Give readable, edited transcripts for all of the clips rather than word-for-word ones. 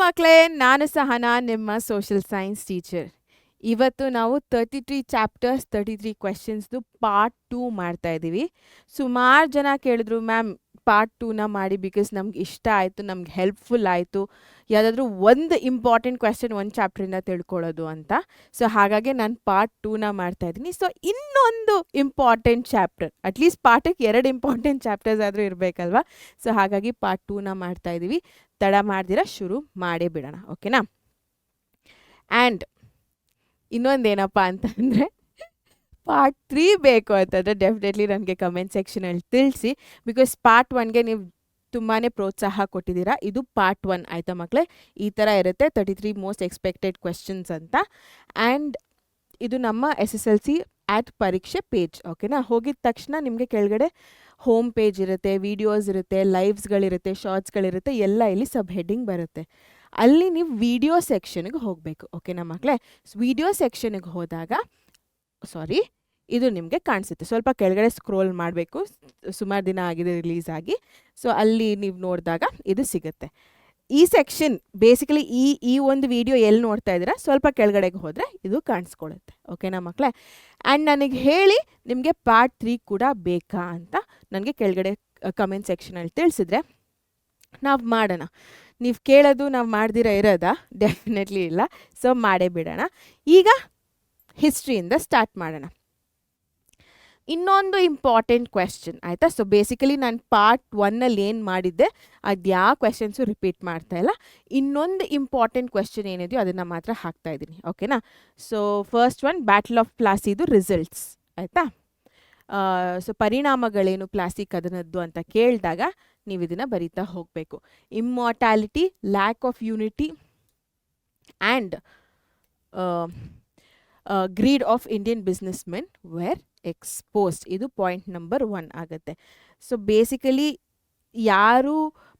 ಮಕ್ಕಳೇ, ನಾನು ಸಹನಾ, ನಿಮ್ಮ ಸೋಷಿಯಲ್ ಸೈನ್ಸ್ ಟೀಚರ್. ಇವತ್ತು ನಾವು 33 ಚಾಪ್ಟರ್ಸ್ 33 ಕ್ವೆಶನ್ಸ್ದು ಪಾರ್ಟ್ 2 ಮಾಡ್ತಾ ಇದ್ದೀವಿ. ಸುಮಾರು ಜನ ಕೇಳಿದ್ರು, ಮ್ಯಾಮ್ ಪಾರ್ಟ್ 2ನ ಮಾಡಿ, ಬಿಕಾಸ್ ನಮ್ಗೆ ಇಷ್ಟ ಆಯಿತು, ನಮ್ಗೆ ಹೆಲ್ಪ್ಫುಲ್ ಆಯಿತು, ಯಾವುದಾದ್ರೂ ಒಂದು ಇಂಪಾರ್ಟೆಂಟ್ ಕ್ವೆಶನ್ ಒಂದು ಚಾಪ್ಟ್ರಿಂದ ತಿಳ್ಕೊಳ್ಳೋದು ಅಂತ. ಸೊ ಹಾಗಾಗಿ ನಾನು ಪಾರ್ಟ್ 2ನ ಮಾಡ್ತಾ ಇದ್ದೀನಿ. ಸೊ ಇನ್ನೊಂದು ಇಂಪಾರ್ಟೆಂಟ್ ಚಾಪ್ಟರ್, ಅಟ್ಲೀಸ್ಟ್ ಪಾರ್ಟಿಗೆ 2 ಇಂಪಾರ್ಟೆಂಟ್ ಚಾಪ್ಟರ್ಸ್ ಆದರೂ ಇರಬೇಕಲ್ವಾ. ಸೊ ಹಾಗಾಗಿ ಪಾರ್ಟ್ 2ನ ಮಾಡ್ತಾ ಇದ್ದೀವಿ. ತಡ ಮಾಡ್ದಿರ ಶುರು ಮಾಡೇ ಬಿಡೋಣ, ಓಕೆನಾ. ಆ್ಯಂಡ್ ಇನ್ನೊಂದೇನಪ್ಪ ಅಂತಂದರೆ, ಪಾರ್ಟ್ 3 ಬೇಕು ಅಂತಂದರೆ ಡೆಫಿನೆಟ್ಲಿ ನನಗೆ ಕಮೆಂಟ್ ಸೆಕ್ಷನಲ್ಲಿ ತಿಳಿಸಿ. ಬಿಕಾಸ್ ಪಾರ್ಟ್ 1ಗೆ ನೀವು ತುಂಬಾ ಪ್ರೋತ್ಸಾಹ ಕೊಟ್ಟಿದ್ದೀರಾ. ಇದು ಪಾರ್ಟ್ 1 ಆಯಿತಾ ಮಕ್ಕಳೇ. ಈ ಥರ ಇರುತ್ತೆ 33 ಮೋಸ್ಟ್ ಎಕ್ಸ್ಪೆಕ್ಟೆಡ್ ಕ್ವೆಶನ್ಸ್ ಅಂತ. ಆ್ಯಂಡ್ ಇದು ನಮ್ಮ SSLC ಆ್ಯಟ್ ಪರೀಕ್ಷೆ ಪೇಜ್, ಓಕೆನಾ. ಹೋಗಿದ ತಕ್ಷಣ ನಿಮಗೆ ಕೆಳಗಡೆ ಹೋಮ್ ಪೇಜ್ ಇರುತ್ತೆ, ವೀಡಿಯೋಸ್ ಇರುತ್ತೆ, ಲೈವ್ಸ್ಗಳಿರುತ್ತೆ, ಶಾರ್ಟ್ಸ್ಗಳಿರುತ್ತೆ, ಎಲ್ಲ ಇಲ್ಲಿ ಸಬ್ ಹೆಡ್ಡಿಂಗ್ ಬರುತ್ತೆ. ಅಲ್ಲಿ ನೀವು ವಿಡಿಯೋ ಸೆಕ್ಷನ್ಗೆ ಹೋಗಬೇಕು, ಓಕೆನಾ ಮಕ್ಕಳೇ. ವಿಡಿಯೋ ಸೆಕ್ಷನ್ಗೆ ಹೋದಾಗ ಇದು ನಿಮಗೆ ಕಾಣಿಸುತ್ತೆ. ಸ್ವಲ್ಪ ಕೆಳಗಡೆ ಸ್ಕ್ರೋಲ್ ಮಾಡಬೇಕು, ಸುಮಾರು ದಿನ ಆಗಿದೆ ರಿಲೀಸ್ ಆಗಿ. ಸೊ ಅಲ್ಲಿ ನೀವು ನೋಡಿದಾಗ ಇದು ಸಿಗುತ್ತೆ. ಈ ಸೆಕ್ಷನ್ ಬೇಸಿಕಲಿ ಈ ಒಂದು ವಿಡಿಯೋ ಎಲ್ಲಿ ನೋಡ್ತಾ ಇದ್ದೀರಾ, ಸ್ವಲ್ಪ ಕೆಳಗಡೆಗೆ ಹೋದರೆ ಇದು ಕಾಣಿಸ್ಕೊಳ್ಳುತ್ತೆ, ಓಕೆನಾ ಮಕ್ಕಳೇ. ಆ್ಯಂಡ್ ನನಗೆ ಹೇಳಿ ನಿಮಗೆ ಪಾರ್ಟ್ 3 ಕೂಡ ಬೇಕಾ ಅಂತ ನನಗೆ ಕೆಳಗಡೆ ಕಮೆಂಟ್ ಸೆಕ್ಷನಲ್ಲಿ ತಿಳಿಸಿದ್ರೆ ನಾವು ಮಾಡೋಣ. ನೀವು ಕೇಳೋದು ನಾವು ಮಾಡ್ದಿರ ಇರೋದಾ? ಡೆಫಿನೆಟ್ಲಿ ಇಲ್ಲ. ಸೊ ಮಾಡೇ ಬಿಡೋಣ. ಈಗ ಹಿಸ್ಟ್ರಿಯಿಂದ ಸ್ಟಾರ್ಟ್ ಮಾಡೋಣ. ಇನ್ನೊಂದು ಇಂಪಾರ್ಟೆಂಟ್ ಕ್ವೆಶ್ಚನ್ ಆಯಿತಾ. ಸೊ ಬೇಸಿಕಲಿ ನಾನು ಪಾರ್ಟ್ 1ನಲ್ಲಿ ಏನು ಮಾಡಿದ್ದೆ ಅದು ಯಾವ ಕ್ವೆಶನ್ಸು ರಿಪೀಟ್ ಮಾಡ್ತಾ ಇಲ್ಲ. ಇನ್ನೊಂದು ಇಂಪಾರ್ಟೆಂಟ್ ಕ್ವೆಶ್ಚನ್ ಏನಿದೆಯೋ ಅದನ್ನು ಮಾತ್ರ ಹಾಕ್ತಾ ಇದ್ದೀನಿ, ಓಕೆನಾ. So first one, battle of ಪ್ಲಾಸಿದು ರಿಸಲ್ಟ್ಸ್ ಆಯಿತಾ. ಸೊ ಪರಿಣಾಮಗಳೇನು ಪ್ಲಾಸಿ ಕದನದ್ದು ಅಂತ ಕೇಳಿದಾಗ ನೀವು ಇದನ್ನು ಬರೀತಾ ಹೋಗಬೇಕು. Immortality, lack of unity and greed of Indian business men were exposed. ಇದು ಪಾಯಿಂಟ್ ನಂಬರ್ 1 ಆಗುತ್ತೆ. ಸೊ ಬೇಸಿಕಲಿ ಯಾರೂ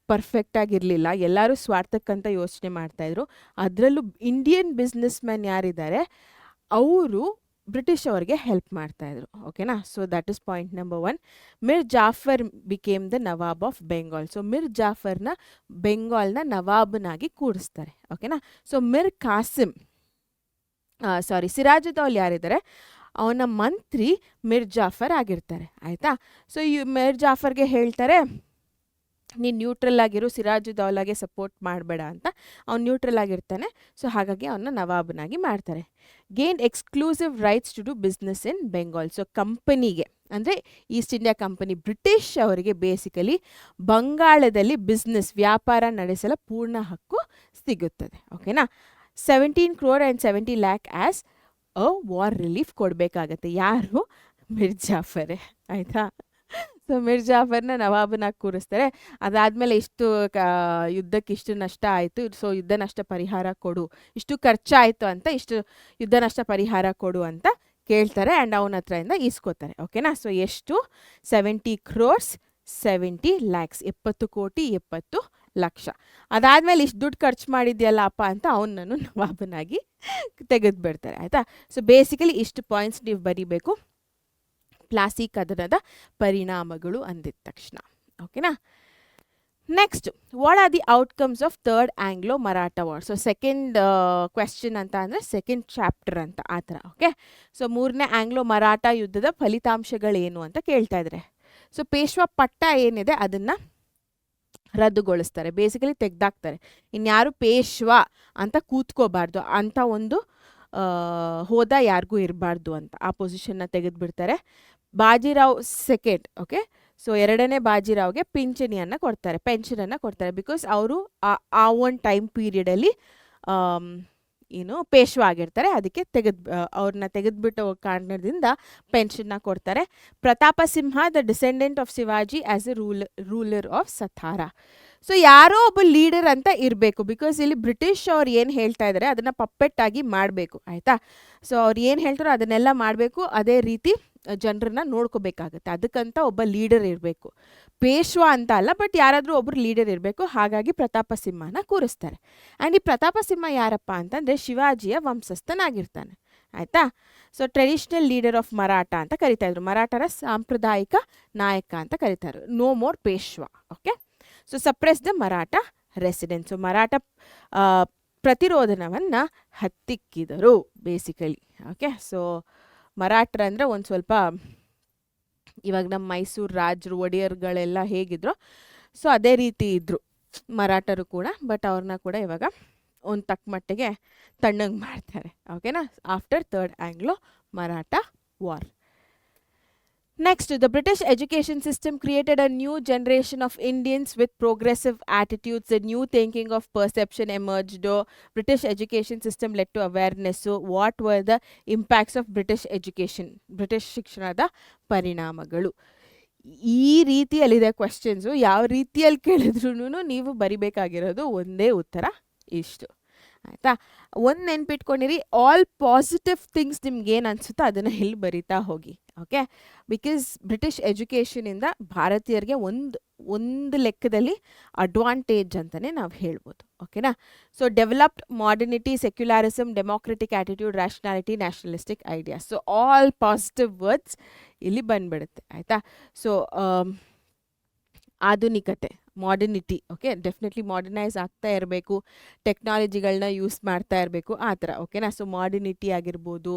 ಪರ್ಫೆಕ್ಟಾಗಿರಲಿಲ್ಲ, ಎಲ್ಲರೂ ಸ್ವಾರ್ಥಕ್ಕಂತ ಯೋಚನೆ ಮಾಡ್ತಾಯಿದ್ರು. ಅದರಲ್ಲೂ ಇಂಡಿಯನ್ ಬಿಸ್ನೆಸ್ ಮ್ಯಾನ್ ಯಾರಿದ್ದಾರೆ ಅವರು ಬ್ರಿಟಿಷ್ ಅವರಿಗೆ ಹೆಲ್ಪ್ ಮಾಡ್ತಾಯಿದ್ರು, ಓಕೆನಾ. So that is point number 1. Mir Jafar became the nawab of Bengal. So Mir ಜಾಫರ್ನ ಬೆಂಗಾಲ್ನ ನವಾಬನಾಗಿ ಕೂಡಿಸ್ತಾರೆ, ಓಕೆನಾ. ಸೊ ಮಿರ್ ಕಾಸಿಮ್ ಸಿರಾಜುದ್ದೌಲ ಯಾರಿದ್ದಾರೆ ಅವನ ಮಂತ್ರಿ ಮಿರ್ ಜಾಫರ್ ಆಗಿರ್ತಾರೆ, ಆಯಿತಾ. ಸೊ ಈ ಮಿರ್ ಜಾಫರ್ಗೆ ಹೇಳ್ತಾರೆ, ನೀನು ನ್ಯೂಟ್ರಲ್ ಆಗಿರು, ಸಿರಾಜುದ್ದೌಲಾಗೆ ಸಪೋರ್ಟ್ ಮಾಡಬೇಡ ಅಂತ. ಅವ್ನು ನ್ಯೂಟ್ರಲ್ ಆಗಿರ್ತಾನೆ. ಸೊ ಹಾಗಾಗಿ ಅವನ್ನ ನವಾಬನಾಗಿ ಮಾಡ್ತಾರೆ. Gain exclusive rights to do business in Bengal. So ಕಂಪನಿಗೆ ಅಂದರೆ ಈಸ್ಟ್ ಇಂಡಿಯಾ ಕಂಪನಿ, ಬ್ರಿಟಿಷ್ ಅವರಿಗೆ ಬೇಸಿಕಲಿ ಬಂಗಾಳದಲ್ಲಿ ವ್ಯಾಪಾರ ನಡೆಸಲು ಪೂರ್ಣ ಹಕ್ಕು ಸಿಗುತ್ತದೆ, ಓಕೆನಾ. 17 crore and 70 lakh as a war relief ಕೊಡಬೇಕಾಗತ್ತೆ. ಯಾರು? ಮಿರ್ ಜಾಫರೇ, ಆಯಿತಾ. ಸೊ ಮಿರ್ ಜಾಫರ್ನ ನವಾಬನಾಗಿ ಕೂರಿಸ್ತಾರೆ. ಅದಾದಮೇಲೆ ಯುದ್ಧಕ್ಕೆ ಇಷ್ಟು ನಷ್ಟ ಆಯಿತು, ಸೊ ಯುದ್ಧ ನಷ್ಟ ಪರಿಹಾರ ಕೊಡು, ಇಷ್ಟು ಖರ್ಚಾಯಿತು ಅಂತ, ಇಷ್ಟು ಯುದ್ಧ ನಷ್ಟ ಪರಿಹಾರ ಕೊಡು ಅಂತ ಕೇಳ್ತಾರೆ. ಆ್ಯಂಡ್ ಅವನ ಹತ್ರದಿಂದ ಈಸ್ಕೋತಾರೆ, ಓಕೆನಾ. ಸೊ ಎಷ್ಟು? 70 crores 70 lakhs, 70 ಕೋಟಿ 70 ಲಕ್ಷ. ಅದಾದಮೇಲೆ ಇಷ್ಟು ದುಡ್ಡು ಖರ್ಚು ಮಾಡಿದ್ಯಲ್ಲಪ್ಪ ಅಂತ ಅವನನ್ನು ನವಾಬನಾಗಿ ತೆಗೆದುಬಿಡ್ತಾರೆ, ಆಯಿತಾ. ಸೊ ಬೇಸಿಕಲಿ ಇಷ್ಟು ಪಾಯಿಂಟ್ಸ್ ನೀವು ಬರೀಬೇಕು ಪ್ಲಾಸಿ ಕದನದ ಪರಿಣಾಮಗಳು ಅಂದಿದ ತಕ್ಷಣ, ಓಕೆನಾ. Next, what R the outcomes of third Anglo Maratha war. So second question ಅಂತ ಅಂದರೆ ಸೆಕೆಂಡ್ ಚಾಪ್ಟರ್ ಅಂತ ಆ ಥರ, ಓಕೆ. ಸೊ 3ನೇ ಆಂಗ್ಲೋ ಮರಾಠ ಯುದ್ಧದ ಫಲಿತಾಂಶಗಳೇನು ಅಂತ ಕೇಳ್ತಾ ಇದ್ದಾರೆ. ಸೊ ಪೇಶ್ವಾ ಪಟ್ಟ ಏನಿದೆ ಅದನ್ನು ರದ್ದುಗೊಳಿಸ್ತಾರೆ, ಬೇಸಿಕಲಿ ತೆಗ್ದಾಕ್ತಾರೆ. ಇನ್ಯಾರು ಪೇಶ್ವಾ ಅಂತ ಕೂತ್ಕೋಬಾರ್ದು, ಅಂಥ ಒಂದು ಹೋದ ಯಾರಿಗೂ ಇರಬಾರ್ದು ಅಂತ ಆ ಪೊಸಿಷನ್ನ ತೆಗೆದುಬಿಡ್ತಾರೆ. Bajirao second, okay. ಸೊ 2ನೇ ಬಾಜಿರಾವ್ಗೆ ಪೆನ್ಷನನ್ನು ಕೊಡ್ತಾರೆ. ಬಿಕಾಸ್ ಅವರು ಆ ಒಂದು ಟೈಮ್ ಪೀರಿಯಡಲ್ಲಿ ಪೇಶ್ವಾ ಆಗಿರ್ತಾರೆ. ಅದಕ್ಕೆ ಅವ್ರನ್ನ ತೆಗೆದುಬಿಟ್ಟು ಕಾರಣದಿಂದ ಪೆನ್ಷನ್ನ ಕೊಡ್ತಾರೆ. Pratap Simha the descendant of Shivaji as a ruler of Satara. So ಯಾರೋ ಒಬ್ಬ ಲೀಡರ್ ಅಂತ ಇರಬೇಕು, ಬಿಕಾಸ್ ಇಲ್ಲಿ ಬ್ರಿಟಿಷ್ ಅವ್ರು ಏನು ಹೇಳ್ತಾ ಇದ್ದಾರೆ ಅದನ್ನು ಪಪ್ಪೆಟ್ಟಾಗಿ ಮಾಡಬೇಕು, ಆಯಿತಾ. ಸೊ ಅವ್ರು ಏನು ಹೇಳ್ತಾರೋ ಅದನ್ನೆಲ್ಲ ಮಾಡಬೇಕು, ಅದೇ ರೀತಿ ಜನರನ್ನ ನೋಡ್ಕೋಬೇಕಾಗತ್ತೆ. ಅದಕ್ಕಂತ ಒಬ್ಬ ಲೀಡರ್ ಇರಬೇಕು, ಪೇಶ್ವಾ ಅಂತ ಅಲ್ಲ, ಬಟ್ ಯಾರಾದರೂ ಒಬ್ಬರು ಲೀಡರ್ ಇರಬೇಕು. ಹಾಗಾಗಿ ಪ್ರತಾಪ ಸಿಂಹನ ಕೂರಿಸ್ತಾರೆ. ಆ್ಯಂಡ್ ಈ ಪ್ರತಾಪ ಸಿಂಹ ಯಾರಪ್ಪ ಅಂತಂದರೆ ಶಿವಾಜಿಯ ವಂಶಸ್ಥನಾಗಿರ್ತಾನೆ, ಆಯಿತಾ. So traditional leader of Maratha ಅಂತ ಕರಿತಾಯಿದ್ರು, ಮರಾಠರ ಸಾಂಪ್ರದಾಯಿಕ ನಾಯಕ ಅಂತ ಕರಿತಾರೆ. No more Peshwa, okay. So suppress the Maratha residence. So Maratha ಆ, ಪ್ರತಿರೋಧನವನ್ನು ಹತ್ತಿಕ್ಕಿದರು ಬೇಸಿಕಲಿ. ಓಕೆ, ಸೊ ಮರಾಠರ ಅಂದರೆ ಒಂದು ಸ್ವಲ್ಪ ಇವಾಗ ನಮ್ಮ ಮೈಸೂರು ರಾಜರು ಒಡೆಯರ್ಗಳೆಲ್ಲ ಹೇಗಿದ್ರು, ಸೊ ಅದೇ ರೀತಿ ಇದ್ದರು ಮರಾಠರು ಕೂಡ. ಬಟ್ ಅವ್ರನ್ನ ಕೂಡ ಇವಾಗ ಒಂದು ತಕ್ಕ ಮಟ್ಟಿಗೆ ತಣ್ಣಗೆ ಮಾಡ್ತಾರೆ. ಓಕೆನಾ, after third Anglo Maratha war. Next, the British education system created a new generation of Indians with progressive attitudes. The new thinking of perception emerged. British education system led to awareness. So, what were the impacts of British education? British ಶಿಕ್ಷಣದ ಪರಿಣಾಮಗಳು. ಈ ರೀತಿಯಲ್ಲಿದೆ ಕ್ವೆಶ್ಚನ್ಸು. ಯಾವ ರೀತಿಯಲ್ಲಿ ಕೇಳಿದ್ರೂ ನೀವು ಬರಿಬೇಕಾಗಿರೋದು ಒಂದೇ ಉತ್ತರ, ಇಷ್ಟು. ಆಯಿತಾ, ಒಂದು ನೆನ್ಪಿಟ್ಕೊಂಡಿರಿ, ಆಲ್ ಪಾಸಿಟಿವ್ ಥಿಂಗ್ಸ್ ನಿಮ್ಗೆ ಏನು ಅನಿಸುತ್ತೋ ಅದನ್ನು ಇಲ್ಲಿ ಬರಿತಾ ಹೋಗಿ. ಓಕೆ, ಬಿಕಾಸ್ ಬ್ರಿಟಿಷ್ ಎಜುಕೇಷನಿಂದ ಭಾರತೀಯರಿಗೆ ಒಂದು ಲೆಕ್ಕದಲ್ಲಿ ಅಡ್ವಾಂಟೇಜ್ ಅಂತಲೇ ನಾವು ಹೇಳ್ಬೋದು. ಓಕೆನಾ, so developed modernity, ಸೆಕ್ಯುಲಾರಿಸಮ್, democratic attitude, rationality, nationalistic ideas. So all positive words ಇಲ್ಲಿ ಬಂದ್ಬಿಡುತ್ತೆ. ಆಯಿತಾ, ಸೊ ಆಧುನಿಕತೆ, ಮಾಡರ್ನಿಟಿ. ಓಕೆ, ಡೆಫಿನೆಟ್ಲಿ ಮಾಡರ್ನೈಸ್ ಆಗ್ತಾ ಇರಬೇಕು, ಟೆಕ್ನಾಲಜಿಗಳನ್ನ ಯೂಸ್ ಮಾಡ್ತಾ ಇರಬೇಕು, ಆ ಥರ. ಓಕೆನಾ, ಸೊ ಮಾಡರ್ನಿಟಿ ಆಗಿರ್ಬೋದು,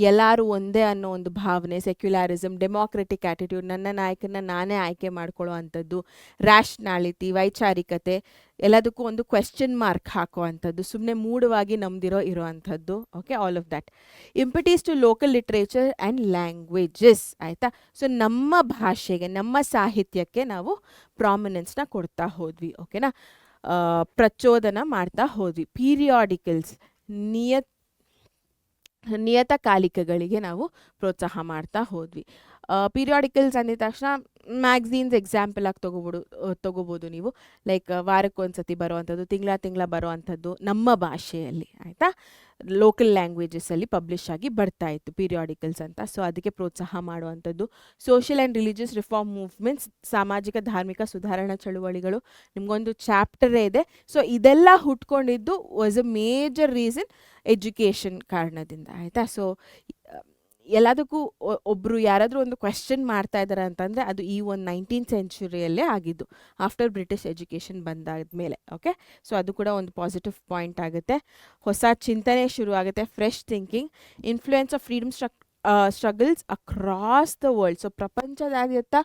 ಎಲ್ಲರೂ ಒಂದೇ ಅನ್ನೋ ಒಂದು ಭಾವನೆ, ಸೆಕ್ಯುಲಾರಿಸಮ್, ಡೆಮೋಕ್ರೆಟಿಕ್ ಆ್ಯಟಿಟ್ಯೂಡ್, ನನ್ನ ನಾಯಕನ ನಾನೇ ಆಯ್ಕೆ ಮಾಡ್ಕೊಳ್ಳೋ ಅಂಥದ್ದು, ರ್ಯಾಷನಾಲಿಟಿ, ವೈಚಾರಿಕತೆ, ಎಲ್ಲದಕ್ಕೂ ಒಂದು ಕ್ವೆಶ್ಚನ್ ಮಾರ್ಕ್ ಹಾಕೋ ಅಂಥದ್ದು, ಸುಮ್ಮನೆ ಮೂಢವಾಗಿ ಇರೋ ಅಂಥದ್ದು. Okay, all of that. Impetus to local literature and languages. ಆಯಿತಾ, ಸೊ ನಮ್ಮ ಭಾಷೆಗೆ, ನಮ್ಮ ಸಾಹಿತ್ಯಕ್ಕೆ ನಾವು ಪ್ರಾಮಿನೆನ್ಸ್ನ ಕೊಡ್ತಾ ಹೋದ್ವಿ. ಓಕೆನಾ, ಪ್ರಚೋದನ ಮಾಡ್ತಾ ಹೋದ್ವಿ. ಪೀರಿಯಾಡಿಕಲ್ಸ್, ನಿಯತಕಾಲಿಕಗಳಿಗೆ ನಾವು ಪ್ರೋತ್ಸಾಹ ಮಾಡ್ತಾ ಹೋದ್ವಿ. ಪೀರಿಯಾಡಿಕಲ್ಸ್ ಅಂದಿದ ತಕ್ಷಣ ಮ್ಯಾಗ್ಝೀನ್ಸ್ ಎಕ್ಸಾಂಪಲ್ ಆಗಿ ತೊಗೋಬೋದು ನೀವು. ಲೈಕ್ ವಾರಕ್ಕೊಂದ್ಸತಿ ಬರೋವಂಥದ್ದು, ತಿಂಗಳ ಬರೋ ಅಂಥದ್ದು ನಮ್ಮ ಭಾಷೆಯಲ್ಲಿ. ಆಯಿತಾ, ಲೋಕಲ್ ಲ್ಯಾಂಗ್ವೇಜಸಲ್ಲಿ ಪಬ್ಲಿಷ್ ಆಗಿ ಬರ್ತಾ ಇತ್ತು ಪೀರಿಯಾಡಿಕಲ್ಸ್ ಅಂತ. ಸೊ ಅದಕ್ಕೆ ಪ್ರೋತ್ಸಾಹ ಮಾಡುವಂಥದ್ದು. Social and religious reform movements, ಸಾಮಾಜಿಕ ಧಾರ್ಮಿಕ ಸುಧಾರಣಾ ಚಳುವಳಿಗಳು, ನಿಮಗೊಂದು ಚಾಪ್ಟರೇ ಇದೆ. ಸೊ ಇದೆಲ್ಲ ಹುಟ್ಕೊಂಡಿದ್ದು was a major reason education ಕಾರಣದಿಂದ. ಆಯಿತಾ, ಸೊ ಎಲ್ಲದಕ್ಕೂ ಒಬ್ಬರು ಯಾರಾದರೂ ಒಂದು ಕ್ವೆಶ್ಚನ್ ಮಾಡ್ತಾ ಇದ್ದಾರೆ ಅಂತಂದರೆ ಅದು ಈ ಒಂದು 19th ಸೆಂಚುರಿಯಲ್ಲೇ ಆಗಿದ್ದು, ಆಫ್ಟರ್ ಬ್ರಿಟಿಷ್ ಎಜುಕೇಷನ್ ಬಂದಾದ್ಮೇಲೆ. ಓಕೆ, ಸೊ ಅದು ಕೂಡ ಒಂದು ಪಾಸಿಟಿವ್ ಪಾಯಿಂಟ್ ಆಗುತ್ತೆ. ಹೊಸ ಚಿಂತನೆ ಶುರು ಆಗುತ್ತೆ, fresh thinking. Influence of freedom struggles across the world. So ಪ್ರಪಂಚದಾದ್ಯಂತ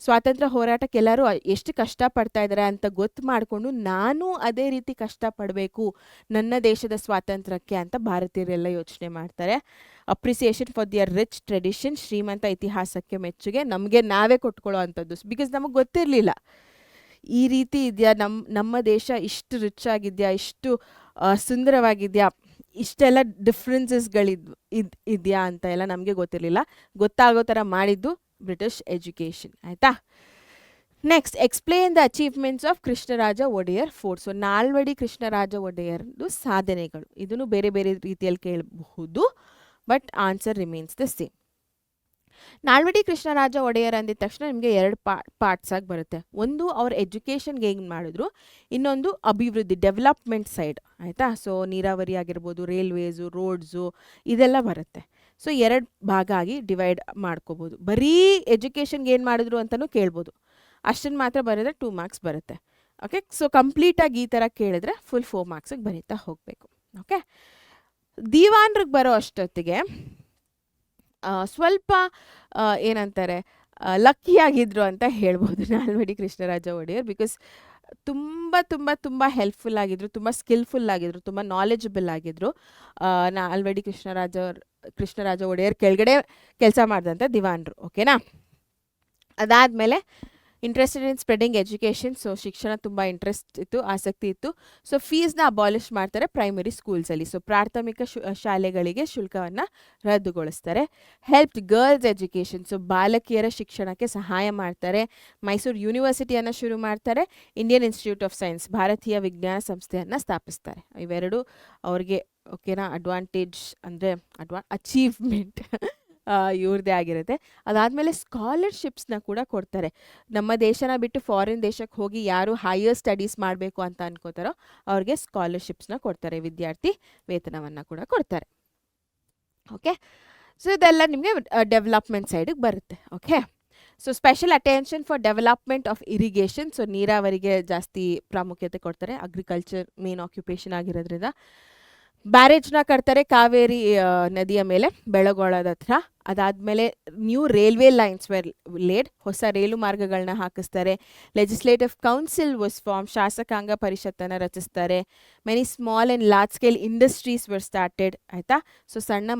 ಸ್ವಾತಂತ್ರ್ಯ ಹೋರಾಟಕ್ಕೆ ಎಲ್ಲರೂ ಎಷ್ಟು ಕಷ್ಟಪಡ್ತಾ ಇದ್ದಾರೆ ಅಂತ ಗೊತ್ತು ಮಾಡಿಕೊಂಡು ನಾನು ಅದೇ ರೀತಿ ಕಷ್ಟಪಡಬೇಕು ನನ್ನ ದೇಶದ ಸ್ವಾತಂತ್ರ್ಯಕ್ಕೆ ಅಂತ ಭಾರತೀಯರೆಲ್ಲ ಯೋಚನೆ ಮಾಡ್ತಾರೆ. Appreciation for their rich tradition, ಶ್ರೀಮಂತ ಇತಿಹಾಸಕ್ಕೆ ಮೆಚ್ಚುಗೆ, ನಮಗೆ ನಾವೇ ಕೊಟ್ಕೊಳ್ಳೋ ಅಂಥದ್ದು. ಬಿಕಾಸ್ ನಮಗೆ ಗೊತ್ತಿರಲಿಲ್ಲ ಈ ರೀತಿ ಇದೆಯಾ, ನಮ್ಮ ದೇಶ ಇಷ್ಟು ರಿಚ್ ಆಗಿದೆಯಾ, ಇಷ್ಟು ಸುಂದರವಾಗಿದೆಯಾ, ಇಷ್ಟೆಲ್ಲ ಇದೆಯಾ ಅಂತ ಎಲ್ಲ ನಮಗೆ ಗೊತ್ತಿರಲಿಲ್ಲ. ಗೊತ್ತಾಗೋ ಥರ ಮಾಡಿದ್ದು ಬ್ರಿಟಿಷ್ ಎಜುಕೇಷನ್. ಆಯಿತಾ, next, explain the achievements of Krishnaraja Wodeyar fourth. So Nalvadi Krishnaraja ಒಡೆಯರ್ದು ಸಾಧನೆಗಳು, ಇದನ್ನು ಬೇರೆ ಬೇರೆ ರೀತಿಯಲ್ಲಿ ಕೇಳಬಹುದು, but answer remains the same. Nalvadi Krishnaraja Wodeyar ಅಂದಿದ ತಕ್ಷಣ ನಿಮಗೆ ಎರಡು ಪಾರ್ಟ್ಸ್ ಆಗಿ ಬರುತ್ತೆ. ಒಂದು ಅವ್ರ ಎಜುಕೇಷನ್ಗೆ ಹೇಗೆ ಮಾಡಿದ್ರು, ಇನ್ನೊಂದು ಅಭಿವೃದ್ಧಿ, ಡೆವಲಪ್ಮೆಂಟ್ ಸೈಡ್. ಆಯಿತಾ, ಸೊ ನೀರಾವರಿ ಆಗಿರ್ಬೋದು, ರೈಲ್ವೇಸು, ರೋಡ್ಸು, ಇದೆಲ್ಲ ಬರುತ್ತೆ. ಸೊ ಎರಡು ಭಾಗ ಆಗಿ ಡಿವೈಡ್ ಮಾಡ್ಕೋಬೋದು. ಬರೀ ಎಜುಕೇಷನ್ಗೆ ಏನು ಮಾಡಿದ್ರು ಅಂತಲೂ ಕೇಳ್ಬೋದು, ಅಷ್ಟನ್ನು ಮಾತ್ರ ಬರೆದ್ರೆ 2 ಮಾರ್ಕ್ಸ್ ಬರುತ್ತೆ. ಓಕೆ, ಸೊ ಕಂಪ್ಲೀಟಾಗಿ ಈ ಥರ ಕೇಳಿದ್ರೆ ಫುಲ್ 4 ಮಾರ್ಕ್ಸಿಗೆ ಬರೀತಾ ಹೋಗಬೇಕು. ಓಕೆ, ದಿವಾನ್ರಿಗೆ ಬರೋ ಅಷ್ಟೊತ್ತಿಗೆ ಸ್ವಲ್ಪ ಏನಂತಾರೆ, ಲಕ್ಕಿಯಾಗಿದ್ರು ಅಂತ ಹೇಳ್ಬೋದು ನಾಲ್ವಡಿ ಕೃಷ್ಣರಾಜ ಒಡೆಯರ್. ಬಿಕಾಸ್ ತುಂಬ ತುಂಬ ತುಂಬ ಹೆಲ್ಪ್ಫುಲ್ ಆಗಿದ್ರು, ತುಂಬ ಸ್ಕಿಲ್ಫುಲ್ ಆಗಿದ್ರು, ತುಂಬ ನಾಲೆಜಬಲ್ ಆಗಿದ್ರು. ನಾಲ್ವಡಿ ಕೃಷ್ಣರಾಜ ಒಡೆಯರ್ ಕೆಳಗಡೆ ಕೆಲಸ ಮಾಡಿದಂಥ ದಿವಾನ್ರು. ಓಕೆನಾ, ಅದಾದಮೇಲೆ interested in spreading education. So ಶಿಕ್ಷಣ ತುಂಬ ಇಂಟ್ರೆಸ್ಟ್ ಇತ್ತು, ಆಸಕ್ತಿ ಇತ್ತು. ಸೊ ಫೀಸ್ನ ಅಬಾಲಿಷ್ ಮಾಡ್ತಾರೆ ಪ್ರೈಮರಿ ಸ್ಕೂಲ್ಸಲ್ಲಿ. ಸೊ ಪ್ರಾಥಮಿಕ ಶಾಲೆಗಳಿಗೆ ಶುಲ್ಕವನ್ನು ರದ್ದುಗೊಳಿಸ್ತಾರೆ. Help girls education. ಸೊ ಬಾಲಕಿಯರ ಶಿಕ್ಷಣಕ್ಕೆ ಸಹಾಯ ಮಾಡ್ತಾರೆ. ಮೈಸೂರು ಯೂನಿವರ್ಸಿಟಿಯನ್ನು ಶುರು ಮಾಡ್ತಾರೆ. ಇಂಡಿಯನ್ ಇನ್ಸ್ಟಿಟ್ಯೂಟ್ ಆಫ್ ಸೈನ್ಸ್, ಭಾರತೀಯ ವಿಜ್ಞಾನ ಸಂಸ್ಥೆಯನ್ನು ಸ್ಥಾಪಿಸ್ತಾರೆ. ಇವೆರಡು ಅವ್ರಿಗೆ ಓಕೆನಾ ಅಡ್ವಾಂಟೇಜ್, ಅಂದರೆ ಅಚೀವ್ಮೆಂಟ್ ಇವ್ರದ್ದೇ ಆಗಿರುತ್ತೆ. ಅದಾದಮೇಲೆ ಸ್ಕಾಲರ್ಶಿಪ್ಸ್ನ ಕೂಡ ಕೊಡ್ತಾರೆ. ನಮ್ಮ ದೇಶನ ಬಿಟ್ಟು ಫಾರಿನ್ ದೇಶಕ್ಕೆ ಹೋಗಿ ಯಾರು ಹೈಯರ್ ಸ್ಟಡೀಸ್ ಮಾಡಬೇಕು ಅಂತ ಅನ್ಕೋತಾರೋ ಅವ್ರಿಗೆ ಸ್ಕಾಲರ್ಶಿಪ್ಸ್ನ ಕೊಡ್ತಾರೆ, ವಿದ್ಯಾರ್ಥಿ ವೇತನವನ್ನು ಕೂಡ ಕೊಡ್ತಾರೆ. ಓಕೆ, ಸೊ ಇದೆಲ್ಲ ನಿಮಗೆ ಡೆವಲಪ್ಮೆಂಟ್ ಸೈಡಿಗೆ ಬರುತ್ತೆ. Okay, so special attention for development of irrigation, so ನೀರಾವರಿಗೆ ಜಾಸ್ತಿ ಪ್ರಾಮುಖ್ಯತೆ ಕೊಡ್ತಾರೆ, ಅಗ್ರಿಕಲ್ಚರ್ ಮೇನ್ ಆಕ್ಯುಪೇಷನ್ ಆಗಿರೋದ್ರಿಂದ. ಬ್ಯಾರೇಜ್ನ ಕಟ್ತಾರೆ ಕಾವೇರಿ ನದಿಯ ಮೇಲೆ ಬೆಳಗೊಳದ ಹತ್ರ. ಅದಾದಮೇಲೆ new railway lines were laid, ಹೊಸ ರೈಲು ಮಾರ್ಗಗಳನ್ನ ಹಾಕಿಸ್ತಾರೆ. ಲೆಜಿಸ್ಲೇಟಿವ್ ಕೌನ್ಸಿಲ್ ವಾಸ್ ಫಾರ್ಮ್, ಶಾಸಕಾಂಗ ಪರಿಷತ್ತನ್ನು ರಚಿಸ್ತಾರೆ. Many small and large scale industries were started, ಆಯಿತಾ. ಸೊ ಸಣ್ಣ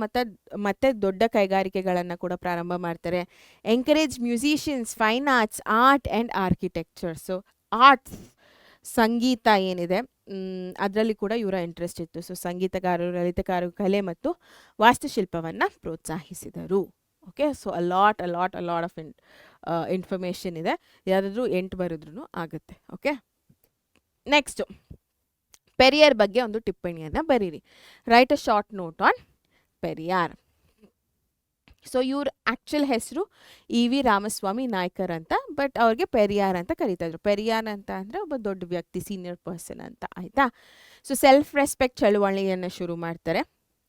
ಮತ್ತೆ ದೊಡ್ಡ ಕೈಗಾರಿಕೆಗಳನ್ನು ಕೂಡ ಪ್ರಾರಂಭ ಮಾಡ್ತಾರೆ. Encourage musicians, fine arts, art and architecture. So arts, ಸಂಗೀತ ಏನಿದೆ ಅದರಲ್ಲಿ ಕೂಡ ಇವರ ಇಂಟ್ರೆಸ್ಟ್ ಇತ್ತು. ಸೊ ಸಂಗೀತಗಾರರು, ಲಲಿತಗಾರರು, ಕಲೆ ಮತ್ತು ವಾಸ್ತುಶಿಲ್ಪವನ್ನು ಪ್ರೋತ್ಸಾಹಿಸಿದರು. Okay, so a lot of information ಇದೆ. ಯಾವುದಾದ್ರೂ 8 ಬರೆದ್ರೂ ಆಗುತ್ತೆ. ಓಕೆ, ನೆಕ್ಸ್ಟು ಪೆರಿಯಾರ್ ಬಗ್ಗೆ ಒಂದು ಟಿಪ್ಪಣಿಯನ್ನು ಬರೀರಿ. Write a short note on Periyar. So ಇವ್ರ ಆ್ಯಕ್ಚುಲ್ ಹೆಸರು E.V. ರಾಮಸ್ವಾಮಿ ನಾಯ್ಕರ್ ಅಂತ, ಬಟ್ ಅವ್ರಿಗೆ ಪೆರಿಯಾರ್ ಅಂತ ಕರೀತಾ ಇದ್ರು. ಪೆರಿಯಾರ್ ಅಂತ ಅಂದರೆ ಒಬ್ಬ ದೊಡ್ಡ ವ್ಯಕ್ತಿ, ಸೀನಿಯರ್ ಪರ್ಸನ್ ಅಂತ, ಆಯಿತಾ. ಸೊ ಸೆಲ್ಫ್ ರೆಸ್ಪೆಕ್ಟ್ ಚಳುವಳಿಯನ್ನು ಶುರು ಮಾಡ್ತಾರೆ.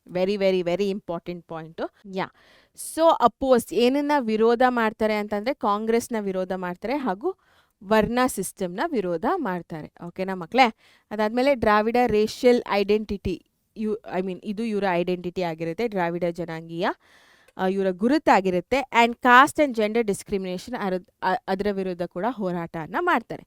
Very very very important point. So oppose ಏನನ್ನ ವಿರೋಧ ಮಾಡ್ತಾರೆ ಅಂತಂದರೆ ಕಾಂಗ್ರೆಸ್ನ ವಿರೋಧ ಮಾಡ್ತಾರೆ ಹಾಗೂ ವರ್ಣ ಸಿಸ್ಟಮ್ನ ವಿರೋಧ ಮಾಡ್ತಾರೆ. ಓಕೆನಾ ಮಕ್ಕಳೇ. ಅದಾದಮೇಲೆ ದ್ರಾವಿಡ ರೇಷಿಯಲ್ ಐಡೆಂಟಿಟಿ, ಇದು ಇವರ ಐಡೆಂಟಿಟಿ ಆಗಿರುತ್ತೆ, ದ್ರಾವಿಡ ಜನಾಂಗೀಯ ಇವರ ಗುರುತಾಗಿರುತ್ತೆ. And caste and gender discrimination ಅದರ ವಿರುದ್ಧ ಕೂಡ ಹೋರಾಟನ ಮಾಡ್ತಾರೆ.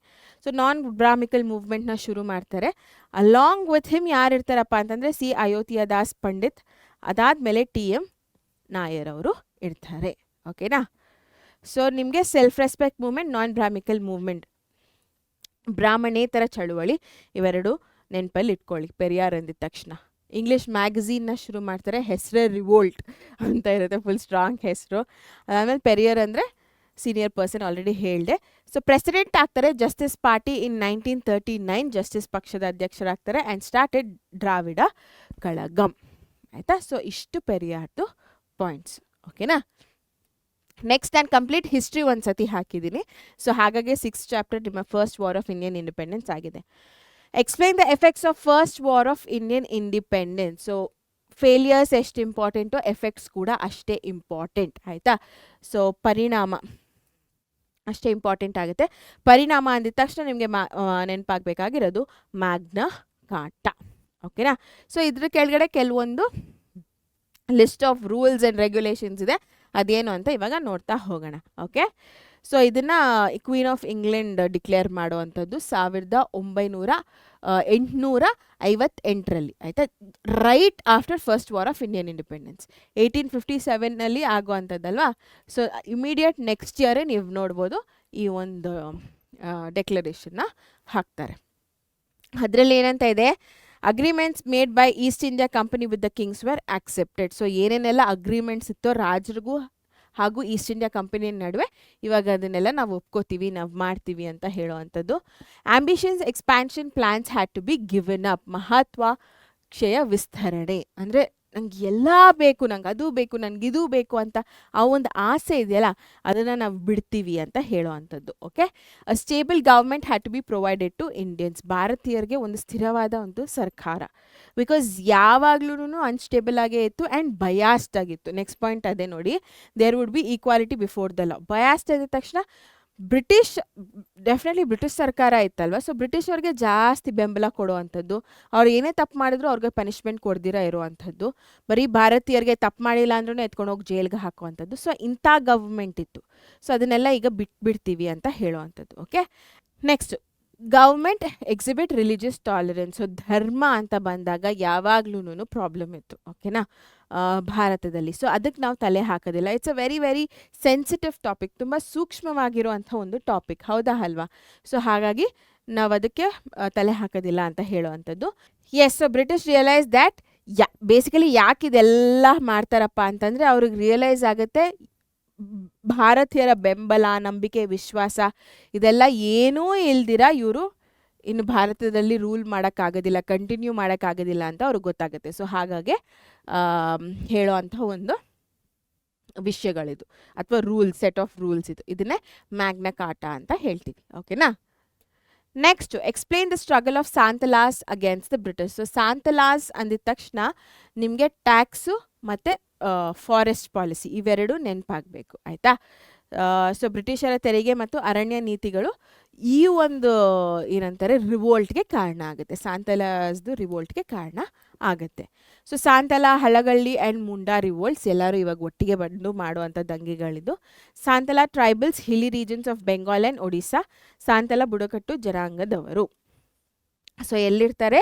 ಸೊ ನಾನ್ ಬ್ರಾಹ್ಮಿಕಲ್ ಮೂವ್ಮೆಂಟ್ನ ಶುರು ಮಾಡ್ತಾರೆ. ಅಲಾಂಗ್ ವಿತ್ ಹಿಮ್ ಯಾರು ಇರ್ತಾರಪ್ಪ ಅಂತಂದರೆ C. ಅಯೋಧ್ಯ ದಾಸ್ ಪಂಡಿತ್, ಅದಾದಮೇಲೆ T.M. ನಾಯರ್ ಅವರು ಇರ್ತಾರೆ. ಓಕೆನಾ. ಸೊ ನಿಮಗೆ ಸೆಲ್ಫ್ ರೆಸ್ಪೆಕ್ಟ್ ಮೂವ್ಮೆಂಟ್, ನಾನ್ ಬ್ರಾಹ್ಮಿಕಲ್ ಮೂವ್ಮೆಂಟ್, ಬ್ರಾಹ್ಮಣೇತರ ಚಳುವಳಿ, ಇವೆರಡು ನೆನಪಲ್ಲಿ ಇಟ್ಕೊಳ್ಳಿ ಪೆರಿಯಾರ್ ಅಂದಿದ ತಕ್ಷಣ. ಇಂಗ್ಲೀಷ್ ಮ್ಯಾಗಝೀನ್ನ ಶುರು ಮಾಡ್ತಾರೆ, ಹೆಸರೇ ರಿವೋಲ್ಟ್ ಅಂತ ಇರುತ್ತೆ, ಫುಲ್ ಸ್ಟ್ರಾಂಗ್ ಹೆಸರು. ಅದಾದಮೇಲೆ ಪೆರಿಯಾರ್ ಅಂದರೆ ಸೀನಿಯರ್ ಪರ್ಸನ್, ಆಲ್ರೆಡಿ ಹೇಳಿದೆ. ಸೊ ಪ್ರೆಸಿಡೆಂಟ್ ಆಗ್ತಾರೆ ಜಸ್ಟಿಸ್ ಪಾರ್ಟಿ ಇನ್ 1939, ಜಸ್ಟಿಸ್ ಪಕ್ಷದ ಅಧ್ಯಕ್ಷರಾಗ್ತಾರೆ. ಆ್ಯಂಡ್ ಸ್ಟಾರ್ಟೆಡ್ ದ್ರಾವಿಡ ಕಳಗಂ, ಆಯಿತಾ. ಸೊ ಇಷ್ಟು ಪೆರಿಯಾರ್ದು ಪಾಯಿಂಟ್ಸ್. ಓಕೆನಾ. ನೆಕ್ಸ್ಟ್ ಆ್ಯಂಡ್ ಕಂಪ್ಲೀಟ್ ಹಿಸ್ಟ್ರಿ ಒಂದು ಸತಿ ಹಾಕಿದ್ದೀನಿ. ಸೊ ಹಾಗಾಗಿ 6th ಚಾಪ್ಟರ್ ನಿಮ್ಮ first war of Indian independence ಆಗಿದೆ. Explain the effects of first war of Indian independence. So failures ಎಷ್ಟು ಇಂಪಾರ್ಟೆಂಟು, ಎಫೆಕ್ಟ್ಸ್ ಕೂಡ ಅಷ್ಟೇ ಇಂಪಾರ್ಟೆಂಟ್, ಆಯಿತಾ. ಸೊ ಪರಿಣಾಮ ಅಷ್ಟೇ ಇಂಪಾರ್ಟೆಂಟ್ ಆಗುತ್ತೆ. ಪರಿಣಾಮ ಅಂದಿದ ತಕ್ಷಣ ನಿಮಗೆ ನೆನಪಾಗಬೇಕಾಗಿರೋದು ಮ್ಯಾಗ್ನಾ ಕಾರ್ಟಾ. ಓಕೆನಾ. ಸೊ ಇದ್ರ ಕೆಳಗಡೆ ಕೆಲವೊಂದು list of rules and regulations ಇದೆ, ಅದೇನು ಅಂತ ಇವಾಗ ನೋಡ್ತಾ ಹೋಗೋಣ. ಓಕೆ. ಸೊ ಇದನ್ನು ಕ್ವೀನ್ ಆಫ್ ಇಂಗ್ಲೆಂಡ್ ಡಿಕ್ಲೇರ್ ಮಾಡುವಂಥದ್ದು 1858ರಲ್ಲಿ, ಆಯಿತಾ. Right after first war of Indian independence 1857ನಲ್ಲಿ ಆಗುವಂಥದ್ದಲ್ವಾ. ಸೊ ಇಮಿಡಿಯೇಟ್ ನೆಕ್ಸ್ಟ್ ಇಯರೇ ನೀವು ನೋಡ್ಬೋದು ಈ ಒಂದು ಡೆಕ್ಲರೇಷನ್ನ ಹಾಕ್ತಾರೆ. ಅದರಲ್ಲಿ ಏನಂತ ಇದೆ, agreements made by East India company with the kings were accepted. So ಏನೇನೆಲ್ಲ ಅಗ್ರಿಮೆಂಟ್ಸ್ ಇತ್ತೋ ರಾಜರಿಗೂ ಹಾಗೂ ಈಸ್ಟ್ ಇಂಡಿಯಾ ಕಂಪನಿ ನಡುವೆ, ಇವಾಗ ಅದನ್ನೆಲ್ಲ ನಾವು ಒಪ್ಕೋತೀವಿ, ನಾವು ಮಾಡ್ತೀವಿ ಅಂತ ಹೇಳುವಂಥದ್ದು. Ambitions expansion plans had to be given up. ಮಹತ್ವಾಕಾಂಕ್ಷೆಯ ವಿಸ್ತರಣೆ ಅಂದರೆ ನಂಗೆ ಎಲ್ಲ ಬೇಕು, ನಂಗೆ ಅದು ಬೇಕು, ನನಗೆ ಇದು ಬೇಕು ಅಂತ ಆ ಒಂದು ಆಸೆ ಇದೆಯಲ್ಲ, ಅದನ್ನು ನಾವು ಬಿಡ್ತೀವಿ ಅಂತ ಹೇಳುವಂಥದ್ದು. Okay. A stable government had to be provided to Indians. ಭಾರತೀಯರಿಗೆ ಒಂದು ಸ್ಥಿರವಾದ ಒಂದು ಸರ್ಕಾರ, ಬಿಕಾಸ್ ಯಾವಾಗ್ಲೂ ಅನ್ಸ್ಟೇಬಲ್ ಆಗೇ ಇತ್ತು ಆ್ಯಂಡ್ ಬಯಾಸ್ಡ್ ಆಗಿತ್ತು. ನೆಕ್ಸ್ಟ್ ಪಾಯಿಂಟ್ ಅದೇ ನೋಡಿ, there would be equality before the law. Biased ಆಗಿದ ತಕ್ಷಣ ಡೆಫಿನೆಟ್ಲಿ ಬ್ರಿಟಿಷ್ ಸರ್ಕಾರ ಇತ್ತಲ್ವ. ಸೊ ಬ್ರಿಟಿಷ್ ಅವ್ರಿಗೆ ಜಾಸ್ತಿ ಬೆಂಬಲ ಕೊಡುವಂಥದ್ದು, ಅವ್ರು ಏನೇ ತಪ್ಪು ಮಾಡಿದ್ರು ಅವ್ರಿಗೆ ಪನಿಷ್ಮೆಂಟ್ ಕೊಡ್ದಿರ ಇರುವಂಥದ್ದು, ಬರೀ ಭಾರತೀಯರಿಗೆ ತಪ್ಪು ಮಾಡಿಲ್ಲ ಅಂದ್ರೂ ಎತ್ಕೊಂಡು ಹೋಗಿ ಜೈಲ್ಗೆ ಹಾಕುವಂಥದ್ದು. ಸೊ ಇಂಥ ಗವರ್ಮೆಂಟ್ ಇತ್ತು. ಸೊ ಅದನ್ನೆಲ್ಲ ಈಗ ಬಿಡ್ತೀವಿ ಅಂತ ಹೇಳುವಂಥದ್ದು. Okay. Next, government exhibit religious tolerance. So ಧರ್ಮ ಅಂತ ಬಂದಾಗ ಯಾವಾಗ್ಲೂ ಪ್ರಾಬ್ಲಮ್ ಇತ್ತು. ಓಕೆನಾ, ಭಾರತದಲ್ಲಿ. ಸೊ ಅದಕ್ಕೆ ನಾವು ತಲೆ ಹಾಕೋದಿಲ್ಲ. It's a very very sensitive topic, ತುಂಬ ಸೂಕ್ಷ್ಮವಾಗಿರುವಂಥ ಒಂದು ಟಾಪಿಕ್, ಹೌದಾ ಅಲ್ವಾ. ಸೊ ಹಾಗಾಗಿ ನಾವು ಅದಕ್ಕೆ ತಲೆ ಹಾಕೋದಿಲ್ಲ ಅಂತ ಹೇಳುವಂಥದ್ದು. Yes. So British realise that basically ಯಾಕೆ ಇದೆಲ್ಲ ಮಾಡ್ತಾರಪ್ಪ ಅಂತಂದರೆ ಅವ್ರಿಗೆ ರಿಯಲೈಸ್ ಆಗುತ್ತೆ ಭಾರತೀಯರ ಬೆಂಬಲ, ನಂಬಿಕೆ, ವಿಶ್ವಾಸ ಇದೆಲ್ಲ ಏನೂ ಇಲ್ದಿರ ಇವರು ಇನ್ನು ಭಾರತದಲ್ಲಿ ರೂಲ್ ಮಾಡೋಕ್ಕಾಗೋದಿಲ್ಲ, ಕಂಟಿನ್ಯೂ ಮಾಡೋಕ್ಕಾಗೋದಿಲ್ಲ ಅಂತ ಅವ್ರಿಗೆ ಗೊತ್ತಾಗುತ್ತೆ. ಸೊ ಹಾಗಾಗಿ ಹೇಳೋ ಅಂಥ ಒಂದು ವಿಷಯಗಳಿದು, ಅಥವಾ ರೂಲ್ಸ್, ಸೆಟ್ ಆಫ್ ರೂಲ್ಸ್ ಇದು. ಇದನ್ನೇ ಮ್ಯಾಗ್ನಾ ಕಾರ್ಟಾ ಅಂತ ಹೇಳ್ತೀವಿ. ಓಕೆನಾ. Next, explain the struggle of Santhals against the British. So Santhals ಅಂದಿದ ತಕ್ಷಣ ನಿಮಗೆ ಟ್ಯಾಕ್ಸು ಮತ್ತು ಫಾರೆಸ್ಟ್ ಪಾಲಿಸಿ ಇವೆರಡು ನೆನಪಾಗಬೇಕು, ಆಯಿತಾ. ಸೊ ಬ್ರಿಟಿಷರ ತೆರಿಗೆ ಮತ್ತು ಅರಣ್ಯ ನೀತಿಗಳು ಈ ಒಂದು ಏನಂತಾರೆ ರಿವೋಲ್ಟ್ಗೆ ಕಾರಣ ಆಗುತ್ತೆ. ಸಾಂತಲಾಸ್ದು ರಿವೋಲ್ಟ್ಗೆ ಕಾರಣ ಆಗುತ್ತೆ. So Santhal, Halagali and Munda revolts ಎಲ್ಲರೂ ಇವಾಗ ಒಟ್ಟಿಗೆ ಬಂದು ಮಾಡುವಂಥ ದಂಗೆಗಳಿದ್ದು. Santhal tribals hilly regions of Bengal and Odisha. ಸಾಂತಲ ಬುಡಕಟ್ಟು ಜನಾಂಗದವರು. ಸೊ ಎಲ್ಲಿರ್ತಾರೆ?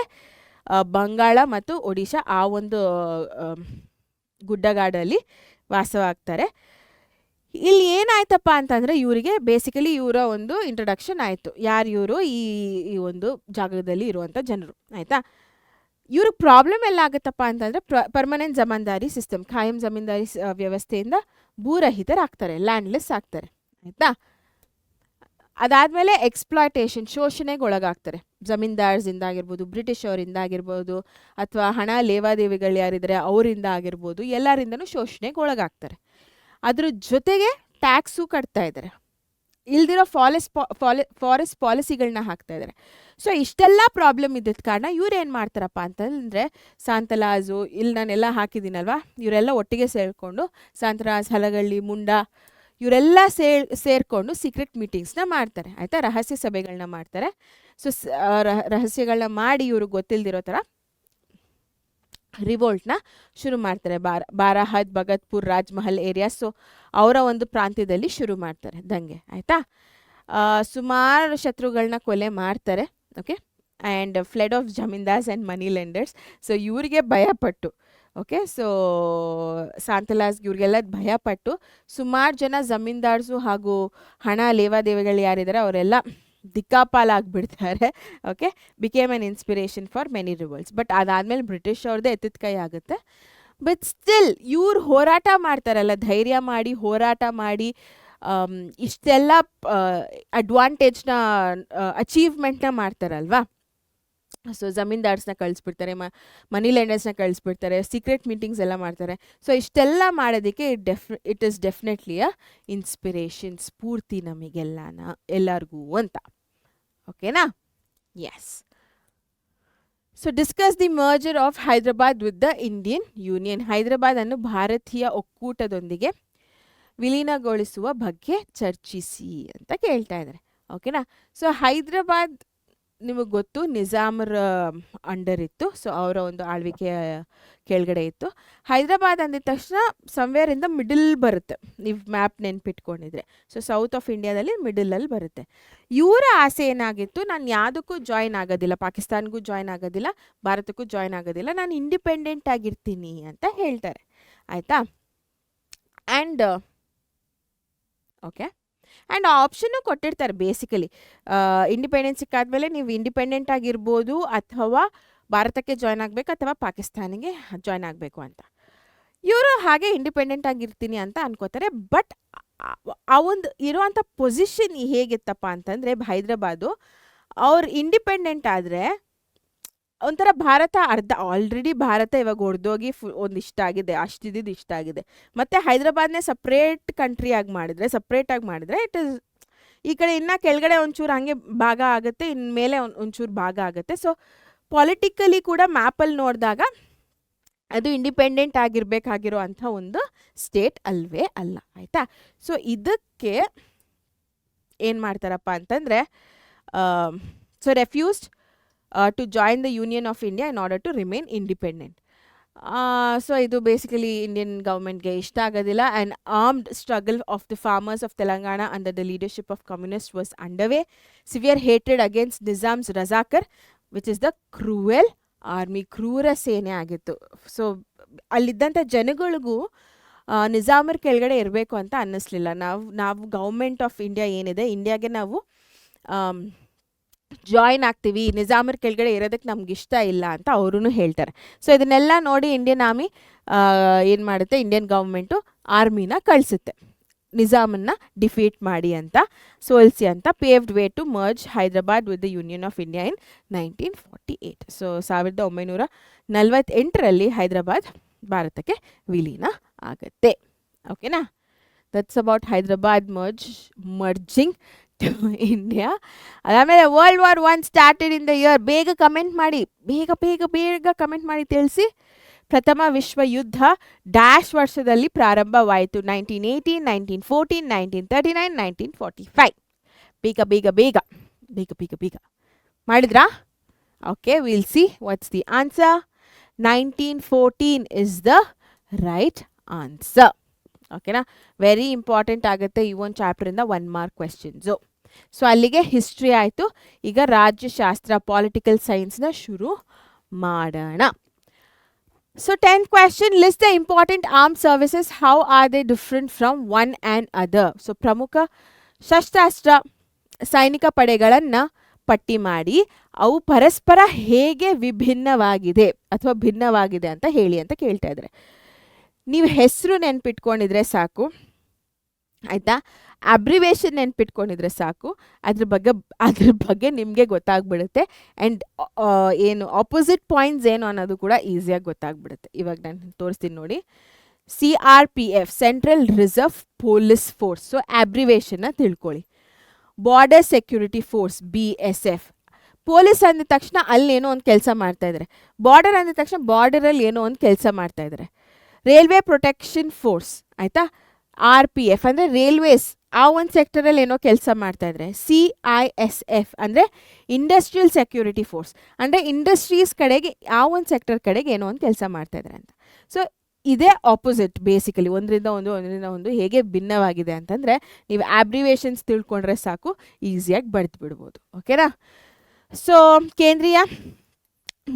ಬಂಗಾಳ ಮತ್ತು ಒಡಿಶಾ ಆ ಒಂದು ಗುಡ್ಡಗಾಡಲ್ಲಿ ವಾಸವಾಗ್ತಾರೆ. ಇಲ್ಲಿ ಏನಾಯ್ತಪ್ಪ ಅಂತಂದರೆ ಇವರಿಗೆ ಬೇಸಿಕಲಿ ಇವರ ಒಂದು ಇಂಟ್ರಡಕ್ಷನ್ ಆಯಿತು. ಯಾರು ಇವರು? ಈ ಒಂದು ಜಾಗದಲ್ಲಿ ಇರುವಂಥ ಜನರು. ಆಯಿತಾ? ಇವ್ರಿಗೆ ಪ್ರಾಬ್ಲಮ್ ಎಲ್ಲ ಆಗುತ್ತಪ್ಪ ಅಂತಂದರೆ ಪರ್ಮನೆಂಟ್ ಜಮೀನ್ದಾರಿ ಸಿಸ್ಟಮ್, ಖಾಯಂ ಜಮೀನ್ದಾರಿ ವ್ಯವಸ್ಥೆಯಿಂದ ಭೂರಹಿತರಾಗ್ತಾರೆ, ಲ್ಯಾಂಡ್ಲೆಸ್ ಆಗ್ತಾರೆ. ಆಯಿತಾ? ಅದಾದಮೇಲೆ ಎಕ್ಸ್ಪ್ಲಾಯ್ಟೇಷನ್, ಶೋಷಣೆಗೆ ಒಳಗಾಗ್ತಾರೆ. ಜಮೀನ್ದಾರ್ಸಿಂದ ಆಗಿರ್ಬೋದು, ಬ್ರಿಟಿಷ್ ಅವರಿಂದ ಆಗಿರ್ಬೋದು, ಅಥವಾ ಹಣ ಲೇವಾದೇವಿಗಳು ಯಾರಿದ್ದಾರೆ ಅವರಿಂದ ಆಗಿರ್ಬೋದು, ಎಲ್ಲರಿಂದನೂ ಶೋಷಣೆಗೆ ಒಳಗಾಗ್ತಾರೆ. ಅದ್ರ ಜೊತೆಗೆ ಟ್ಯಾಕ್ಸು ಕಟ್ತಾ ಇದ್ದಾರೆ, ಇಲ್ದಿರೋ ಫಾರೆಸ್ಟ್ ಪಾಲಿಸಿಗಳನ್ನ ಹಾಕ್ತಾ ಇದ್ದಾರೆ. ಸೊ ಇಷ್ಟೆಲ್ಲ ಪ್ರಾಬ್ಲಮ್ ಇದ್ದಿದ್ದ ಕಾರಣ ಇವ್ರು ಏನು ಮಾಡ್ತಾರಪ್ಪ ಅಂತಂದರೆ, ಸಾಂತಲಾಜು ಇಲ್ಲಿ ನಾನೆಲ್ಲ ಹಾಕಿದ್ದೀನಲ್ವ, ಇವರೆಲ್ಲ ಒಟ್ಟಿಗೆ ಸೇರಿಕೊಂಡು ಸಾಂತಲಾಜ್, ಹಲಗಳ್ಳಿ, ಮುಂಡಾ ಇವರೆಲ್ಲ ಸೇರಿಕೊಂಡು ಸೀಕ್ರೆಟ್ ಮೀಟಿಂಗ್ಸ್ನ ಮಾಡ್ತಾರೆ. ಆಯಿತಾ? ರಹಸ್ಯ ಸಭೆಗಳನ್ನ ಮಾಡ್ತಾರೆ. ಸೊ ರಹಸ್ಯಗಳನ್ನ ಮಾಡಿ ಇವ್ರಿಗೆ ಗೊತ್ತಿಲ್ದಿರೋ ಥರ ರಿವೋಲ್ಟ್ನ ಶುರು ಮಾಡ್ತಾರೆ. ಬಾರಾಹದ್, ಭಗತ್ಪುರ್, ರಾಜ್ಮಹಲ್ ಏರಿಯಾ, ಸೊ ಅವರ ಒಂದು ಪ್ರಾಂತ್ಯದಲ್ಲಿ ಶುರು ಮಾಡ್ತಾರೆ ದಂಗೆ. ಆಯಿತಾ? ಸುಮಾರು ಶತ್ರುಗಳನ್ನ ಕೊಲೆ ಮಾಡ್ತಾರೆ. Okay, and fled of zamindars and money lenders. So ಇವರಿಗೆ ಭಯಪಟ್ಟು, ಓಕೆ, ಸೊ ಸಾಂತಲಾಸ್ಗೆ ಇವ್ರಿಗೆಲ್ಲ ಭಯಪಟ್ಟು ಸುಮಾರು ಜನ ಜಮೀನ್ದಾರ್ಸು ಹಾಗೂ ಹಣ ಲೇವಾದೇವಿಗಳು ಯಾರಿದ್ದಾರೆ ಅವರೆಲ್ಲ ದಿಕ್ಕಾಪಾಲಾಗ್ಬಿಡ್ತಾರೆ. Okay, became an inspiration for many revolts. But ಅದಾದಮೇಲೆ ಬ್ರಿಟಿಷ್ ಅವ್ರದ್ದೇ ಎತ್ತಿದ ಕೈ ಆಗುತ್ತೆ. ಬಟ್ ಸ್ಟಿಲ್ ಇವ್ರು ಹೋರಾಟ ಮಾಡ್ತಾರಲ್ಲ, ಧೈರ್ಯ ಮಾಡಿ ಹೋರಾಟ ಮಾಡಿ ಇಷ್ಟೆಲ್ಲ ಅಡ್ವಾಂಟೇಜ್ನ ಅಚೀವ್ಮೆಂಟ್ನ ಮಾಡ್ತಾರಲ್ವಾ. ಸೊ ಜಮೀನ್ದಾರ್ಸ್ನ ಕಳಿಸ್ಬಿಡ್ತಾರೆ, ಮನಿ ಲೆಂಡರ್ಸ್ನ ಕಳಿಸ್ಬಿಡ್ತಾರೆ, ಸೀಕ್ರೆಟ್ ಮೀಟಿಂಗ್ಸ್ ಎಲ್ಲ ಮಾಡ್ತಾರೆ. ಸೊ ಇಷ್ಟೆಲ್ಲ ಮಾಡೋದಕ್ಕೆ it is definitely a inspiration, ಸ್ಫೂರ್ತಿ ಎಲ್ಲರಿಗೂ ಅಂತ. ಓಕೆನಾ? Yes. So discuss the merger of Hyderabad with the Indian union. ಹೈದರಾಬಾದನ್ನು ಭಾರತೀಯ ಒಕ್ಕೂಟದೊಂದಿಗೆ ವಿಲೀನಗೊಳಿಸುವ ಬಗ್ಗೆ ಚರ್ಚಿಸಿ ಅಂತ ಕೇಳ್ತಾ ಇದ್ದಾರೆ. ಓಕೆನಾ? ಸೊ ಹೈದರಾಬಾದ್ ನಿಮಗೆ ಗೊತ್ತು ನಿಜಾಮರ ಅಂಡರ್ ಇತ್ತು. ಸೊ ಅವರ ಒಂದು ಆಳ್ವಿಕೆಯ ಕೆಳಗಡೆ ಇತ್ತು. ಹೈದರಾಬಾದ್ ಅಂದಿದ ತಕ್ಷಣ ಸಮ್ವೇರ್ ಇಂದ ಮಿಡಲ್ ಬರುತ್ತೆ, ನೀವು ಮ್ಯಾಪ್ ನೆನ್ಪಿಟ್ಕೊಂಡಿದ್ರೆ. ಸೊ ಸೌತ್ ಆಫ್ ಇಂಡಿಯಾದಲ್ಲಿ ಮಿಡಲಲ್ಲಿ ಬರುತ್ತೆ. ಇವರ ಆಸೆ ಏನಾಗಿತ್ತು, ನಾನು ಯಾವುದಕ್ಕೂ ಜಾಯಿನ್ ಆಗೋದಿಲ್ಲ, ಪಾಕಿಸ್ತಾನ್ಗೂ ಜಾಯಿನ್ ಆಗೋದಿಲ್ಲ, ಭಾರತಕ್ಕೂ ಜಾಯಿನ್ ಆಗೋದಿಲ್ಲ, ನಾನು ಇಂಡಿಪೆಂಡೆಂಟ್ ಆಗಿರ್ತೀನಿ ಅಂತ ಹೇಳ್ತಾರೆ. ಆಯಿತಾ? ಆ್ಯಂಡ್ ಓಕೆ, ಆ್ಯಂಡ್ ಆಪ್ಷನ್ನು ಕೊಟ್ಟಿರ್ತಾರೆ ಬೇಸಿಕಲಿ. ಇಂಡಿಪೆಂಡೆನ್ಸ್ ಸಿಕ್ಕಾದ್ಮೇಲೆ ನೀವು ಇಂಡಿಪೆಂಡೆಂಟ್ ಆಗಿರ್ಬೋದು, ಅಥವಾ ಭಾರತಕ್ಕೆ ಜಾಯ್ನ್ ಆಗಬೇಕು, ಅಥವಾ ಪಾಕಿಸ್ತಾನಿಗೆ ಜಾಯ್ನ್ ಆಗಬೇಕು ಅಂತ. ಇವರು ಹಾಗೆ ಇಂಡಿಪೆಂಡೆಂಟ್ ಆಗಿರ್ತೀನಿ ಅಂತ ಅನ್ಕೋತಾರೆ. ಬಟ್ ಆ ಒಂದು ಇರುವಂಥ ಪೊಸಿಷನ್ ಹೇಗಿತ್ತಪ್ಪ ಅಂತಂದರೆ, ಹೈದರಾಬಾದು ಅವ್ರು ಇಂಡಿಪೆಂಡೆಂಟ್ ಆದರೆ ಒಂಥರ ಭಾರತ ಆಲ್ರೆಡಿ ಭಾರತ ಇವಾಗ ಹೊಡೆದೋಗಿ ಒಂದಿಷ್ಟ ಆಗಿದೆ, ಅಷ್ಟಿದ್ದು ಇಷ್ಟ ಆಗಿದೆ. ಮತ್ತು ಹೈದರಾಬಾದ್ನೇ ಸಪ್ರೇಟಾಗಿ ಮಾಡಿದರೆ ಇಟ್ ಇಸ್ ಈ ಕಡೆ ಇನ್ನು ಕೆಳಗಡೆ ಒಂಚೂರು ಹಾಗೆ ಭಾಗ ಆಗುತ್ತೆ, ಇನ್ಮೇಲೆ ಒಂಚೂರು ಭಾಗ ಆಗುತ್ತೆ. ಸೊ ಪಾಲಿಟಿಕಲಿ ಕೂಡ ಮ್ಯಾಪಲ್ಲಿ ನೋಡಿದಾಗ ಅದು ಇಂಡಿಪೆಂಡೆಂಟ್ ಆಗಿರಬೇಕಾಗಿರೋ ಅಂಥ ಒಂದು ಸ್ಟೇಟ್ ಅಲ್ವೇ ಅಲ್ಲ. ಆಯಿತಾ? ಸೊ ಇದಕ್ಕೆ ಏನು ಮಾಡ್ತಾರಪ್ಪ ಅಂತಂದರೆ, so refused to join the Union of India in order to remain independent. So ಇದು ಬೇಸಿಕಲಿ ಇಂಡಿಯನ್ ಗೌರ್ಮೆಂಟ್ಗೆ ಇಷ್ಟ ಆಗೋದಿಲ್ಲ. And armed struggle of the farmers of Telangana under the leadership of communist was underway. Severe hatred against Nizams Razakar which is the cruel army. ಕ್ರೂರ ಸೇನೆ ಆಗಿತ್ತು. So ಅಲ್ಲಿದ್ದಂಥ ಜನಗಳಿಗೂ ನಿಜಾಮರ ಕೆಳಗಡೆ ಇರಬೇಕು ಅಂತ ಅನ್ನಿಸ್ಲಿಲ್ಲ. ನಾವು ಗೌರ್ಮೆಂಟ್ ಆಫ್ ಇಂಡಿಯಾ ಏನಿದೆ, ಇಂಡಿಯಾಗೆ ನಾವು ಜಾಯಿನ್ ಆಗ್ತೀವಿ, ನಿಜಾಮರ ಕೆಳಗಡೆ ಇರೋದಕ್ಕೆ ನಮ್ಗೆ ಇಷ್ಟ ಇಲ್ಲ ಅಂತ ಅವರೂ ಹೇಳ್ತಾರೆ. ಸೊ ಇದನ್ನೆಲ್ಲ ನೋಡಿ ಇಂಡಿಯನ್ ಆರ್ಮಿ ಏನು ಮಾಡುತ್ತೆ, ಇಂಡಿಯನ್ ಗೌರ್ಮೆಂಟು ಆರ್ಮಿನ ಕಳಿಸುತ್ತೆ ನಿಜಾಮನ್ನ ಡಿಫೀಟ್ ಮಾಡಿ ಅಂತ, ಸೋಲಿಸಿ ಅಂತ. Paved way to merge Hyderabad with the union of India in 1948. So 1948ರಲ್ಲಿ ಹೈದರಾಬಾದ್ ಭಾರತಕ್ಕೆ ವಿಲೀನ ಆಗುತ್ತೆ. ಓಕೆನಾ? That's about Hyderabad merging to India. ಅದಾದಮೇಲೆ World War I started in the year. ಬೇಗ ಕಮೆಂಟ್ ಮಾಡಿ, ಬೇಗ ಕಮೆಂಟ್ ಮಾಡಿ ತಿಳಿಸಿ. ಪ್ರಥಮ ವಿಶ್ವ ಯುದ್ಧ ಡ್ಯಾಶ್ ವರ್ಷದಲ್ಲಿ ಪ್ರಾರಂಭವಾಯಿತು? 1918, 1914, 1939, 1945. ಬೇಗ ಬೇಗ ಬೇಗ ಬೇಗ ಬೇಗ ಬೇಗ ಮಾಡಿದ್ರಾ? Okay, will see what's the answer. 1914 is the right answer. ಓಕೆನಾ? ವೆರಿ ಇಂಪಾರ್ಟೆಂಟ್ ಆಗುತ್ತೆ ಈ ಒಂದು ಚಾಪ್ಟರಿಂದ 1 ಮಾರ್ಕ್ ಕ್ವೆಶನ್ಸು. ಸೊ ಅಲ್ಲಿಗೆ ಹಿಸ್ಟ್ರಿ ಆಯಿತು. ಈಗ ರಾಜ್ಯಶಾಸ್ತ್ರ ಪಾಲಿಟಿಕಲ್ ಸೈನ್ಸ್ನ ಶುರು ಮಾಡೋಣ. So 10th question, list the important armed services. How are they different from one and other? So ಪ್ರಮುಖ ಸಶಸ್ತ್ರ ಸೈನಿಕ ಪಡೆಗಳನ್ನು ಪಟ್ಟಿ ಮಾಡಿ ಅವು ಪರಸ್ಪರ ಹೇಗೆ ವಿಭಿನ್ನವಾಗಿದೆ ಅಥವಾ ಭಿನ್ನವಾಗಿದೆ ಅಂತ ಹೇಳಿ ಅಂತ ಕೇಳ್ತಾ ಇದ್ದಾರೆ. ನೀವು ಹೆಸರು ನೆನ್ಪಿಟ್ಕೊಂಡಿದ್ರೆ ಸಾಕು, ಆಯಿತಾ? ಅಬ್ರಿವೇಷನ್ ನೆನ್ಪಿಟ್ಕೊಂಡಿದ್ರೆ ಸಾಕು, ಅದ್ರ ಬಗ್ಗೆ ನಿಮಗೆ ಗೊತ್ತಾಗ್ಬಿಡುತ್ತೆ. ಆ್ಯಂಡ್ ಏನು ಆಪೋಸಿಟ್ ಪಾಯಿಂಟ್ಸ್ ಏನು ಅನ್ನೋದು ಕೂಡ ಈಸಿಯಾಗಿ ಗೊತ್ತಾಗ್ಬಿಡುತ್ತೆ. ಇವಾಗ ನಾನು ತೋರಿಸ್ತೀನಿ ನೋಡಿ. CRPF, Central Reserve Police Force. So ಅಬ್ರಿವೇಷನ್ನ ತಿಳ್ಕೊಳ್ಳಿ. Border Security Force, BSF. Police ಅಂದಿದ ತಕ್ಷಣ ಅಲ್ಲಿ ಏನೋ ಒಂದು ಕೆಲಸ ಮಾಡ್ತಾ ಇದ್ದಾರೆ. ಬಾರ್ಡರ್ ಅಂದಿದ ತಕ್ಷಣ ಬಾರ್ಡರಲ್ಲಿ ಏನೋ ಒಂದು ಕೆಲಸ ಮಾಡ್ತಾ ಇದ್ದಾರೆ. ರೈಲ್ವೆ ಪ್ರೊಟೆಕ್ಷನ್ ಫೋರ್ಸ್, ಆಯಿತಾ? RPF ಅಂದರೆ ರೈಲ್ವೇಸ್, ಆ ಒಂದು ಸೆಕ್ಟರಲ್ಲಿ ಏನೋ ಕೆಲಸ ಮಾಡ್ತಾ ಇದ್ದಾರೆ. CISF ಅಂದರೆ ಇಂಡಸ್ಟ್ರಿಯಲ್ ಸೆಕ್ಯೂರಿಟಿ ಫೋರ್ಸ್, ಅಂದರೆ ಇಂಡಸ್ಟ್ರೀಸ್ ಕಡೆಗೆ ಆ ಒಂದು ಸೆಕ್ಟರ್ ಕಡೆಗೆ ಏನೋ ಒಂದು ಕೆಲಸ ಮಾಡ್ತಾ ಇದ್ದಾರೆ ಅಂತ. ಸೊ ಇದೇ ಆಪೋಸಿಟ್ ಬೇಸಿಕಲಿ, ಒಂದರಿಂದ ಒಂದು ಹೇಗೆ ಭಿನ್ನವಾಗಿದೆ ಅಂತಂದರೆ ನೀವು ಅಬ್ರಿವೇಷನ್ಸ್ ತಿಳ್ಕೊಂಡ್ರೆ ಸಾಕು, ಈಸಿಯಾಗಿ ಬರೆದು ಬಿಡ್ಬೋದು. ಓಕೆನಾ? ಸೊ ಕೇಂದ್ರೀಯ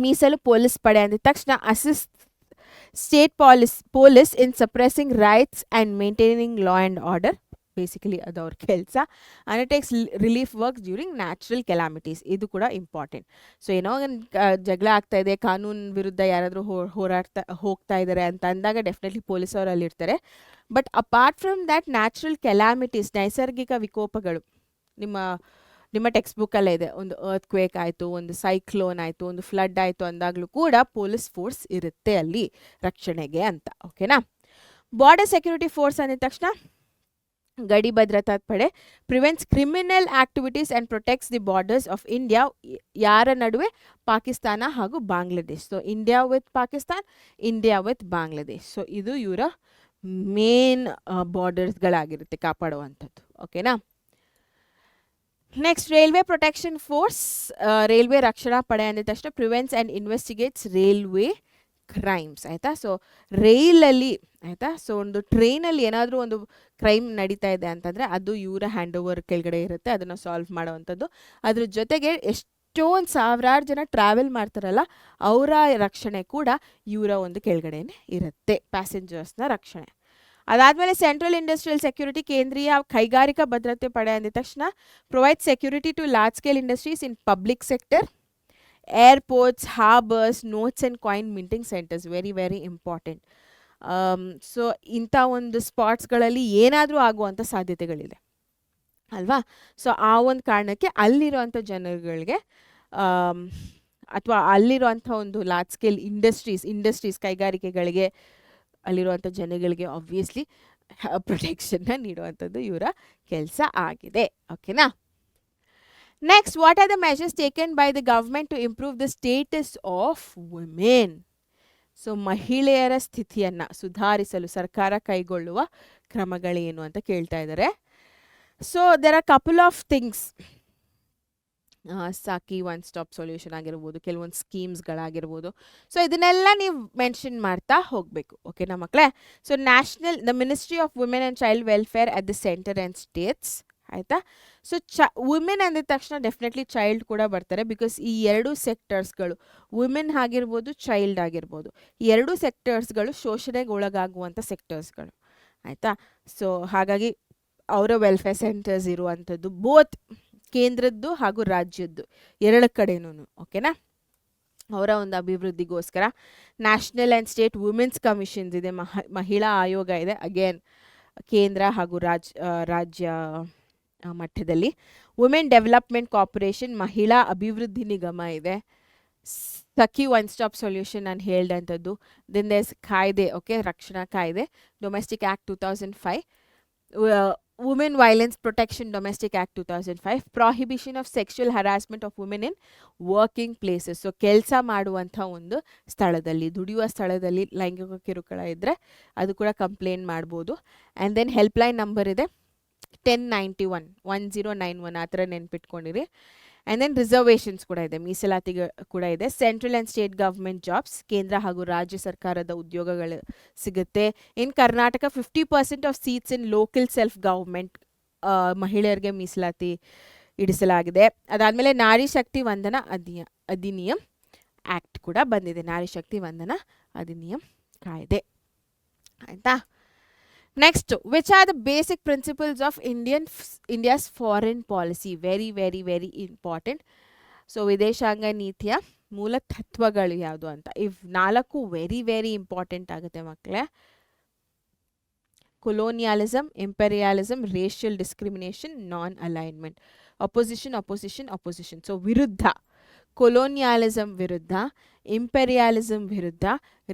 ಮೀಸಲು ಪೊಲೀಸ್ ಪಡೆ ಅಂದಿದ ತಕ್ಷಣ assist state police in suppressing rights and maintaining law and order. Basically ಅದು ಅವ್ರ ಕೆಲಸ. Undertakes relief works during natural calamities. ಇದು ಕೂಡ ಇಂಪಾರ್ಟೆಂಟ್. ಸೊ ಏನೋ ಜಗಳ ಆಗ್ತಾ ಇದೆ, ಕಾನೂನು ವಿರುದ್ಧ ಯಾರಾದರೂ ಹೋಗ್ತಾ ಇದ್ದಾರೆ ಅಂತ ಅಂದಾಗ ಡೆಫಿನೆಟ್ಲಿ ಪೊಲೀಸವರು ಅಲ್ಲಿರ್ತಾರೆ. But apart from that natural calamities, ನೈಸರ್ಗಿಕ ವಿಕೋಪಗಳು ನಿಮ್ಮ ಟೆಕ್ಸ್ಟ್ ಬುಕ್ಕಲ್ಲೇ ಇದೆ. ಒಂದು ಅರ್ತ್ ಕ್ವೇಕ್ ಆಯಿತು, ಒಂದು ಸೈಕ್ಲೋನ್ ಆಯಿತು, ಒಂದು ಫ್ಲಡ್ ಆಯಿತು ಅಂದಾಗಲೂ ಕೂಡ ಪೊಲೀಸ್ ಫೋರ್ಸ್ ಇರುತ್ತೆ ಅಲ್ಲಿ ರಕ್ಷಣೆಗೆ ಅಂತ. ಓಕೆನಾ? ಬಾರ್ಡರ್ ಸೆಕ್ಯೂರಿಟಿ ಫೋರ್ಸ್ ಅಂದಿದ ತಕ್ಷಣ ಗಡಿ ಭದ್ರತಾ ಪಡೆ prevents criminal activities and protects the borders of India. ಯಾರ ನಡುವೆ? ಪಾಕಿಸ್ತಾನ ಹಾಗೂ Bangladesh. So India with Pakistan, India with Bangladesh. So ಇದು ಇವರ ಮೇನ್ ಬಾರ್ಡರ್ಸ್ಗಳಾಗಿರುತ್ತೆ ಕಾಪಾಡುವಂಥದ್ದು. ಓಕೆನಾ? Next railway protection force, railway ರಕ್ಷಣಾ ಪಡೆ ಅಂದಿದ ತಕ್ಷಣ ಪ್ರಿವೆಂಟ್ಸ್ ಆ್ಯಂಡ್ ಇನ್ವೆಸ್ಟಿಗೇಟ್ಸ್ ರೈಲ್ವೆ ಕ್ರೈಮ್ಸ್. ಆಯಿತಾ? ಸೊ ರೈಲಲ್ಲಿ, ಆಯಿತಾ? ಸೊ ಒಂದು ಟ್ರೈನಲ್ಲಿ ಏನಾದರೂ ಒಂದು ಕ್ರೈಮ್ ನಡೀತಾ ಇದೆ ಅಂತಂದರೆ ಅದು ಇವರ ಹ್ಯಾಂಡ್ ಓವರ್ ಕೆಳಗಡೆ ಇರುತ್ತೆ, ಅದನ್ನು ಸಾಲ್ವ್ ಮಾಡೋವಂಥದ್ದು. ಅದ್ರ ಜೊತೆಗೆ ಎಷ್ಟೊಂದು ಸಾವಿರಾರು ಜನ ಟ್ರಾವೆಲ್ ಮಾಡ್ತಾರಲ್ಲ, ಅವರ ರಕ್ಷಣೆ ಕೂಡ ಇವರ ಒಂದು ಕೆಳಗಡೆನೇ ಇರುತ್ತೆ, ಪ್ಯಾಸೆಂಜರ್ಸ್ನ ರಕ್ಷಣೆ. ಅದಾದಮೇಲೆ ಸೆಂಟ್ರಲ್ ಇಂಡಸ್ಟ್ರಿಯಲ್ ಸೆಕ್ಯೂರಿಟಿ, ಕೇಂದ್ರೀಯ ಕೈಗಾರಿಕಾ ಭದ್ರತೆ ಪಡೆ ಅಂದಿದ ತಕ್ಷಣ provide security to large scale industries in public sector, airports, harbours, notes and coin minting centres. Very very important. So ಇಂಥ ಒಂದು ಸ್ಪಾಟ್ಸ್ಗಳಲ್ಲಿ ಏನಾದರೂ ಆಗುವಂಥ ಸಾಧ್ಯತೆಗಳಿದೆ ಅಲ್ವಾ? ಸೊ ಆ ಒಂದು ಕಾರಣಕ್ಕೆ ಅಲ್ಲಿರುವಂಥ ಜನಗಳಿಗೆ ಅಥವಾ ಅಲ್ಲಿರುವಂಥ ಒಂದು ಲಾರ್ಜ್ ಸ್ಕೇಲ್ ಇಂಡಸ್ಟ್ರೀಸ್ ಕೈಗಾರಿಕೆಗಳಿಗೆ ಅಲ್ಲಿರುವಂಥ ಜನಗಳಿಗೆ ಆಬ್ವಿಯಸ್ಲಿ ಪ್ರೊಟೆಕ್ಷನ್ನ ನೀಡುವಂಥದ್ದು ಇವರ ಕೆಲಸ ಆಗಿದೆ. ಓಕೆನಾ? Next, what are the measures taken by the government to improve the status of women? So ಮಹಿಳೆಯರ ಸ್ಥಿತಿಯನ್ನು ಸುಧಾರಿಸಲು ಸರ್ಕಾರ ಕೈಗೊಳ್ಳುವ ಕ್ರಮಗಳೇನು ಅಂತ ಕೇಳ್ತಾ ಇದ್ದಾರೆ. So there are couple of things. Sakhi one stop solution ಆಗಿರ್ಬೋದು, ಕೆಲವೊಂದು ಸ್ಕೀಮ್ಸ್ಗಳಾಗಿರ್ಬೋದು. ಸೊ ಇದನ್ನೆಲ್ಲ ನೀವು ಮೆನ್ಷನ್ ಮಾಡ್ತಾ ಹೋಗಬೇಕು. ಓಕೆನಾ ಮಕ್ಕಳೇ? So the ministry of women and child welfare at the centre and States. ಆಯಿತಾ? ಸೊ ವುಮೆನ್ ಅಂದಿದ ತಕ್ಷಣ ಡೆಫಿನೆಟ್ಲಿ ಚೈಲ್ಡ್ ಕೂಡ ಬರ್ತಾರೆ. ಬಿಕಾಸ್ ಈ ಎರಡೂ ಸೆಕ್ಟರ್ಸ್ಗಳು, ವುಮೆನ್ ಆಗಿರ್ಬೋದು, ಚೈಲ್ಡ್ ಆಗಿರ್ಬೋದು, ಈ ಎರಡೂ ಸೆಕ್ಟರ್ಸ್ಗಳು ಶೋಷಣೆಗೆ ಒಳಗಾಗುವಂಥ ಸೆಕ್ಟರ್ಸ್ಗಳು. ಆಯಿತಾ? ಸೊ ಹಾಗಾಗಿ ಅವರ ವೆಲ್ಫೇರ್ ಸೆಂಟರ್ಸ್ ಇರುವಂಥದ್ದು ಬೋತ್ ಕೇಂದ್ರದ್ದು ಹಾಗೂ ರಾಜ್ಯದ್ದು ಎರಡು ಕಡೆನೂ. ಓಕೆನಾ? ಅವರ ಒಂದು ಅಭಿವೃದ್ಧಿಗೋಸ್ಕರ national and state women's commissions ಇದೆ, ಮಹಿಳಾ ಆಯೋಗ ಇದೆ, ಅಗೇನ್ ಕೇಂದ್ರ ಹಾಗೂ ರಾಜ್ಯ ಮಟ್ಟದಲ್ಲಿ. ವುಮೆನ್ ಡೆವಲಪ್ಮೆಂಟ್ ಕಾರ್ಪೊರೇಷನ್, ಮಹಿಳಾ ಅಭಿವೃದ್ಧಿ ನಿಗಮ ಇದೆ. ಸಖಿ ಒನ್ ಸ್ಟಾಪ್ ಸೊಲ್ಯೂಷನ್ ನಾನು ಹೇಳ್ದಂಥದ್ದು. ದೆನ್ ದೇರ್ಸ್ ಕಾಯ್ದೆ, ಓಕೆ, ರಕ್ಷಣಾ ಕಾಯ್ದೆ, domestic act 2005. Women violence protection domestic act 2005, prohibition of sexual harassment of women in working places. So ಕೆಲಸ ಮಾಡುವಂಥ ಒಂದು ಸ್ಥಳದಲ್ಲಿ, ದುಡಿಯುವ ಸ್ಥಳದಲ್ಲಿ ಲೈಂಗಿಕ ಕಿರುಕುಳ ಇದ್ದರೆ ಅದು ಕೂಡ ಕಂಪ್ಲೇಂಟ್ ಮಾಡ್ಬೋದು. ಆ್ಯಂಡ್ ದೆನ್ ಹೆಲ್ಪ್ಲೈನ್ ನಂಬರ್ ಇದೆ 1091 1091, ಆ ಥರ ನೆನ್ಪಿಟ್ಕೊಂಡಿರಿ. ಆ್ಯಂಡ್ ದೆನ್ ರಿಸರ್ವೇಷನ್ಸ್ ಕೂಡ ಇದೆ, ಮೀಸಲಾತಿಗೆ ಕೂಡ ಇದೆ. Central and state government jobs, ಕೇಂದ್ರ ಹಾಗೂ ರಾಜ್ಯ ಸರ್ಕಾರದ ಉದ್ಯೋಗಗಳು ಸಿಗುತ್ತೆ. In Karnataka 50% of seats in local self government ಮಹಿಳೆಯರಿಗೆ ಮೀಸಲಾತಿ ಇಡಿಸಲಾಗಿದೆ. ಅದಾದಮೇಲೆ ನಾರಿ ಶಕ್ತಿ ವಂದನಾ ಅಧಿನಿಯಂ ಆ್ಯಕ್ಟ್ ಕೂಡ ಬಂದಿದೆ, ನಾರಿ ಶಕ್ತಿ ವಂದನಾ ಅಧಿನಿಯಂ ಕಾಯ್ದೆ. ಆಯಿತಾ? Next, which are the basic principles of India's foreign policy? Very very very important. So ವಿದೇಶಾಂಗ ನೀತಿಯ ಮೂಲ ತತ್ವಗಳು ಯಾವುದು ಅಂತ. ಇವ್ 4 ವೆರಿ ವೆರಿ ಇಂಪಾರ್ಟೆಂಟ್ ಆಗುತ್ತೆ ಮಕ್ಕಳೇ. Colonialism, imperialism, racial discrimination, non alignment. Opposition opposition opposition. So ವಿರುದ್ಧ, ಕೊಲೋನಿಯಾಲಿಸಮ್ ವಿರುದ್ಧ, ಇಂಪೆರಿಯಾಲಿಸಮ್ ವಿರುದ್ಧ,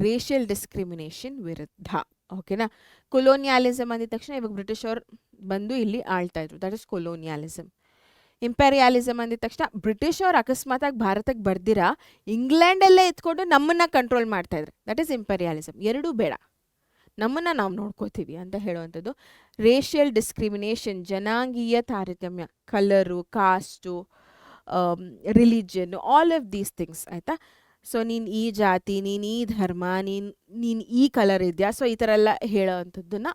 ರೇಷಿಯಲ್ ಡಿಸ್ಕ್ರಿಮಿನೇಷನ್ ವಿರುದ್ಧ. ಓಕೆನಾ? ಕೊಲೋನಿಯಾಲಿಸಮ್ ಅಂದಿದ ತಕ್ಷಣ ಇವಾಗ ಬ್ರಿಟಿಷರು ಬಂದು ಇಲ್ಲಿ ಆಳ್ತಾ ಇದ್ರು, ದಟ್ ಇಸ್ ಕೊಲೋನಿಯಾಲಿಸಮ್. ಇಂಪೆರಿಯಾಲಿಸಮ್ ಅಂದಿದ ತಕ್ಷಣ ಬ್ರಿಟಿಷವ್ರು ಅಕಸ್ಮಾತಾಗಿ ಭಾರತಕ್ಕೆ ಬರ್ದಿರಾ ಇಂಗ್ಲೆಂಡಲ್ಲೇ ಎತ್ಕೊಂಡು ನಮ್ಮನ್ನು ಕಂಟ್ರೋಲ್ ಮಾಡ್ತಾ ಇದ್ರು, ದಟ್ ಈಸ್ ಇಂಪೆರಿಯಾಲಿಸಮ್. ಎರಡೂ ಬೇಡ, ನಮ್ಮನ್ನು ನಾವು ನೋಡ್ಕೋತೀವಿ ಅಂತ ಹೇಳುವಂಥದ್ದು. ರೇಷಿಯಲ್ ಡಿಸ್ಕ್ರಿಮಿನೇಷನ್, ಜನಾಂಗೀಯ ತಾರತಮ್ಯ, colour, cost, religion, all of these things. ಆಯಿತಾ? ಸೊ ನೀನು ಈ ಜಾತಿ, ನೀನು ಈ ಧರ್ಮ, ನೀನು ಈ ಕಲರ್ ಇದೆಯಾ, ಸೊ ಈ ಥರ ಎಲ್ಲ ಹೇಳೋವಂಥದ್ದನ್ನು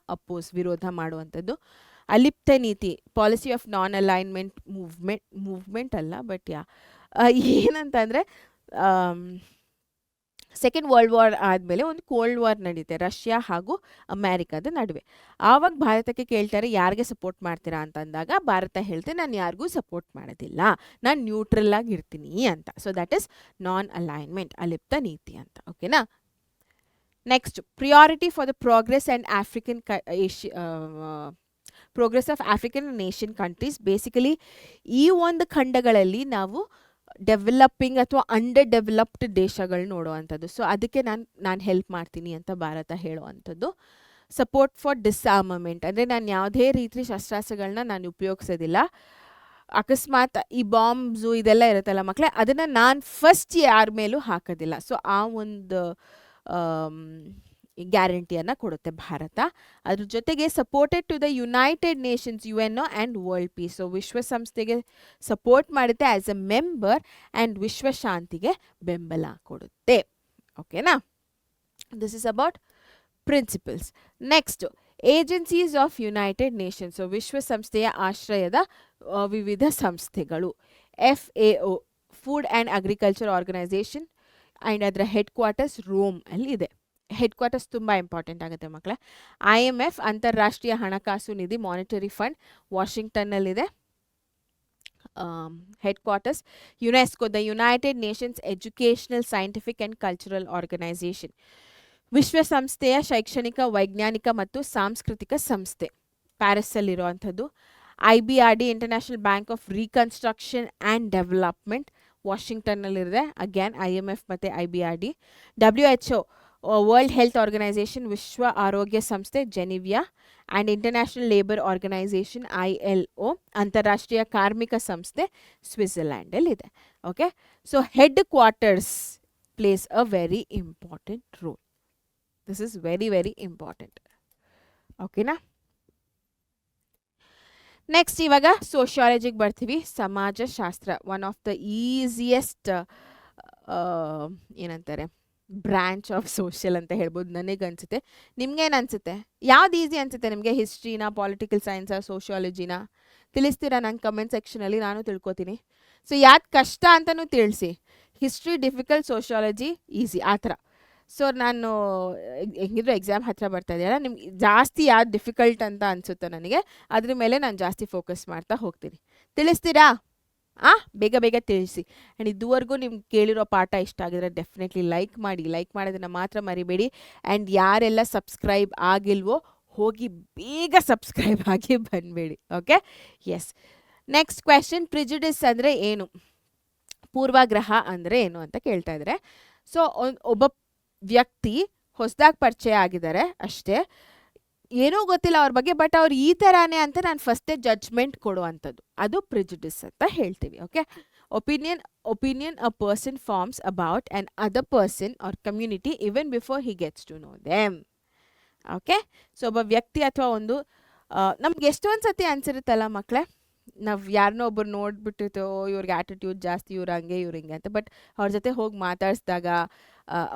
ವಿರೋಧ ಮಾಡುವಂಥದ್ದು. ಅಲಿಪ್ತ ನೀತಿ, policy of non alignment movement ಅಲ್ಲ, ಬಟ್ ಏನಂತಂದರೆ ಸೆಕೆಂಡ್ ವರ್ಲ್ಡ್ ವಾರ್ ಆದಮೇಲೆ ಒಂದು ಕೋಲ್ಡ್ ವಾರ್ ನಡೀತೆ ರಷ್ಯಾ ಹಾಗೂ ಅಮೇರಿಕಾದ ನಡುವೆ. ಆವಾಗ ಭಾರತಕ್ಕೆ ಕೇಳ್ತಾರೆ ಯಾರಿಗೆ ಸಪೋರ್ಟ್ ಮಾಡ್ತೀರಾ ಅಂತಂದಾಗ ಭಾರತ ಹೇಳ್ತೆ ನಾನು ಯಾರಿಗೂ ಸಪೋರ್ಟ್ ಮಾಡೋದಿಲ್ಲ, ನಾನು ನ್ಯೂಟ್ರಲ್ ಆಗಿ ಇರ್ತೀನಿ ಅಂತ. So that is non alignment, ಅಲಿಪ್ತ ನೀತಿ ಅಂತ. ಓಕೆನಾ? Next, priority for the progress and progress of African nation countries. Basically ಈ ಒಂದು ಖಂಡಗಳಲ್ಲಿ ನಾವು ಡೆವಲಪಿಂಗ್ ಅಥವಾ ಅಂಡರ್ ಡೆವಲಪ್ಡ್ ದೇಶಗಳು ನೋಡುವಂಥದ್ದು. ಸೊ ಅದಕ್ಕೆ ನಾನು ಹೆಲ್ಪ್ ಮಾಡ್ತೀನಿ ಅಂತ ಭಾರತ ಹೇಳುವಂಥದ್ದು. ಸಪೋರ್ಟ್ ಫಾರ್ ಡಿಸ್ಆರ್ಮಮೆಂಟ್, ಅಂದರೆ ನಾನು ಯಾವುದೇ ರೀತಿ ಶಸ್ತ್ರಾಸ್ತ್ರಗಳನ್ನ ನಾನು ಉಪಯೋಗಿಸೋದಿಲ್ಲ. ಅಕಸ್ಮಾತ್ ಈ ಬಾಂಬ್ಸು ಇದೆಲ್ಲ ಇರುತ್ತಲ್ಲ ಮಕ್ಕಳೇ, ಅದನ್ನು ನಾನು ಫಸ್ಟ್ ಯಾರ ಮೇಲೂ ಹಾಕೋದಿಲ್ಲ. ಸೊ ಆ ಒಂದು ಗ್ಯಾರಂಟಿಯನ್ನು ಕೊಡುತ್ತೆ ಭಾರತ. ಅದ್ರ ಜೊತೆಗೆ supported to the United Nations, UNO and world peace. So ವಿಶ್ವಸಂಸ್ಥೆಗೆ ಸಪೋರ್ಟ್ ಮಾಡುತ್ತೆ ಆ್ಯಸ್ ಅ ಮೆಂಬರ್ ಆ್ಯಂಡ್ ವಿಶ್ವಶಾಂತಿಗೆ ಬೆಂಬಲ ಕೊಡುತ್ತೆ. ಓಕೆನಾ? This is about principles. Next, agencies of United Nations. So ವಿಶ್ವಸಂಸ್ಥೆಯ ಆಶ್ರಯದ ವಿವಿಧ ಸಂಸ್ಥೆಗಳು. FAO, Food and Agriculture Organisation, and ಅದರ ಹೆಡ್ ಕ್ವಾರ್ಟರ್ಸ್ ರೋಮ್ ಅಲ್ಲಿ ಇದೆ. ಹೆಡ್ ಕ್ವಾರ್ಟರ್ಸ್ ತುಂಬ ಇಂಪಾರ್ಟೆಂಟ್ ಆಗುತ್ತೆ ಮಕ್ಕಳೇ. IMF, ಅಂತಾರಾಷ್ಟ್ರೀಯ ಹಣಕಾಸು ನಿಧಿ, ಮಾನಿಟರಿ ಫಂಡ್, ವಾಷಿಂಗ್ಟನ್ನಲ್ಲಿದೆ headquarters. UNESCO, the United Nations Educational, Scientific and Cultural Organisation. ವಿಶ್ವಸಂಸ್ಥೆಯ ಶೈಕ್ಷಣಿಕ, ವೈಜ್ಞಾನಿಕ ಮತ್ತು ಸಾಂಸ್ಕೃತಿಕ ಸಂಸ್ಥೆ, ಪ್ಯಾರಿಸ್ಸಲ್ಲಿರುವಂಥದ್ದು. IBRD, International Bank of Reconstruction and Development, ವಾಷಿಂಗ್ಟನ್ನಲ್ಲಿದೆ. ಅಗೇನ್ IMF ಮತ್ತು IBRD. WHO, World Health Organisation, ವಿಶ್ವ ಆರೋಗ್ಯ ಸಂಸ್ಥೆ, Geneva. And International Labour Organisation, ILO, ಅಂತಾರಾಷ್ಟ್ರೀಯ ಕಾರ್ಮಿಕ ಸಂಸ್ಥೆ, ಸ್ವಿಟ್ಜರ್ಲ್ಯಾಂಡಲ್ಲಿದೆ. Okay? So headquarters plays a very important role. This is very very important. ಓಕೆನಾ? ನೆಕ್ಸ್ಟ್, ಇವಾಗ ಸೋಷಿಯಾಲಜಿಗೆ ಬರ್ತೀವಿ. ಸಮಾಜಶಾಸ್ತ್ರ, ಒನ್ ಆಫ್ ದ ಈಸಿಯೆಸ್ಟ್ ಏನಂತಾರೆ ಬ್ರ್ಯಾಂಚ್ ಆಫ್ ಸೋಷಿಯಲ್ ಅಂತ ಹೇಳ್ಬೋದು ನನಗನ್ಸುತ್ತೆ. ನಿಮ್ಗೇನು ಅನಿಸುತ್ತೆ? ಯಾವ್ದು ಈಸಿ ಅನಿಸುತ್ತೆ ನಿಮಗೆ? ಹಿಸ್ಟ್ರಿನಾ, ಪೊಲಿಟಿಕಲ್ ಸೈನ್ಸಾ, ಸೋಷಿಯಾಲಜಿನಾ? ತಿಳಿಸ್ತೀರಾ ನಂಗೆ ಕಮೆಂಟ್ ಸೆಕ್ಷನಲ್ಲಿ, ನಾನು ತಿಳ್ಕೊತೀನಿ. ಸೊ ಯಾವ್ದು ಕಷ್ಟ ಅಂತಲೂ ತಿಳಿಸಿ. ಹಿಸ್ಟ್ರಿ ಡಿಫಿಕಲ್ಟ್, ಸೋಷಿಯಾಲಜಿ ಈಸಿ, ಆ ಥರ. ಸೊ ನಾನು ಹೆಂಗಿದ್ರು ಎಕ್ಸಾಮ್ ಹತ್ತಿರ ಬರ್ತಾ ಇದೆಯಲ್ಲ, ನಿಮ್ಗೆ ಜಾಸ್ತಿ ಯಾವ್ದು ಡಿಫಿಕಲ್ಟ್ ಅಂತ ಅನಿಸುತ್ತೋ ನನಗೆ ಅದ್ರ ಮೇಲೆ ನಾನು ಜಾಸ್ತಿ ಫೋಕಸ್ ಮಾಡ್ತಾ ಹೋಗ್ತೀನಿ. ತಿಳಿಸ್ತೀರಾ? ಬೇಗ ಬೇಗ ತಿಳಿಸಿ. ಆ್ಯಂಡ್ ಇದುವರೆಗೂ ನಿಮ್ಗೆ ಕೇಳಿರೋ ಪಾಠ ಇಷ್ಟ ಆಗಿದ್ರೆ ಡೆಫಿನೆಟ್ಲಿ ಲೈಕ್ ಮಾಡಿ. ಲೈಕ್ ಮಾಡೋದನ್ನು ಮಾತ್ರ ಮರಿಬೇಡಿ. ಆ್ಯಂಡ್ ಯಾರೆಲ್ಲ ಸಬ್ಸ್ಕ್ರೈಬ್ ಆಗಿಲ್ವೋ ಹೋಗಿ ಬೇಗ ಸಬ್ಸ್ಕ್ರೈಬ್ ಆಗಿ ಬಂದುಬೇಡಿ. Okay? S. Next question, prejudice ಅಂದರೆ ಏನು? ಪೂರ್ವಾಗ್ರಹ ಅಂದರೆ ಏನು ಅಂತ ಕೇಳ್ತಾ ಇದ್ದಾರೆ. ಸೊ ಒಬ್ಬ ವ್ಯಕ್ತಿ ಹೊಸದಾಗಿ ಪರಿಚಯ ಆಗಿದ್ದಾರೆ ಅಷ್ಟೇ, ಏನೂ ಗೊತ್ತಿಲ್ಲ ಅವ್ರ ಬಗ್ಗೆ, ಬಟ್ ಅವ್ರು ಈ ಥರಾನೇ ಅಂತ ನಾನು ಫಸ್ಟೇ ಜಡ್ಜ್ಮೆಂಟ್ ಕೊಡುವಂಥದ್ದು, ಅದು ಪ್ರಿಜುಡಿಸ್ ಅಂತ ಹೇಳ್ತೀವಿ. Okay, opinion opinion a person forms about an other person or community even before he gets to know them. Okay, so ಒಬ್ಬ ವ್ಯಕ್ತಿ ಅಥವಾ ಒಂದು ನಮ್ಗೆ ಎಷ್ಟೊಂದು ಸತಿ ಅನ್ಸಿರುತ್ತಲ್ಲ ಮಕ್ಕಳೇ, ನಾವು ಯಾರನ್ನೋ ಒಬ್ಬರು ನೋಡ್ಬಿಟ್ಟಿರ್ತೇವೋ ಇವ್ರಿಗೆ ಆ್ಯಟಿಟ್ಯೂಡ್ ಜಾಸ್ತಿ, ಇವ್ರು ಹಂಗೆ ಇವ್ರು ಹಿಂಗೆ ಅಂತ, ಬಟ್ ಅವ್ರ ಜೊತೆ ಹೋಗಿ ಮಾತಾಡಿಸಿದಾಗ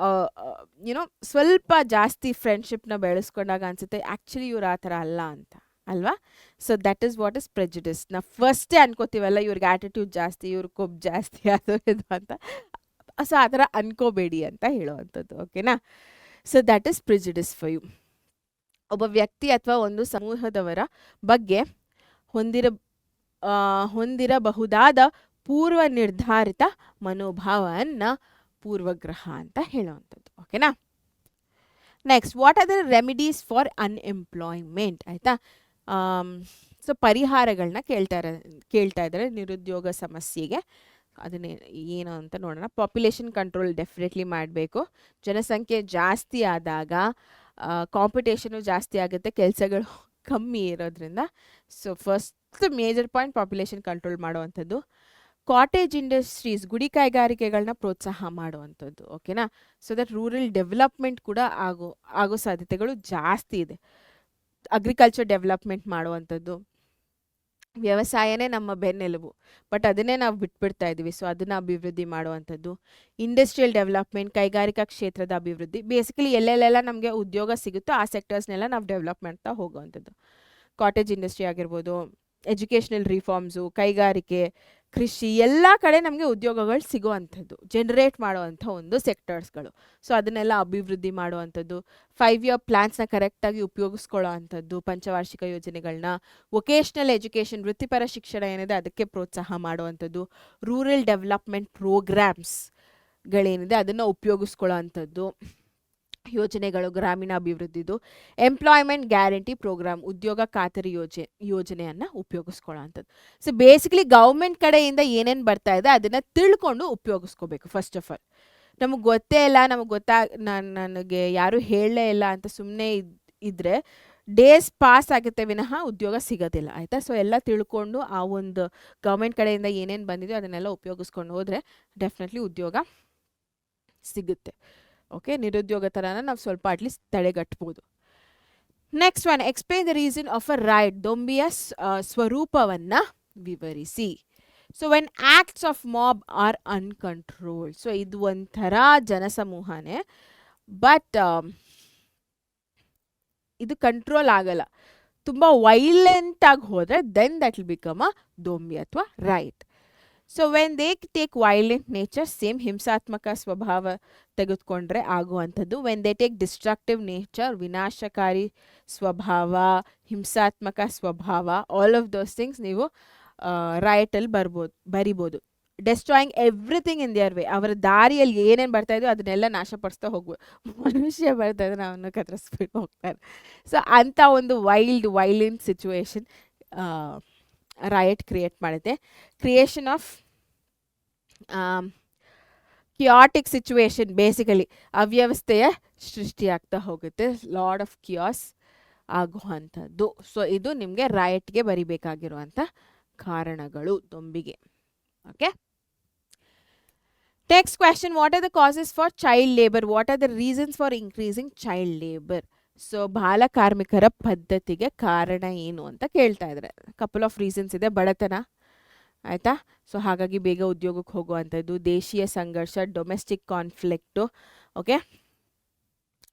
ಯುನೋ ಸ್ವಲ್ಪ ಜಾಸ್ತಿ ಫ್ರೆಂಡ್ಶಿಪ್ನ ಬೆಳೆಸ್ಕೊಂಡಾಗ ಅನಿಸುತ್ತೆ ಆ್ಯಕ್ಚುಲಿ ಇವ್ರು ಆ ಥರ ಅಲ್ಲ ಅಂತ, ಅಲ್ವಾ? So that is what is ಪ್ರೆಜುಡಿಸ್. ನಾವು ಫಸ್ಟೇ ಅನ್ಕೋತೀವಲ್ಲ ಇವ್ರಿಗೆ ಆ್ಯಟಿಟ್ಯೂಡ್ ಜಾಸ್ತಿ, ಇವ್ರ ಕೊಬ್ಬು ಜಾಸ್ತಿ ಅದು ಇದು ಅಂತ. ಸೊ ಆ ಥರ ಅನ್ಕೋಬೇಡಿ ಅಂತ ಹೇಳುವಂಥದ್ದು. ಓಕೆನಾ? So that is prejudice for you. ಒಬ್ಬ ವ್ಯಕ್ತಿ ಅಥವಾ ಒಂದು ಸಮೂಹದವರ ಬಗ್ಗೆ ಹೊಂದಿರಬಹುದಾದ ಪೂರ್ವ ನಿರ್ಧಾರಿತ ಮನೋಭಾವವನ್ನು ಪೂರ್ವಗ್ರಹ ಅಂತ ಹೇಳುವಂಥದ್ದು. ಓಕೆನಾ? Next, what are the remedies for unemployment? ಆಯಿತಾ? ಸೊ ಪರಿಹಾರಗಳನ್ನ ಕೇಳ್ತಾ ಇದ್ದಾರೆ ನಿರುದ್ಯೋಗ ಸಮಸ್ಯೆಗೆ. ಅದನ್ನೇ ಏನು ಅಂತ ನೋಡೋಣ. ಪಾಪ್ಯುಲೇಷನ್ ಕಂಟ್ರೋಲ್ ಡೆಫಿನೆಟ್ಲಿ ಮಾಡಬೇಕು. ಜನಸಂಖ್ಯೆ ಜಾಸ್ತಿ ಆದಾಗ ಕಾಂಪಿಟೇಷನು ಜಾಸ್ತಿ ಆಗುತ್ತೆ, ಕೆಲಸಗಳು ಕಮ್ಮಿ ಇರೋದ್ರಿಂದ. So first major point population control ಮಾಡುವಂಥದ್ದು. ಕಾಟೇಜ್ ಇಂಡಸ್ಟ್ರೀಸ್, ಗುಡಿ ಕೈಗಾರಿಕೆಗಳನ್ನ ಪ್ರೋತ್ಸಾಹ ಮಾಡುವಂಥದ್ದು. ಓಕೆನಾ? ಸೊ ದಟ್ ರೂರಲ್ ಡೆವಲಪ್ಮೆಂಟ್ ಕೂಡ ಆಗೋ ಸಾಧ್ಯತೆಗಳು ಜಾಸ್ತಿ ಇದೆ. ಅಗ್ರಿಕಲ್ಚರ್ ಡೆವಲಪ್ಮೆಂಟ್ ಮಾಡುವಂಥದ್ದು. ವ್ಯವಸಾಯನೇ ನಮ್ಮ ಬೆನ್ನೆಲುಬು, ಬಟ್ ಅದನ್ನೇ ನಾವು ಬಿಟ್ಬಿಡ್ತಾ ಇದ್ದೀವಿ. ಸೊ ಅದನ್ನು ಅಭಿವೃದ್ಧಿ ಮಾಡುವಂಥದ್ದು. ಇಂಡಸ್ಟ್ರಿಯಲ್ ಡೆವಲಪ್ಮೆಂಟ್, ಕೈಗಾರಿಕಾ ಕ್ಷೇತ್ರದ ಅಭಿವೃದ್ಧಿ. ಬೇಸಿಕಲಿ ಎಲ್ಲೆಲ್ಲೆಲ್ಲ ನಮಗೆ ಉದ್ಯೋಗ ಸಿಗುತ್ತೋ ಆ ಸೆಕ್ಟರ್ಸ್ನೆಲ್ಲ ನಾವು ಡೆವಲಪ್ ಮಾಡ್ತಾ ಹೋಗುವಂಥದ್ದು. ಕಾಟೇಜ್ ಇಂಡಸ್ಟ್ರಿ ಆಗಿರ್ಬೋದು, ಎಜುಕೇಷನಲ್ ರಿಫಾರ್ಮ್ಸು, ಕೈಗಾರಿಕೆ, ಕೃಷಿ, ಎಲ್ಲ ಕಡೆ ನಮಗೆ ಉದ್ಯೋಗಗಳು ಸಿಗುವಂಥದ್ದು, ಜನರೇಟ್ ಮಾಡುವಂಥ ಒಂದು ಸೆಕ್ಟರ್ಸ್ಗಳು. ಸೊ ಅದನ್ನೆಲ್ಲ ಅಭಿವೃದ್ಧಿ ಮಾಡುವಂಥದ್ದು. 5 ಇಯರ್ ಪ್ಲ್ಯಾನ್ಸ್ನ ಕರೆಕ್ಟಾಗಿ ಉಪಯೋಗಿಸ್ಕೊಳ್ಳೋ ಅಂಥದ್ದು, ಪಂಚವಾರ್ಷಿಕ ಯೋಜನೆಗಳನ್ನ, ವೊಕೇಶ್ನಲ್ ಎಜುಕೇಷನ್, ವೃತ್ತಿಪರ ಶಿಕ್ಷಣ ಏನಿದೆ ಅದಕ್ಕೆ ಪ್ರೋತ್ಸಾಹ ಮಾಡುವಂಥದ್ದು. ರೂರಲ್ ಡೆವಲಪ್ಮೆಂಟ್ ಪ್ರೋಗ್ರಾಮ್ಸ್ಗಳೇನಿದೆ ಅದನ್ನು ಉಪಯೋಗಿಸ್ಕೊಳ್ಳೋ ಅಂಥದ್ದು ಯೋಜನೆಗಳು, ಗ್ರಾಮೀಣ ಅಭಿವೃದ್ಧಿದು. ಎಂಪ್ಲಾಯ್ಮೆಂಟ್ ಗ್ಯಾರಂಟಿ ಪ್ರೋಗ್ರಾಮ್, ಉದ್ಯೋಗ ಖಾತರಿ ಯೋಜನೆಯನ್ನು ಉಪಯೋಗಿಸ್ಕೊಳ್ಳೋ ಅಂಥದ್ದು. ಸೊ ಬೇಸಿಕಲಿ ಗೌರ್ಮೆಂಟ್ ಕಡೆಯಿಂದ ಏನೇನು ಬರ್ತಾ ಇದೆ ಅದನ್ನು ತಿಳ್ಕೊಂಡು ಉಪಯೋಗಿಸ್ಕೋಬೇಕು. ಫಸ್ಟ್ ಆಫ್ ಆಲ್ ನಮಗೆ ಗೊತ್ತೇ ಇಲ್ಲ, ನನಗೆ ಯಾರೂ ಹೇಳಲೇ ಇಲ್ಲ ಅಂತ ಸುಮ್ಮನೆ ಇದ್ದರೆ ಡೇಸ್ ಪಾಸ್ ಆಗುತ್ತೆ ವಿನಃ ಉದ್ಯೋಗ ಸಿಗೋದಿಲ್ಲ. ಆಯಿತಾ? ಸೊ ಎಲ್ಲ ತಿಳ್ಕೊಂಡು ಆ ಒಂದು ಗೌರ್ಮೆಂಟ್ ಕಡೆಯಿಂದ ಏನೇನು ಬಂದಿದೆಯೋ ಅದನ್ನೆಲ್ಲ ಉಪಯೋಗಿಸ್ಕೊಂಡು ಹೋದರೆ ಡೆಫಿನೆಟ್ಲಿ ಉದ್ಯೋಗ ಸಿಗುತ್ತೆ. ಓಕೆ, ನಿರುದ್ಯೋಗ ಥರನ ನಾವು ಸ್ವಲ್ಪ ಅಟ್ಲೀಸ್ಟ್ ತಡೆಗಟ್ಬೋದು. Next one, explain the reason of a riot. ದೊಂಬಿಯ ಸ್ವರೂಪವನ್ನು ವಿವರಿಸಿ. So when acts of mob are uncontrolled. So ಇದು ಒಂಥರ ಜನಸಮೂಹನೇ, ಬಟ್ ಇದು ಕಂಟ್ರೋಲ್ ಆಗಲ್ಲ. ತುಂಬ ವೈಲೆಂಟಾಗಿ ಹೋದರೆ then that will become a ದೊಂಬಿ ಅಥವಾ riot. So when they take violent nature, same ಹಿಂಸಾತ್ಮಕ ಸ್ವಭಾವ ತೆಗೆದುಕೊಂಡ್ರೆ ಆಗುವಂಥದ್ದು. When they take destructive nature, ವಿನಾಶಕಾರಿ ಸ್ವಭಾವ, ಹಿಂಸಾತ್ಮಕ ಸ್ವಭಾವ, ಆಲ್ ಆಫ್ ದೋಸ್ ಥಿಂಗ್ಸ್ ನೀವು ರೈಟಲ್ಲಿ ಬರಿಬೋದು. Destroying everything in their way, ಅವರ ದಾರಿಯಲ್ಲಿ ಏನೇನು ಬರ್ತಾಯಿದೋ ಅದನ್ನೆಲ್ಲ ನಾಶಪಡಿಸ್ತಾ ಹೋಗ್ಬೋದು. ಮನುಷ್ಯ ಬರ್ತಾಯಿದ್ರೆ ಅವನ್ನ ಕತ್ತರಿಸ್ಬಿಟ್ಟು ಹೋಗ್ತಾರೆ. ಸೊ ಅಂಥ ಒಂದು ವೈಲೆಂಟ್ ಸಿಚುವೇಶನ್ ರೈಟ್ ಕ್ರಿಯೇಟ್ ಮಾಡುತ್ತೆ. Creation of chaotic situation, basically ಅವ್ಯವಸ್ಥೆಯ ಸೃಷ್ಟಿಯಾಗ್ತಾ ಹೋಗುತ್ತೆ, ಲಾಡ್ ಆಫ್ ಕಿಯಾಸ್ ಆಗುವಂಥದ್ದು. ಸೊ ಇದು ನಿಮಗೆ ರೈಟ್ಗೆ ಬರಿಬೇಕಾಗಿರುವಂಥ ಕಾರಣಗಳು ದೊಂಬಿಗೆ. Okay, next question, what are the causes for child labour? What are the reasons for increasing child labour? So ಬಾಲ ಕಾರ್ಮಿಕರ ಪದ್ಧತಿಗೆ ಕಾರಣ ಏನು ಅಂತ ಕೇಳ್ತಾ ಇದ್ದಾರೆ. ಕಪಲ್ ಆಫ್ ರೀಸನ್ಸ್ ಇದೆ. ಬಡತನ, ಆಯಿತಾ? ಸೊ ಹಾಗಾಗಿ ಬೇಗ ಉದ್ಯೋಗಕ್ಕೆ ಹೋಗುವಂಥದ್ದು. ದೇಶೀಯ ಸಂಘರ್ಷ, ಡೊಮೆಸ್ಟಿಕ್ ಕಾನ್ಫ್ಲಿಕ್ಟು. ಓಕೆ,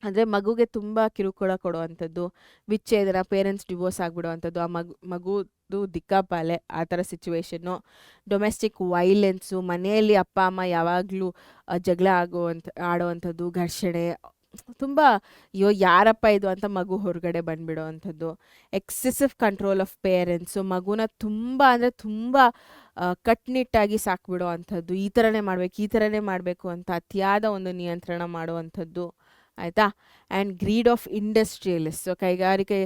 ಅಂದರೆ ಮಗುಗೆ ತುಂಬ ಕಿರುಕುಳ ಕೊಡುವಂಥದ್ದು, ವಿಚ್ಛೇದನ, ಪೇರೆಂಟ್ಸ್ ಡಿವೋರ್ಸ್ ಆಗಿಬಿಡುವಂಥದ್ದು, ಆ ಮಗುದು ದಿಕ್ಕಾಪಾಲೆ ಆ ಥರ ಸಿಚುವೇಶನ್ನು. ಡೊಮೆಸ್ಟಿಕ್ ವೈಲೆನ್ಸು, ಮನೆಯಲ್ಲಿ ಅಪ್ಪ ಅಮ್ಮ ಯಾವಾಗಲೂ ಜಗಳ ಆಡುವಂಥದ್ದು, ಘರ್ಷಣೆ, ತುಂಬ ಅಯ್ಯೋ ಯಾರಪ್ಪ ಇದು ಅಂತ ಮಗು ಹೊರಗಡೆ ಬಂದುಬಿಡೋ ಅಂಥದ್ದು. ಎಕ್ಸೆಸಿವ್ ಕಂಟ್ರೋಲ್ ಆಫ್ ಪೇರೆಂಟ್ಸು, ಮಗುನ ತುಂಬ ಅಂದರೆ ತುಂಬ ಕಟ್ಟುನಿಟ್ಟಾಗಿ ಸಾಕ್ಬಿಡೋ ಅಂಥದ್ದು, ಈ ಥರನೇ ಮಾಡಬೇಕು ಅಂತ ಅತಿಯಾದ ಒಂದು ನಿಯಂತ್ರಣ ಮಾಡುವಂಥದ್ದು. ಆಯಿತಾ? ಆ್ಯಂಡ್ ಗ್ರೀಡ್ ಆಫ್ ಇಂಡಸ್ಟ್ರಿಯಲಿಸ್ಟ್, ಕೈಗಾರಿಕೆ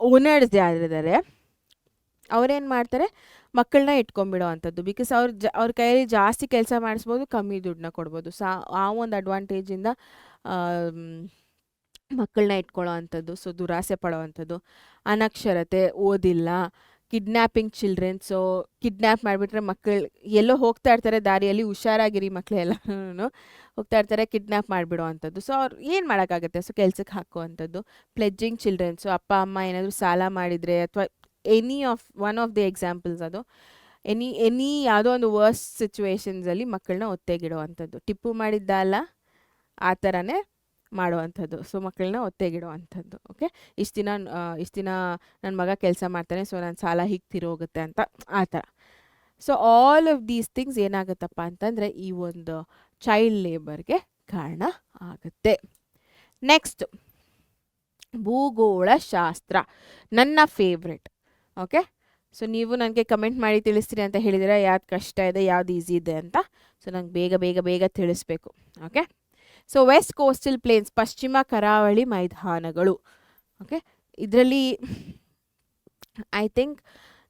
ಓನರ್ಸ್ ಯಾರಿದ್ದಾರೆ ಅವರೇನು ಮಾಡ್ತಾರೆ, ಮಕ್ಕಳನ್ನ ಇಟ್ಕೊಂಡ್ಬಿಡೋ ಅಂಥದ್ದು. ಬಿಕಾಸ್ ಅವ್ರ ಕೈಯಲ್ಲಿ ಜಾಸ್ತಿ ಕೆಲಸ ಮಾಡಿಸ್ಬೋದು, ಕಮ್ಮಿ ದುಡ್ಡನ್ನ ಕೊಡ್ಬೋದು. ಸೊ ಆ ಒಂದು ಅಡ್ವಾಂಟೇಜಿಂದ ಮಕ್ಕಳನ್ನ ಇಟ್ಕೊಳ್ಳೋ ಅಂಥದ್ದು, ಸೊ ದುರಾಸೆ ಪಡೋ ಅಂಥದ್ದು, ಅನಕ್ಷರತೆ, ಓದಿಲ್ಲ, ಕಿಡ್ನ್ಯಾಪಿಂಗ್ ಚಿಲ್ಡ್ರನ್. ಸೊ ಕಿಡ್ನ್ಯಾಪ್ ಮಾಡಿಬಿಟ್ರೆ ಮಕ್ಕಳು ಎಲ್ಲೋ ಹೋಗ್ತಾ ಇರ್ತಾರೆ ದಾರಿಯಲ್ಲಿ, ಹುಷಾರಾಗಿರಿ ಮಕ್ಕಳು ಎಲ್ಲನೂ ಹೋಗ್ತಾ ಇರ್ತಾರೆ, ಕಿಡ್ನ್ಯಾಪ್ ಮಾಡಿಬಿಡೋ ಅಂಥದ್ದು. ಸೊ ಅವ್ರು ಏನು ಮಾಡೋಕ್ಕಾಗತ್ತೆ, ಸೊ ಕೆಲ್ಸಕ್ಕೆ ಹಾಕೋ ಅಂಥದ್ದು. ಪ್ಲೆಡ್ಜಿಂಗ್ ಚಿಲ್ಡ್ರನ್, ಸೊ ಅಪ್ಪ ಅಮ್ಮ ಏನಾದರೂ ಸಾಲ ಮಾಡಿದರೆ ಅಥವಾ ಒನ್ ಆಫ್ ದಿ ಎಕ್ಸಾಂಪಲ್ಸ್ ಅದು. ಎನಿ ಯಾವುದೋ ಒಂದು ವರ್ಸ್ ಸಿಚುವೇಶನ್ಸಲ್ಲಿ ಮಕ್ಕಳನ್ನ ಒತ್ತೆಗಿಡೋ ಅಂಥದ್ದು. ಟಿಪ್ಪು ಮಾಡಿದ್ದ ಅಲ್ಲ, ಆ ಥರನೇ ಮಾಡುವಂಥದ್ದು. ಸೊ ಮಕ್ಕಳನ್ನ ಒತ್ತೆಗಿಡೋ ಅಂಥದ್ದು. ಓಕೆ, ಇಷ್ಟು ದಿನ ನನ್ನ ಮಗ ಕೆಲಸ ಮಾಡ್ತಾನೆ, ಸೊ ನನ್ನ ಸಾಲ ಹೀಗೆ ತಿರೋಗುತ್ತೆ ಅಂತ, ಆ ಥರ. So all of these things ಏನಾಗುತ್ತಪ್ಪ ಅಂತಂದರೆ ಈ ಒಂದು ಚೈಲ್ಡ್ ಲೇಬರ್ಗೆ ಕಾರಣ ಆಗುತ್ತೆ. ನೆಕ್ಸ್ಟ್, ಭೂಗೋಳ ಶಾಸ್ತ್ರ, ನನ್ನ ಫೇವ್ರೆಟ್. ಓಕೆ, ಸೊ ನೀವು ನನಗೆ ಕಮೆಂಟ್ ಮಾಡಿ ತಿಳಿಸ್ತೀರಿ ಅಂತ ಹೇಳಿದರೆ ಯಾವ್ದು ಕಷ್ಟ ಇದೆ, ಯಾವ್ದು ಈಸಿ ಇದೆ ಅಂತ. ಸೊ ನಂಗೆ ಬೇಗ ಬೇಗ ಬೇಗ ತಿಳಿಸ್ಬೇಕು. Okay, so west coastal plains, ಪಶ್ಚಿಮ ಕರಾವಳಿ ಮೈದಾನಗಳು. ಓಕೆ, ಇದರಲ್ಲಿ ಐ ಥಿಂಕ್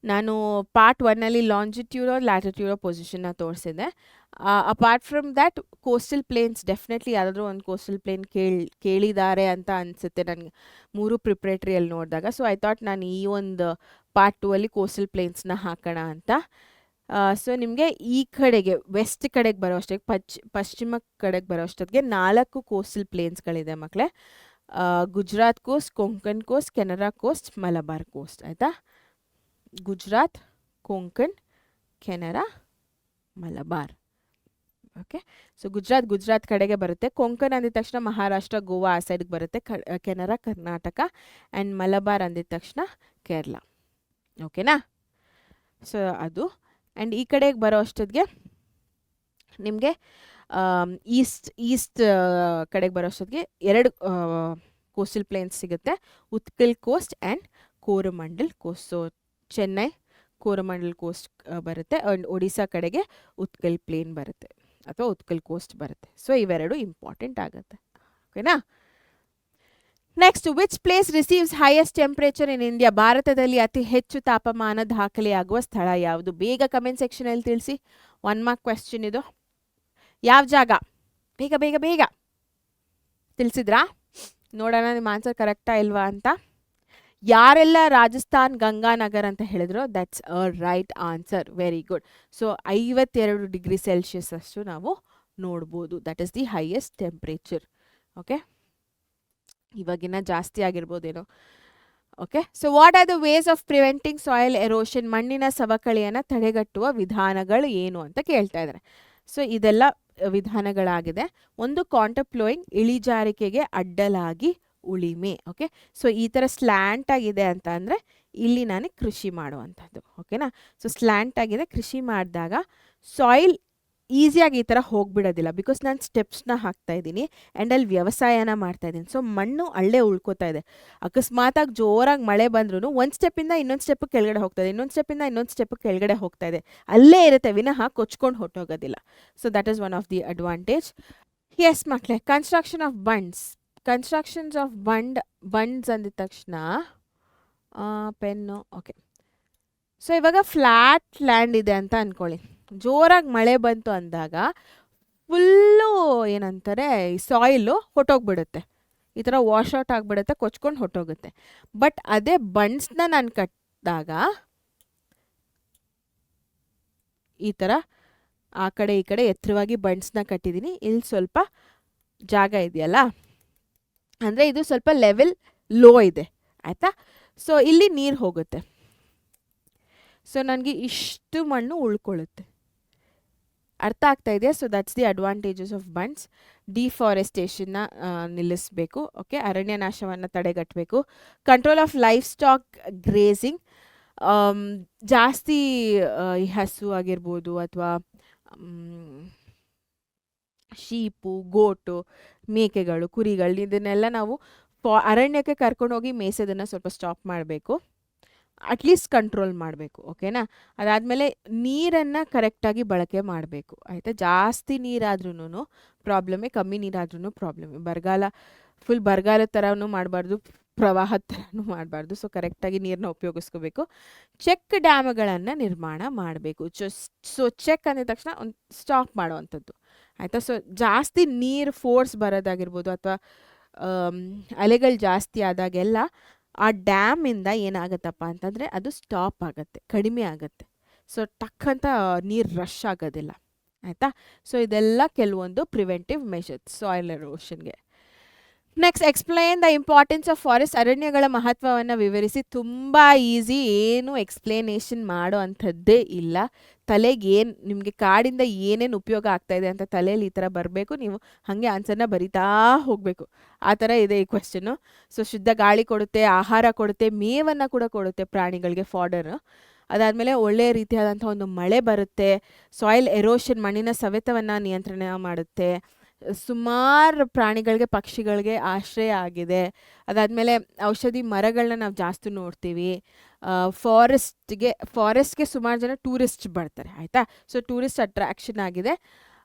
ನಾನು ಪಾರ್ಟ್ 1ಅಲ್ಲಿ ಲಾಂಜಿಟ್ಯೂಡೋ ಲ್ಯಾಟಿಟ್ಯೂಡೋ ಪೊಸಿಷನ್ನ ತೋರಿಸಿದೆ. Apart from that coastal plains definitely ಯಾವುದಾದ್ರೂ ಒಂದು ಕೋಸ್ಟಲ್ ಪ್ಲೇನ್ ಕೇಳಿದ್ದಾರೆ ಅಂತ ಅನಿಸುತ್ತೆ ನನಗೆ 3 ಪ್ರಿಪ್ರೇಟ್ರಿಯಲ್ಲಿ ನೋಡಿದಾಗ. ಸೊ ಐ ಥಾಟ್ ನಾನು ಈ ಒಂದು ಪಾರ್ಟ್ 2ಅಲ್ಲಿ ಕೋಸ್ಟಲ್ ಪ್ಲೇನ್ಸ್ನ ಹಾಕೋಣ ಅಂತ. ಸೊ ನಿಮಗೆ ಈ ಕಡೆಗೆ ವೆಸ್ಟ್ ಕಡೆಗೆ ಬರೋ ಅಷ್ಟೊತ್ತಿಗೆ ಪಶ್ಚಿಮ ಕಡೆಗೆ ಬರೋ ಅಷ್ಟೊತ್ತಿಗೆ 4 ಕೋಸ್ಟಲ್ ಪ್ಲೇನ್ಸ್ಗಳಿದೆ ಮಕ್ಕಳೇ. Gujarat coast, Konkan coast, Kanara coast, Malabar coast. ಆಯಿತಾ, ಗುಜರಾತ್, ಕೊಂಕಣ್, ಕೆನರಾ, ಮಲಬಾರ್. ಓಕೆ, ಸೊ ಗುಜರಾತ್ ಕಡೆಗೆ ಬರುತ್ತೆ. ಕೊಂಕಣ್ ಅಂದಿದ ತಕ್ಷಣ ಮಹಾರಾಷ್ಟ್ರ, ಗೋವಾ ಆ ಸೈಡ್ಗೆ ಬರುತ್ತೆ. ಕೆನರಾ ಕರ್ನಾಟಕ, ಆ್ಯಂಡ್ ಮಲಬಾರ್ ಅಂದಿದ ತಕ್ಷಣ ಕೇರಳ. ಓಕೆನಾ, ಸೊ ಅದು. ಆ್ಯಂಡ್ ಈ ಕಡೆಗೆ ಬರೋ ಅಷ್ಟೊತ್ತಿಗೆ ನಿಮಗೆ ಈಸ್ಟ್ ಕಡೆಗೆ ಬರೋ ಅಷ್ಟೊತ್ತಿಗೆ 2 ಕೋಸ್ಟಲ್ ಪ್ಲೇನ್ಸ್ ಸಿಗುತ್ತೆ, Utkal coast and Coromandel coast. So Chennai, Coromandel coast ಬರುತ್ತೆ, ಆ್ಯಂಡ್ ಒಡಿಶಾ ಕಡೆಗೆ ಉತ್ಕಲ್ ಪ್ಲೇನ್ ಬರುತ್ತೆ ಅಥವಾ ಉತ್ಕಲ್ ಕೋಸ್ಟ್ ಬರುತ್ತೆ. ಸೊ ಇವೆರಡು ಇಂಪಾರ್ಟೆಂಟ್ ಆಗುತ್ತೆ. ಓಕೆನಾ, next, which place receives highest temperature in India? ಭಾರತದಲ್ಲಿ ಅತಿ ಹೆಚ್ಚು ತಾಪಮಾನ ದಾಖಲೆಯಾಗುವ ಸ್ಥಳ ಯಾವುದು? ಬೇಗ ಕಮೆಂಟ್ ಸೆಕ್ಷನಲ್ಲಿ ತಿಳಿಸಿ. 1 ಮಾರ್ಕ್ ಕ್ವೆಶ್ಚನ್ ಇದು. ಯಾವ ಜಾಗ? ಬೇಗ ಬೇಗ ಬೇಗ ತಿಳಿಸಿದ್ರಾ? ನೋಡೋಣ ನಿಮ್ಮ ಆನ್ಸರ್ ಕರೆಕ್ಟಾ ಇಲ್ವಾ ಅಂತ. ಯಾರೆಲ್ಲ ರಾಜಸ್ಥಾನ್ ಗಂಗಾನಗರ್ ಅಂತ ಹೇಳಿದ್ರು, that's a right answer. Very good. So 52 degree Celsius ಅಷ್ಟು ನಾವು ನೋಡ್ಬೋದು. That is the highest temperature. Okay, ಇವಾಗಿನ ಜಾಸ್ತಿ ಆಗಿರ್ಬೋದೇನೋ. Okay, so what are the ways of preventing soil erosion? ಮಣ್ಣಿನ ಸವಕಳಿಯನ್ನು ತಡೆಗಟ್ಟುವ ವಿಧಾನಗಳು ಏನು ಅಂತ ಕೇಳ್ತಾ ಇದ್ದಾರೆ. ಸೊ ಇದೆಲ್ಲ ವಿಧಾನಗಳಾಗಿದೆ. ಒಂದು, ಕಾಂಟಪ್ಲೋಯಿಂಗ್, ಇಳಿಜಾರಿಕೆಗೆ ಅಡ್ಡಲಾಗಿ ಉಳಿಮೆ. ಓಕೆ, ಸೊ ಈ ಥರ ಸ್ಲ್ಯಾಂಟ್ ಆಗಿದೆ ಅಂತ ಅಂದರೆ ಇಲ್ಲಿ ನಾನು ಕೃಷಿ ಮಾಡುವಂಥದ್ದು. ಓಕೆನಾ, ಸೊ ಸ್ಲ್ಯಾಂಟ್ ಆಗಿದೆ, ಕೃಷಿ ಮಾಡಿದಾಗ ಸಾಯಿಲ್ ಈಸಿಯಾಗಿ ಈ ಥರ ಹೋಗ್ಬಿಡೋದಿಲ್ಲ, ಬಿಕಾಸ್ ನಾನು ಸ್ಟೆಪ್ಸ್ನ ಹಾಕ್ತಾ ಇದ್ದೀನಿ ಆ್ಯಂಡ್ ಅಲ್ಲಿ ವ್ಯವಸಾಯನ ಮಾಡ್ತಾ ಇದ್ದೀನಿ. ಸೊ ಮಣ್ಣು ಅಲ್ಲೇ ಉಳ್ಕೋತಾ ಇದೆ. ಅಕಸ್ಮಾತಾಗಿ ಜೋರಾಗಿ ಮಳೆ ಬಂದ್ರೂ ಒಂದು ಸ್ಟೆಪ್ಪಿಂದ ಇನ್ನೊಂದು ಸ್ಟೆಪ್ ಕೆಳಗಡೆ ಹೋಗ್ತಾ ಇದೆ, ಇನ್ನೊಂದು ಸ್ಟೆಪ್ಪಿಂದ ಇನ್ನೊಂದು ಸ್ಟೆಪ್ ಕೆಳಗಡೆ ಹೋಗ್ತಾ ಇದೆ, ಅಲ್ಲೇ ಇರುತ್ತೆ, ವಿನಃ ಕೊಚ್ಕೊಂಡು ಹೊಟ್ಟೋಗೋದಿಲ್ಲ. So that is one of the advantage. Yes ಮಕ್ಕಳೇ, construction of bunds. Constructions of bunds ಅಂದಿದ ತಕ್ಷಣ ಪೆನ್ನು. ಓಕೆ, ಸೊ ಇವಾಗ ಫ್ಲ್ಯಾಟ್ ಲ್ಯಾಂಡ್ ಇದೆ ಅಂತ ಅಂದ್ಕೊಳ್ಳಿ. ಜೋರಾಗಿ ಮಳೆ ಬಂತು ಅಂದಾಗ ಫುಲ್ಲು ಏನಂತಾರೆ ಸಾಯಿಲು ಹೊಟ್ಟೋಗ್ಬಿಡುತ್ತೆ, ಈ ಥರ ವಾಶ್ ಔಟ್ ಆಗಿಬಿಡುತ್ತೆ, ಕೊಚ್ಕೊಂಡು ಹೊಟ್ಟೋಗುತ್ತೆ. ಬಟ್ ಅದೇ ಬಂಡ್ಸ್ನ ನಾನು ಕಟ್ಟಿದಾಗ ಈ ಥರ ಆ ಕಡೆ ಈ ಕಡೆ ಎತ್ತರವಾಗಿ ಬಂಡ್ಸ್ನ ಕಟ್ಟಿದ್ದೀನಿ. ಇಲ್ಲಿ ಸ್ವಲ್ಪ ಜಾಗ ಇದೆಯಲ್ಲ, ಅಂದರೆ ಇದು ಸ್ವಲ್ಪ ಲೆವೆಲ್ ಲೋ ಇದೆ. ಆಯಿತಾ, ಸೊ ಇಲ್ಲಿ ನೀರು ಹೋಗುತ್ತೆ. ಸೊ ನನಗೆ ಇಷ್ಟು ಮಣ್ಣು ಉಳ್ಕೊಳ್ಳುತ್ತೆ. ಅರ್ಥ ಆಗ್ತಾ ಇದೆಯಾ? So that's the advantages of bunds. ಡಿಫಾರೆಸ್ಟೇಷನ್ನ ನಿಲ್ಲಿಸಬೇಕು. ಓಕೆ, ಅರಣ್ಯ ನಾಶವನ್ನು ತಡೆಗಟ್ಟಬೇಕು. Control of livestock grazing, ಜಾಸ್ತಿ ಹಸು ಆಗಿರ್ಬೋದು ಅಥವಾ ಶೀಪು, ಗೋಟು, ಮೇಕೆಗಳು, ಕುರಿಗಳು, ಇದನ್ನೆಲ್ಲ ನಾವು ಅರಣ್ಯಕ್ಕೆ ಕರ್ಕೊಂಡೋಗಿ ಮೇಸೋದನ್ನು ಸ್ವಲ್ಪ ಸ್ಟಾಪ್ ಮಾಡಬೇಕು, ಅಟ್ಲೀಸ್ಟ್ ಕಂಟ್ರೋಲ್ ಮಾಡಬೇಕು. ಓಕೆನಾ, ಅದಾದಮೇಲೆ ನೀರನ್ನು ಕರೆಕ್ಟಾಗಿ ಬಳಕೆ ಮಾಡಬೇಕು. ಆಯಿತಾ, ಜಾಸ್ತಿ ನೀರಾದ್ರೂ ಪ್ರಾಬ್ಲಮ್ಮೇ, ಕಮ್ಮಿ ನೀರಾದ್ರೂ ಪ್ರಾಬ್ಲಮ್ಮೇ. ಫುಲ್ ಬರಗಾಲ ಥರನೂ ಮಾಡಬಾರ್ದು, ಪ್ರವಾಹದ ಥರನೂ ಮಾಡಬಾರ್ದು. ಸೊ ಕರೆಕ್ಟಾಗಿ ನೀರನ್ನ ಉಪಯೋಗಿಸ್ಕೋಬೇಕು. ಚೆಕ್ ಡ್ಯಾಮ್ಗಳನ್ನು ನಿರ್ಮಾಣ ಮಾಡಬೇಕು. ಸೊ ಚೆಕ್ ಅಂದಿದ ತಕ್ಷಣ ಒಂದು ಸ್ಟಾಪ್ ಮಾಡೋವಂಥದ್ದು. ಆಯಿತಾ, ಸೊ ಜಾಸ್ತಿ ನೀರು ಫೋರ್ಸ್ ಬರೋದಾಗಿರ್ಬೋದು ಅಥವಾ ಅಲೆಗಳು ಜಾಸ್ತಿ ಆದಾಗೆಲ್ಲ ಆ ಡ್ಯಾಮಿಂದ ಏನಾಗುತ್ತಪ್ಪ ಅಂತಂದರೆ ಅದು ಸ್ಟಾಪ್ ಆಗುತ್ತೆ, ಕಡಿಮೆ ಆಗುತ್ತೆ. ಸೊ ಟಕ್ ಅಂತ ನೀರು ರಶ್ ಆಗೋದಿಲ್ಲ, ಆಯಿತಾ. ಸೊ ಇದೆಲ್ಲ ಕೆಲವೊಂದು ಪ್ರಿವೆಂಟಿವ್ ಮೆಷರ್ಸ್ ಸಾಯಿಲ್ ಎರೋಷನ್ಗೆ. Next, explain the importance of forest. ಅರಣ್ಯಗಳ ಮಹತ್ವವನ್ನು ವಿವರಿಸಿ. ತುಂಬ ಈಸಿ, ಏನು ಎಕ್ಸ್ಪ್ಲೇನೇಷನ್ ಮಾಡೋ ಅಂಥದ್ದೇ ಇಲ್ಲ. ತಲೆಗೆ ಏನು ನಿಮಗೆ ಕಾಡಿಂದ ಏನೇನು ಉಪಯೋಗ ಆಗ್ತಾಯಿದೆ ಅಂತ ತಲೆಯಲ್ಲಿ ಈ ಥರ ಬರಬೇಕು, ನೀವು ಹಾಗೆ ಆನ್ಸರ್ನ ಬರಿತಾ ಹೋಗಬೇಕು. ಆ ಥರ ಇದೆ ಈ ಕ್ವೆಶ್ಚನ್ನು. ಸೊ ಶುದ್ಧ ಗಾಳಿ ಕೊಡುತ್ತೆ, ಆಹಾರ ಕೊಡುತ್ತೆ, ಮೇವನ್ನು ಕೂಡ ಕೊಡುತ್ತೆ ಪ್ರಾಣಿಗಳಿಗೆ, ಫಾಡರ್. ಅದಾದಮೇಲೆ ಒಳ್ಳೆಯ ರೀತಿಯಾದಂಥ ಒಂದು ಮಳೆ ಬರುತ್ತೆ. ಸಾಯಿಲ್ ಎರೋಷನ್, ಮಣ್ಣಿನ ಸವೆತವನ್ನು ನಿಯಂತ್ರಣ ಮಾಡುತ್ತೆ. ಸುಮಾರು ಪ್ರಾಣಿಗಳಿಗೆ, ಪಕ್ಷಿಗಳಿಗೆ ಆಶ್ರಯ ಆಗಿದೆ. ಅದಾದಮೇಲೆ ಔಷಧಿ ಮರಗಳನ್ನ ನಾವು ಜಾಸ್ತಿ ನೋಡ್ತೀವಿ. ಫಾರೆಸ್ಟ್ಗೆ ಸುಮಾರು ಜನ ಟೂರಿಸ್ಟ್ ಬರ್ತಾರೆ, ಆಯಿತಾ. ಸೊ ಟೂರಿಸ್ಟ್ ಅಟ್ರಾಕ್ಷನ್ ಆಗಿದೆ.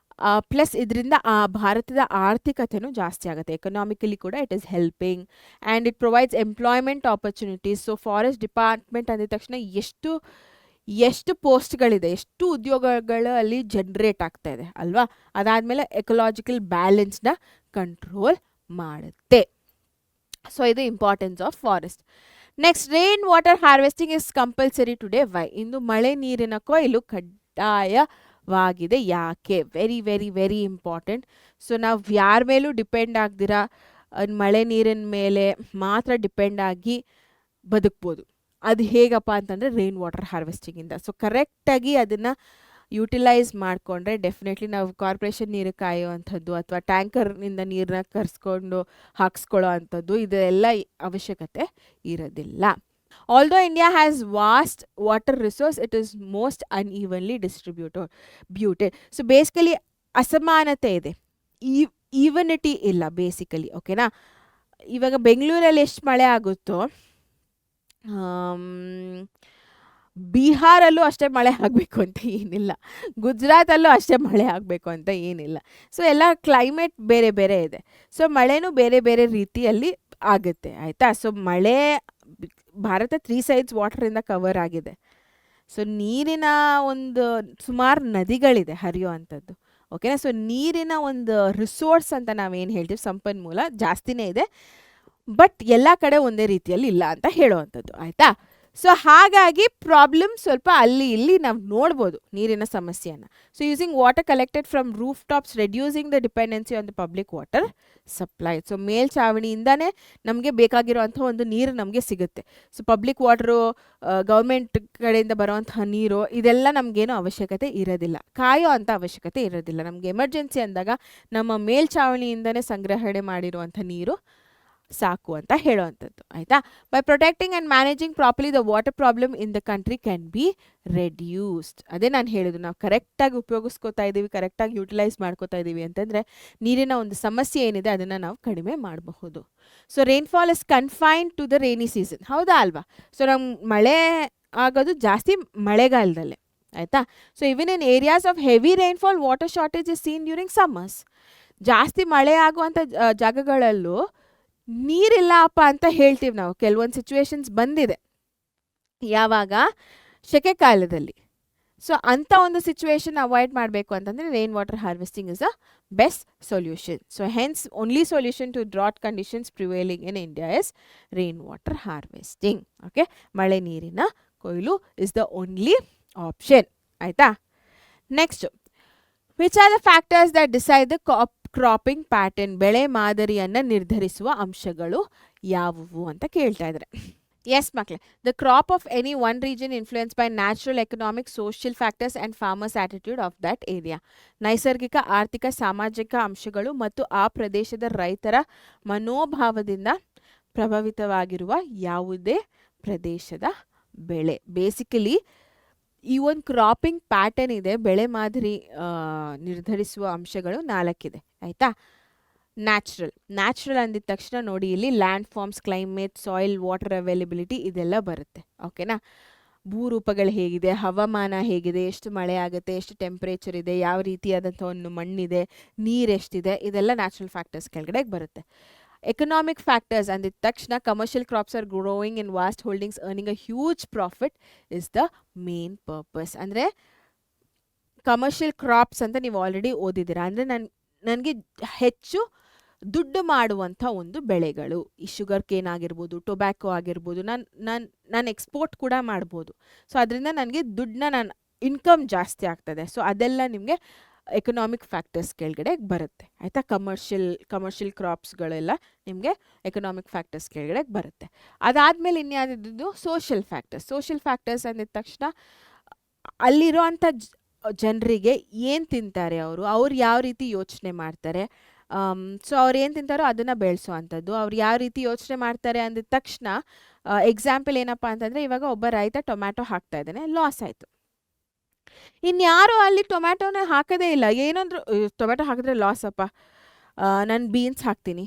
ಪ್ಲಸ್ ಇದರಿಂದ ಭಾರತದ ಆರ್ಥಿಕತೆಯೂ ಜಾಸ್ತಿ ಆಗುತ್ತೆ. ಎಕನಾಮಿಕಲಿ ಕೂಡ it is helping and it provides employment opportunities. So forest department ಅಂದಿದ ತಕ್ಷಣ ಎಷ್ಟು ಪೋಸ್ಟ್ಗಳಿದೆ, ಎಷ್ಟು ಉದ್ಯೋಗಗಳು ಅಲ್ಲಿ ಜನ್ರೇಟ್ ಆಗ್ತಾ ಇದೆ ಅಲ್ವಾ. ಅದಾದಮೇಲೆ ಎಕಲಾಜಿಕಲ್ ಬ್ಯಾಲೆನ್ಸ್ನ ಕಂಟ್ರೋಲ್ ಮಾಡುತ್ತೆ. ಸೊ ಇದು importance of forest. Next, rain water harvesting is compulsory today. Why? ಇಂದು ಮಳೆ ನೀರಿನ ಕೊಯ್ಲು ಕಡ್ಡಾಯವಾಗಿದೆ. ಯಾಕೆ? Very very very important. So ನಾವು ಯಾರ ಮೇಲೂ ಡಿಪೆಂಡ್ ಆಗ್ದಿರಾ ಮಳೆ ನೀರಿನ ಮೇಲೆ ಮಾತ್ರ ಡಿಪೆಂಡ್ ಆಗಿ ಬದುಕ್ಬೋದು. ಅದು ಹೇಗಪ್ಪ ಅಂತಂದರೆ ರೈನ್ ವಾಟರ್ ಹಾರ್ವೆಸ್ಟಿಂಗಿಂದ. ಸೊ ಕರೆಕ್ಟಾಗಿ ಅದನ್ನು ಯುಟಿಲೈಸ್ ಮಾಡಿಕೊಂಡ್ರೆ ಡೆಫಿನೆಟ್ಲಿ ನಾವು ಕಾರ್ಪೊರೇಷನ್ ನೀರು ಕಾಯುವಂಥದ್ದು ಅಥವಾ ಟ್ಯಾಂಕರ್ನಿಂದ ನೀರನ್ನ ಕರೆಸ್ಕೊಂಡು ಹಾಕ್ಸ್ಕೊಳ್ಳೋ ಅಂಥದ್ದು ಇದೆಲ್ಲ ಅವಶ್ಯಕತೆ ಇರೋದಿಲ್ಲ. Although India has vast water resource, it is most unevenly distributed. So basically ಅಸಮಾನತೆ ಇದೆ, ಈವನಿಟಿ ಇಲ್ಲ ಬೇಸಿಕಲಿ. ಓಕೆನಾ. ಇವಾಗ ಬೆಂಗಳೂರಲ್ಲಿ ಎಷ್ಟು ಮಳೆ ಆಗುತ್ತೋ ಬಿಹಾರಲ್ಲೂ ಅಷ್ಟೇ ಮಳೆ ಆಗಬೇಕು ಅಂತ ಏನಿಲ್ಲ, ಗುಜರಾತಲ್ಲೂ ಅಷ್ಟೇ ಮಳೆ ಆಗಬೇಕು ಅಂತ ಏನಿಲ್ಲ. ಸೊ ಎಲ್ಲ ಕ್ಲೈಮೇಟ್ ಬೇರೆ ಬೇರೆ ಇದೆ. ಸೊ ಮಳೆನೂ ಬೇರೆ ಬೇರೆ ರೀತಿಯಲ್ಲಿ ಆಗುತ್ತೆ, ಆಯಿತಾ. ಸೊ ಮಳೆ ಭಾರತ 3 sides ವಾಟರಿಂದ ಕವರ್ ಆಗಿದೆ. ಸೊ ನೀರಿನ ಒಂದು ಸುಮಾರು ನದಿಗಳಿದೆ ಹರಿಯೋ ಅಂಥದ್ದು, ಓಕೆನಾ. ಸೊ ನೀರಿನ ಒಂದು ರಿಸೋರ್ಸ್ ಅಂತ ನಾವೇನು ಹೇಳ್ತೀವಿ, ಸಂಪನ್ಮೂಲ ಜಾಸ್ತಿನೇ ಇದೆ, ಬಟ್ ಎಲ್ಲ ಕಡೆ ಒಂದೇ ರೀತಿಯಲ್ಲಿ ಇಲ್ಲ ಅಂತ ಹೇಳುವಂಥದ್ದು, ಆಯಿತಾ. ಸೊ ಹಾಗಾಗಿ ಪ್ರಾಬ್ಲಮ್ ಸ್ವಲ್ಪ ಅಲ್ಲಿ ಇಲ್ಲಿ ನಾವು ನೋಡ್ಬೋದು ನೀರಿನ ಸಮಸ್ಯೆಯನ್ನು. So using water collected from rooftops reducing the dependency on the public water supply. So ಮೇಲ್ಛಾವಣಿಯಿಂದನೇ ನಮಗೆ ಬೇಕಾಗಿರುವಂಥ ಒಂದು ನೀರು ನಮಗೆ ಸಿಗುತ್ತೆ. ಸೊ ಪಬ್ಲಿಕ್ ವಾಟರು, ಗೌರ್ಮೆಂಟ್ ಕಡೆಯಿಂದ ಬರುವಂತಹ ನೀರು, ಇದೆಲ್ಲ ನಮಗೇನು ಅವಶ್ಯಕತೆ ಇರೋದಿಲ್ಲ, ಕಾಯೋ ಅಂಥ ಅವಶ್ಯಕತೆ ಇರೋದಿಲ್ಲ. ನಮಗೆ ಎಮರ್ಜೆನ್ಸಿ ಅಂದಾಗ ನಮ್ಮ ಮೇಲ್ಛಾವಣಿಯಿಂದನೇ ಸಂಗ್ರಹಣೆ ಮಾಡಿರುವಂಥ ನೀರು ಸಾಕು ಅಂತ ಹೇಳುವಂಥದ್ದು, ಆಯಿತಾ. By protecting and managing properly the water problem in the country can be reduced. ಅದೇ ನಾನು ಹೇಳಿದ್ದು, ನಾವು ಕರೆಕ್ಟಾಗಿ ಉಪಯೋಗಿಸ್ಕೋತಾ ಇದ್ದೀವಿ, ಕರೆಕ್ಟಾಗಿ ಯುಟಿಲೈಸ್ ಮಾಡ್ಕೋತಾ ಇದ್ದೀವಿ ಅಂತಂದರೆ ನೀರಿನ ಒಂದು ಸಮಸ್ಯೆ ಏನಿದೆ ಅದನ್ನು ನಾವು ಕಡಿಮೆ ಮಾಡಬಹುದು. So rainfall is confined to the rainy season, ಹೌದಾ ಅಲ್ವಾ. ಸೊ ನಮ್ಗೆ ಮಳೆ ಆಗೋದು ಜಾಸ್ತಿ ಮಳೆಗಾಲದಲ್ಲೇ, ಆಯಿತಾ. So even in areas of heavy rainfall water shortage is seen during summers. ಜಾಸ್ತಿ ಮಳೆ ಆಗುವಂಥ ಜಾಗಗಳಲ್ಲೂ ನೀರಿಲ್ಲಪ್ಪ ಅಂತ ಹೇಳ್ತೀವಿ ನಾವು. ಕೆಲವೊಂದು ಸಿಚುವೇಶನ್ಸ್ ಬಂದಿದೆ, ಯಾವಾಗ ಸೆಕೆ ಕಾಲದಲ್ಲಿ. ಸೊ ಅಂಥ ಒಂದು ಸಿಚುವೇಶನ್ ಅವಾಯ್ಡ್ ಮಾಡಬೇಕು ಅಂತಂದರೆ rain water harvesting is a best solution. So hence only solution to drought conditions prevailing in India is rain water harvesting. Okay, ಮಳೆ ನೀರಿನ ಕೊಯ್ಲು ಇಸ್ ದ ಓನ್ಲಿ ಆಪ್ಷನ್, ಆಯಿತಾ. Next, which are the factors that decide the cropping pattern. ಬೆಳೆ ಮಾದರಿಯನ್ನು ನಿರ್ಧರಿಸುವ ಅಂಶಗಳು ಯಾವುವು ಅಂತ ಕೇಳ್ತಾ ಇದ್ದಾರೆ. ಎಸ್ ಮಕ್ಕಳೇ, the crop of any one region influence by natural, economic, social factors and farmers attitude of that area. ನೈಸರ್ಗಿಕ, ಆರ್ಥಿಕ, ಸಾಮಾಜಿಕ ಅಂಶಗಳು ಮತ್ತು ಆ ಪ್ರದೇಶದ ರೈತರ ಮನೋಭಾವದಿಂದ ಪ್ರಭಾವಿತವಾಗಿರುವ ಯಾವುದೇ ಪ್ರದೇಶದ ಬೆಳೆ. ಬೇಸಿಕಲಿ ಈ ಒಂದು ಕ್ರಾಪಿಂಗ್ ಪ್ಯಾಟರ್ನ್ ಇದೆ, ಬೆಳೆ ಮಾದರಿ ನಿರ್ಧರಿಸುವ ಅಂಶಗಳು 4 ಇದೆ, ಆಯಿತಾ. ನ್ಯಾಚುರಲ್ ಅಂದಿದ ತಕ್ಷಣ ನೋಡಿ ಇಲ್ಲಿ land forms, climate, soil, water availability ಇದೆಲ್ಲ ಬರುತ್ತೆ, ಓಕೆನಾ. ಭೂರೂಪಗಳು ಹೇಗಿದೆ, ಹವಾಮಾನ ಹೇಗಿದೆ, ಎಷ್ಟು ಮಳೆ ಆಗುತ್ತೆ, ಎಷ್ಟು ಟೆಂಪ್ರೇಚರ್ ಇದೆ, ಯಾವ ರೀತಿಯಾದಂಥ ಒಂದು ಮಣ್ಣಿದೆ, ನೀರು ಎಷ್ಟಿದೆ, ಇದೆಲ್ಲ ನ್ಯಾಚುರಲ್ ಫ್ಯಾಕ್ಟರ್ಸ್ ಕೆಳಗಡೆ ಬರುತ್ತೆ. ಎಕನಾಮಿಕ್ ಫ್ಯಾಕ್ಟರ್ಸ್ ಅಂದಿದ ತಕ್ಷಣ commercial crops are growing in vast holdings earning a huge profit is the main purpose. ಅಂದರೆ ಕಮರ್ಷಿಯಲ್ ಕ್ರಾಪ್ಸ್ ಅಂತ ನೀವು ಆಲ್ರೆಡಿ ಓದಿದ್ದೀರಾ. ಅಂದರೆ ನನಗೆ ಹೆಚ್ಚು ದುಡ್ಡು ಮಾಡುವಂಥ ಒಂದು ಬೆಳೆಗಳು. ಈ ಶುಗರ್ ಕೇನ್ ಆಗಿರ್ಬೋದು, ಟೊಬ್ಯಾಕೊ ಆಗಿರ್ಬೋದು, ನಾನು ಎಕ್ಸ್ಪೋರ್ಟ್ ಕೂಡ ಮಾಡ್ಬೋದು. ಸೊ ಅದರಿಂದ ನನಗೆ ದುಡ್ಡನ್ನ ನಾನು ಇನ್ಕಮ್ ಜಾಸ್ತಿ ಆಗ್ತದೆ. ಸೊ ಅದೆಲ್ಲ ನಿಮಗೆ ಎಕನಾಮಿಕ್ ಫ್ಯಾಕ್ಟರ್ಸ್ ಕೆಳಗಡೆ ಬರುತ್ತೆ, ಆಯಿತಾ. ಕಮರ್ಷಿಯಲ್ ಕ್ರಾಪ್ಸ್ಗಳೆಲ್ಲ ನಿಮಗೆ ಎಕನಾಮಿಕ್ ಫ್ಯಾಕ್ಟರ್ಸ್ ಕೆಳಗಡೆ ಬರುತ್ತೆ. ಅದಾದಮೇಲೆ ಇನ್ಯಾವುದಿದ್ದು ಸೋಷಿಯಲ್ ಫ್ಯಾಕ್ಟರ್ಸ್ ಅಂದಿದ ತಕ್ಷಣ ಅಲ್ಲಿರೋ ಅಂಥ ಜನರಿಗೆ ಏನು ತಿಂತಾರೆ, ಅವ್ರು ಯಾವ ರೀತಿ ಯೋಚನೆ ಮಾಡ್ತಾರೆ. ಸೊ ಅವ್ರು ಏನು ತಿಂತಾರೋ ಅದನ್ನು ಬೆಳೆಸೋ ಅಂಥದ್ದು. ಅವ್ರು ಯಾವ ರೀತಿ ಯೋಚನೆ ಮಾಡ್ತಾರೆ ಅಂದಿದ ತಕ್ಷಣ ಎಕ್ಸಾಂಪಲ್ ಏನಪ್ಪ ಅಂತಂದರೆ, ಇವಾಗ ಒಬ್ಬ ರೈತ ಟೊಮ್ಯಾಟೊ ಹಾಕ್ತಾ ಇದ್ದಾನೆ, ಲಾಸ್ ಆಯಿತು. ಇನ್ಯಾರು ಅಲ್ಲಿ ಟೊಮ್ಯಾಟೊನ ಹಾಕೋದೇ ಇಲ್ಲ. ಏನಂದ್ರು ಟೊಮ್ಯಾಟೊ ಹಾಕಿದ್ರೆ ಲಾಸ್ ಅಪ್ಪ, ನಾನು ಬೀನ್ಸ್ ಹಾಕ್ತೀನಿ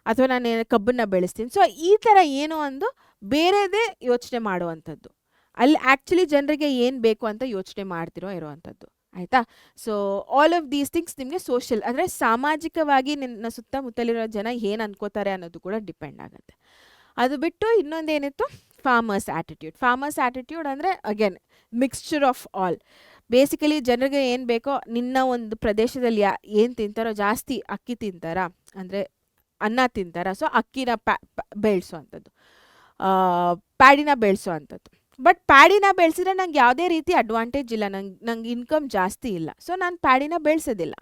ಅಥವಾ ನಾನು ಕಬ್ಬನ್ನ ಬೆಳೆಸ್ತೀನಿ. ಸೊ ಈ ಥರ ಏನೋ ಒಂದು ಬೇರೆದೇ ಯೋಚನೆ ಮಾಡುವಂಥದ್ದು. ಅಲ್ಲಿ ಆ್ಯಕ್ಚುಲಿ ಜನರಿಗೆ ಏನು ಬೇಕು ಅಂತ ಯೋಚನೆ ಇರೋವಂಥದ್ದು, ಆಯಿತಾ. So all of these things ನಿಮಗೆ ಸೋಷಿಯಲ್ ಅಂದರೆ ಸಾಮಾಜಿಕವಾಗಿ ನಿನ್ನ ಸುತ್ತಮುತ್ತಲಿರೋ ಜನ ಏನು ಅನ್ಕೋತಾರೆ ಅನ್ನೋದು ಕೂಡ ಡಿಪೆಂಡ್ ಆಗುತ್ತೆ. ಅದು ಬಿಟ್ಟು ಇನ್ನೊಂದೇನಿತ್ತು, ಫಾರ್ಮರ್ಸ್ ಆ್ಯಟಿಟ್ಯೂಡ್ ಅಂದರೆ again mixture of all. Basically ಜನರಿಗೆ ಏನು ಬೇಕೋ, ನಿನ್ನ ಒಂದು ಪ್ರದೇಶದಲ್ಲಿ ಏನು ತಿಂತಾರೋ, ಜಾಸ್ತಿ ಅಕ್ಕಿ ತಿಂತಾರಾ ಅಂದರೆ ಅನ್ನ ತಿಂತಾರಾ, ಸೊ ಅಕ್ಕಿನ ಬೆಳೆಸೋ ಅಂಥದ್ದು, ಪ್ಯಾಡಿನ ಬೆಳೆಸೋ ಅಂಥದ್ದು. ಬಟ್ ಪ್ಯಾಡಿನ ಬೆಳೆಸಿದ್ರೆ ನಂಗೆ ಯಾವುದೇ ರೀತಿ ಅಡ್ವಾಂಟೇಜ್ ಇಲ್ಲ, ನಂಗೆ ಇನ್ಕಮ್ ಜಾಸ್ತಿ ಇಲ್ಲ. ಸೊ ನಾನು ಪ್ಯಾಡಿನ ಬೆಳೆಸೋದಿಲ್ಲ,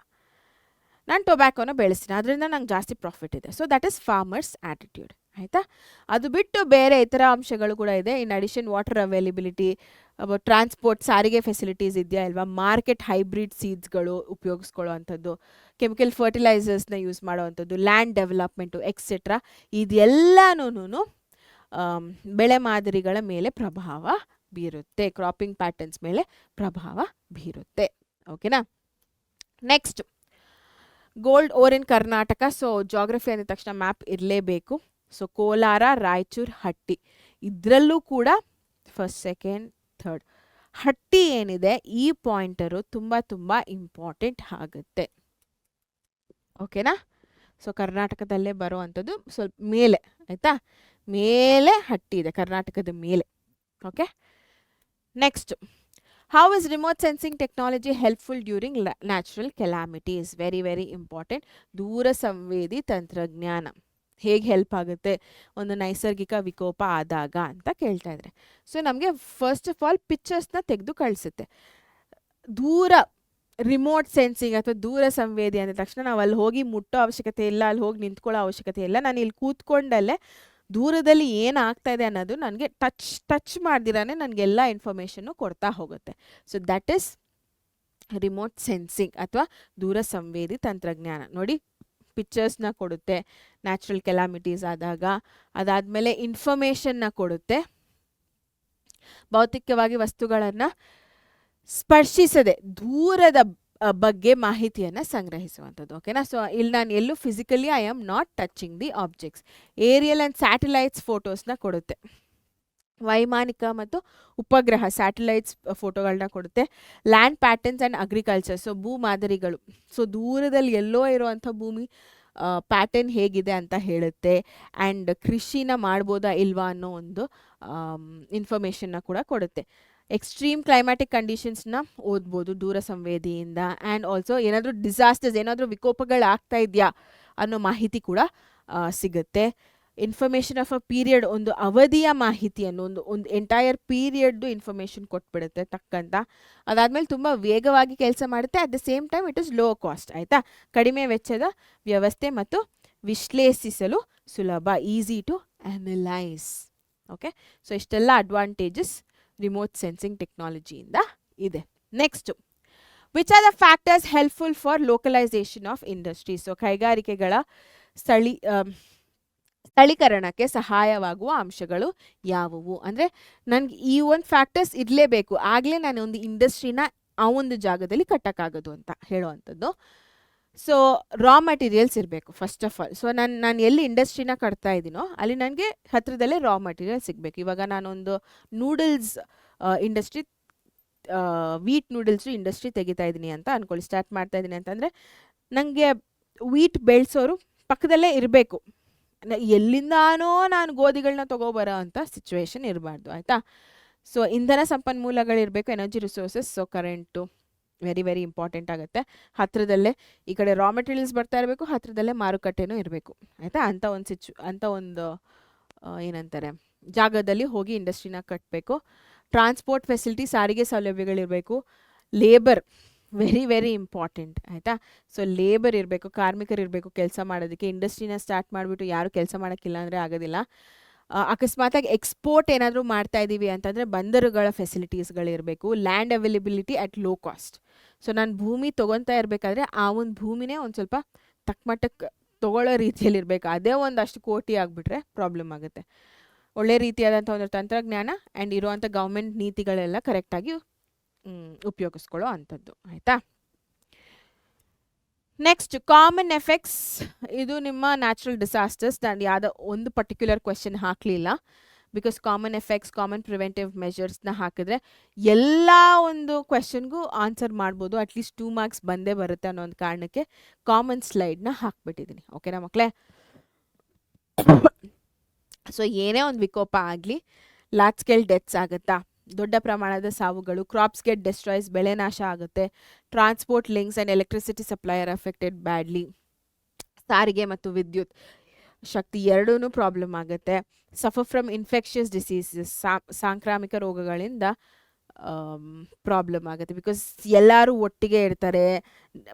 ನಾನು ಟೊಬ್ಯಾಕೋನ ಬೆಳೆಸ್ತೀನಿ, ಅದರಿಂದ ನಂಗೆ ಜಾಸ್ತಿ ಪ್ರಾಫಿಟ್ ಇದೆ. So that is farmers attitude, ಆಯಿತಾ. ಅದು ಬಿಟ್ಟು ಬೇರೆ ಇತರ ಅಂಶಗಳು ಕೂಡ ಇದೆ. In addition water availability, transport, ಸಾರಿಗೆ ಫೆಸಿಲಿಟೀಸ್ ಇದೆಯಾ ಇಲ್ವಾ, ಮಾರ್ಕೆಟ್ ಹೈಬ್ರಿಡ್ ಸೀಡ್ಸ್ಗಳು ಉಪಯೋಗಿಸ್ಕೊಳ್ಳೋ ಅಂಥದ್ದು, ಕೆಮಿಕಲ್ ಫರ್ಟಿಲೈಸರ್ಸ್ನ ಯೂಸ್ ಮಾಡೋವಂಥದ್ದು, ಲ್ಯಾಂಡ್ ಡೆವಲಪ್ಮೆಂಟು ಎಕ್ಸೆಟ್ರಾ. ಇದೆಲ್ಲನೂ ಬೆಳೆ ಮಾದರಿಗಳ ಮೇಲೆ ಪ್ರಭಾವ ಬೀರುತ್ತೆ, ಕ್ರಾಪಿಂಗ್ ಪ್ಯಾಟರ್ನ್ಸ್ ಮೇಲೆ ಪ್ರಭಾವ ಬೀರುತ್ತೆ. ಓಕೆನಾ. Next, gold ore in Karnataka. So geography ಅಂದ ತಕ್ಷಣ ಮ್ಯಾಪ್ ಇರಲೇಬೇಕು. ಸೊ ಕೋಲಾರ, ರಾಯಚೂರು, ಹಟ್ಟಿ, ಇದರಲ್ಲೂ ಕೂಡ ಫಸ್ಟ್, ಸೆಕೆಂಡ್, ಥರ್ಡ್ ಹಟ್ಟಿ ಏನಿದೆ, ಈ ಪಾಯಿಂಟರು ತುಂಬ ತುಂಬ ಇಂಪಾರ್ಟೆಂಟ್ ಆಗುತ್ತೆ. ಓಕೆನಾ. ಸೊ ಕರ್ನಾಟಕದಲ್ಲೇ ಬರುವಂಥದ್ದು, ಸ್ವಲ್ಪ ಮೇಲೆ, ಆಯಿತಾ, ಮೇಲೆ ಹಟ್ಟಿ ಇದೆ, ಕರ್ನಾಟಕದ ಮೇಲೆ. Okay. Next, how is remote sensing technology helpful during natural calamities? Very very important. ದೂರ ಸಂವೇದಿ ತಂತ್ರಜ್ಞಾನ ಹೇಗೆ ಹೆಲ್ಪ್ ಆಗುತ್ತೆ ಒಂದು ನೈಸರ್ಗಿಕ ವಿಕೋಪ ಆದಾಗ ಅಂತ ಕೇಳ್ತಾ ಇದ್ದಾರೆ. ಸೊ ನಮಗೆ ಫಸ್ಟ್ ಆಫ್ ಆಲ್ ಪಿಕ್ಚರ್ಸ್ನ ತೆಗೆದು ಕಳಿಸುತ್ತೆ. ದೂರ ರಿಮೋಟ್ ಸೆನ್ಸಿಂಗ್ ಅಥವಾ ದೂರ ಸಂವೇದಿ ಅಂದ ತಕ್ಷಣ ನಾವು ಅಲ್ಲಿ ಹೋಗಿ ಮುಟ್ಟೋ ಅವಶ್ಯಕತೆ ಇಲ್ಲ, ಅಲ್ಲಿ ಹೋಗಿ ನಿಂತ್ಕೊಳ್ಳೋ ಅವಶ್ಯಕತೆ ಇಲ್ಲ. ನಾನು ಇಲ್ಲಿ ಕೂತ್ಕೊಂಡಲ್ಲೇ ದೂರದಲ್ಲಿ ಏನಾಗ್ತಾ ಇದೆ ಅನ್ನೋದು ನನಗೆ ಟಚ್ ಮಾಡ್ದಿರಾನೆ ನನಗೆಲ್ಲ ಇನ್ಫಾರ್ಮೇಷನ್ನು ಕೊಡ್ತಾ ಹೋಗುತ್ತೆ. So that is remote sensing ಅಥವಾ ದೂರ ಸಂವೇದಿ ತಂತ್ರಜ್ಞಾನ. ನೋಡಿ, ಪಿಕ್ಚರ್ಸ್ನ ಕೊಡುತ್ತೆ ನ್ಯಾಚುರಲ್ ಕೆಲಾಮಿಟೀಸ್ ಆದಾಗ. ಅದಾದಮೇಲೆ ಇನ್ಫಾರ್ಮೇಷನ್ನ ಕೊಡುತ್ತೆ, ಭೌತಿಕವಾಗಿ ವಸ್ತುಗಳನ್ನು ಸ್ಪರ್ಶಿಸದೆ ದೂರದ ಬಗ್ಗೆ ಮಾಹಿತಿಯನ್ನು ಸಂಗ್ರಹಿಸುವಂಥದ್ದು. ಓಕೆನಾ. ಸೊ ಇಲ್ಲಿ ನಾನು ಎಲ್ಲೂ physically I am not touching the objects. Aerial and satellites ಫೋಟೋಸ್ನ ಕೊಡುತ್ತೆ, ವೈಮಾನಿಕ ಮತ್ತು ಉಪಗ್ರಹ ಸ್ಯಾಟಲೈಟ್ಸ್ ಫೋಟೋಗಳನ್ನ ಕೊಡುತ್ತೆ. Land patterns and agriculture, so ಭೂ ಮಾದರಿಗಳು, ಸೊ ದೂರದಲ್ಲಿ ಎಲ್ಲೋ ಇರುವಂಥ ಭೂಮಿ ಪ್ಯಾಟರ್ನ್ ಹೇಗಿದೆ ಅಂತ ಹೇಳುತ್ತೆ. ಆ್ಯಂಡ್ ಕೃಷಿನ ಮಾಡ್ಬೋದಾ ಇಲ್ವಾ ಅನ್ನೋ ಒಂದು ಇನ್ಫಾರ್ಮೇಷನ್ನ ಕೂಡ ಕೊಡುತ್ತೆ. ಎಕ್ಸ್ಟ್ರೀಮ್ ಕ್ಲೈಮ್ಯಾಟಿಕ್ ಕಂಡೀಷನ್ಸ್ನ ಓದ್ಬೋದು ದೂರ ಸಂವೇದಿಯಿಂದ. ಆ್ಯಂಡ್ ಆಲ್ಸೋ ಏನಾದರೂ ಡಿಸಾಸ್ಟರ್ಸ್, ಏನಾದರೂ ವಿಕೋಪಗಳಾಗ್ತಾ ಇದೆಯಾ ಅನ್ನೋ ಮಾಹಿತಿ ಕೂಡ ಸಿಗುತ್ತೆ. ಇನ್ಫಾರ್ಮೇಷನ್ ಆಫ್ ಅ ಪೀರಿಯಡ್, ಒಂದು ಅವಧಿಯ ಮಾಹಿತಿಯನ್ನು, ಒಂದು ಎಂಟೈರ್ ಪೀರಿಯಡ್ಡು ಇನ್ಫಾರ್ಮೇಷನ್ ಕೊಟ್ಬಿಡುತ್ತೆ ತಕ್ಕಂತ. ಅದಾದಮೇಲೆ ತುಂಬ ವೇಗವಾಗಿ ಕೆಲಸ ಮಾಡುತ್ತೆ. At the same time it is low cost, ಆಯಿತಾ, ಕಡಿಮೆ ವೆಚ್ಚದ ವ್ಯವಸ್ಥೆ ಮತ್ತು ವಿಶ್ಲೇಷಿಸಲು ಸುಲಭ, easy to analyse. Okay. So ಇಷ್ಟೆಲ್ಲ ಅಡ್ವಾಂಟೇಜಸ್ ರಿಮೋಟ್ ಸೆನ್ಸಿಂಗ್ ಟೆಕ್ನಾಲಜಿಯಿಂದ ಇದೆ. Next, which are the factors helpful for localisation of industries? So ಕೈಗಾರಿಕೆಗಳ ಸ್ಥಳೀಕರಣಕ್ಕೆ ಸಹಾಯವಾಗುವ ಅಂಶಗಳು ಯಾವುವು? ಅಂದರೆ ನನಗೆ ಈ ಒಂದು ಫ್ಯಾಕ್ಟರ್ಸ್ ಇರಲೇಬೇಕು, ಆಗಲೇ ನಾನು ಒಂದು ಇಂಡಸ್ಟ್ರಿನ ಆ ಒಂದು ಜಾಗದಲ್ಲಿ ಕಟ್ಟಕ್ಕಾಗೋದು ಅಂತ ಹೇಳುವಂಥದ್ದು. ಸೊ ರಾ ಮೆಟೀರಿಯಲ್ಸ್ ಇರಬೇಕು ಫಸ್ಟ್ ಆಫ್ ಆಲ್. ಸೊ ನಾನು ಎಲ್ಲಿ ಇಂಡಸ್ಟ್ರಿನ ಕಟ್ತಾ ಇದ್ದೀನೋ ಅಲ್ಲಿ ನನಗೆ ಹತ್ತಿರದಲ್ಲೇ ರಾ ಮೆಟೀರಿಯಲ್ ಸಿಗಬೇಕು. ಇವಾಗ ನಾನೊಂದು noodles industry, wheat noodles industry ತೆಗಿತಾ ಇದ್ದೀನಿ ಅಂತ ಅಂದ್ಕೊಳ್ಳಿ, ಸ್ಟಾರ್ಟ್ ಮಾಡ್ತಾ ಇದ್ದೀನಿ ಅಂತಂದರೆ ನನಗೆ ವೀಟ್ ಬೆಳೆಸೋರು ಪಕ್ಕದಲ್ಲೇ ಇರಬೇಕು. ಎಲ್ಲಿಂದಾನೋ ನಾನು ಗೋಧಿಗಳನ್ನ ತೊಗೊಬರೋ ಅಂಥ ಸಿಚುವೇಶನ್ ಇರಬಾರ್ದು, ಆಯಿತಾ. ಸೊ ಇಂಧನ ಸಂಪನ್ಮೂಲಗಳಿರಬೇಕು, energy resources, so current, very very important ಆಗುತ್ತೆ. ಹತ್ತಿರದಲ್ಲೇ ಈ ಕಡೆ ರಾ ಮೆಟೀರಿಯಲ್ಸ್ ಬರ್ತಾ ಇರಬೇಕು, ಹತ್ತಿರದಲ್ಲೇ ಮಾರುಕಟ್ಟೆನೂ ಇರಬೇಕು ಆಯಿತಾ. ಅಂಥ ಒಂದು ಏನಂತಾರೆ ಜಾಗದಲ್ಲಿ ಹೋಗಿ ಇಂಡಸ್ಟ್ರಿನ ಕಟ್ಟಬೇಕು. ಟ್ರಾನ್ಸ್ಪೋರ್ಟ್ ಫೆಸಿಲಿಟಿ, ಸಾರಿಗೆ ಸೌಲಭ್ಯಗಳಿರಬೇಕು. ಲೇಬರ್ ವೆರಿ ವೆರಿ ಇಂಪಾರ್ಟೆಂಟ್ ಆಯಿತಾ. ಸೊ ಲೇಬರ್ ಇರಬೇಕು, ಕಾರ್ಮಿಕರು ಇರಬೇಕು ಕೆಲಸ ಮಾಡೋದಕ್ಕೆ. ಇಂಡಸ್ಟ್ರಿನ ಸ್ಟಾರ್ಟ್ ಮಾಡಿಬಿಟ್ಟು ಯಾರು ಕೆಲಸ ಮಾಡೋಕ್ಕಿಲ್ಲ ಅಂದರೆ ಆಗೋದಿಲ್ಲ. ಅಕಸ್ಮಾತಾಗಿ ಎಕ್ಸ್ಪೋರ್ಟ್ ಏನಾದರೂ ಮಾಡ್ತಾ ಇದ್ದೀವಿ ಅಂತಂದರೆ ಬಂದರುಗಳ ಫೆಸಿಲಿಟೀಸ್ಗಳಿರಬೇಕು. Land availability at low cost. So ನಾನು ಭೂಮಿ ತೊಗೊತಾ ಇರಬೇಕಾದ್ರೆ ಆ ಒಂದು ಭೂಮಿನೇ ಒಂದು ಸ್ವಲ್ಪ ತಕ್ಕಮಟ್ಟಕ್ಕೆ ತೊಗೊಳ್ಳೋ ರೀತಿಯಲ್ಲಿ ಇರಬೇಕು. ಅದೇ ಒಂದಷ್ಟು ಕೋಟಿ ಆಗಿಬಿಟ್ರೆ ಪ್ರಾಬ್ಲಮ್ ಆಗುತ್ತೆ. ಒಳ್ಳೆ ರೀತಿಯಾದಂಥ ಒಂದು ತಂತ್ರಜ್ಞಾನ ಆ್ಯಂಡ್ ಇರುವಂಥ ಗೌರ್ಮೆಂಟ್ ನೀತಿಗಳೆಲ್ಲ ಕರೆಕ್ಟಾಗಿ ಉಪಯೋಗಿಸ್ಕೊಳ್ಳೋ ಅಂಥದ್ದು ಆಯಿತಾ. Next common effects. ಇದು ನಿಮ್ಮ ನ್ಯಾಚುರಲ್ ಡಿಸಾಸ್ಟರ್ಸ್. ನಾನು ಯಾವುದೋ ಒಂದು ಪರ್ಟಿಕ್ಯುಲರ್ ಕ್ವೆಶನ್ ಹಾಕಲಿಲ್ಲ, because common effects, common preventive ಮೆಷರ್ಸ್ನ ಹಾಕಿದ್ರೆ ಎಲ್ಲ ಒಂದು ಕ್ವೆಶನ್ಗೂ ಆನ್ಸರ್ ಮಾಡ್ಬೋದು. ಅಟ್ಲೀಸ್ಟ್ 2 ಮಾರ್ಕ್ಸ್ ಬಂದೇ ಬರುತ್ತೆ ಅನ್ನೋ ಒಂದು ಕಾರಣಕ್ಕೆ ಕಾಮನ್ ಸ್ಲೈಡ್ನ ಹಾಕ್ಬಿಟ್ಟಿದ್ದೀನಿ. ಓಕೆನಾ ಮಕ್ಕಳೇ? ಸೊ ಏನೇ ಒಂದು ವಿಕೋಪ ಆಗಲಿ, ಲಾರ್ಜ್ ಸ್ಕೇಲ್ ಡೆತ್ಸ್ ಆಗುತ್ತಾ, ದೊಡ್ಡ ಪ್ರಮಾಣದ ಸಾವುಗಳು, ಕ್ರಾಪ್ಸ್ ಗೆಟ್ ಡೆಸ್ಟ್ರಾಯ್ಸ್, ಬೆಳೆ ನಾಶ ಆಗುತ್ತೆ, transport links and electricity supply are affected badly, ಸಾರಿಗೆ ಮತ್ತು ವಿದ್ಯುತ್ ಶಕ್ತಿ ಎರಡೂ ಪ್ರಾಬ್ಲಮ್ ಆಗುತ್ತೆ. ಸಫರ್ ಫ್ರಮ್ ಇನ್ಫೆಕ್ಷಿಯಸ್ ಡಿಸೀಸಸ್, ಸಾಂಕ್ರಾಮಿಕ ರೋಗಗಳಿಂದ ಪ್ರಾಬ್ಲಮ್ ಆಗುತ್ತೆ. ಬಿಕಾಸ್ ಎಲ್ಲರೂ ಒಟ್ಟಿಗೆ ಇರ್ತಾರೆ,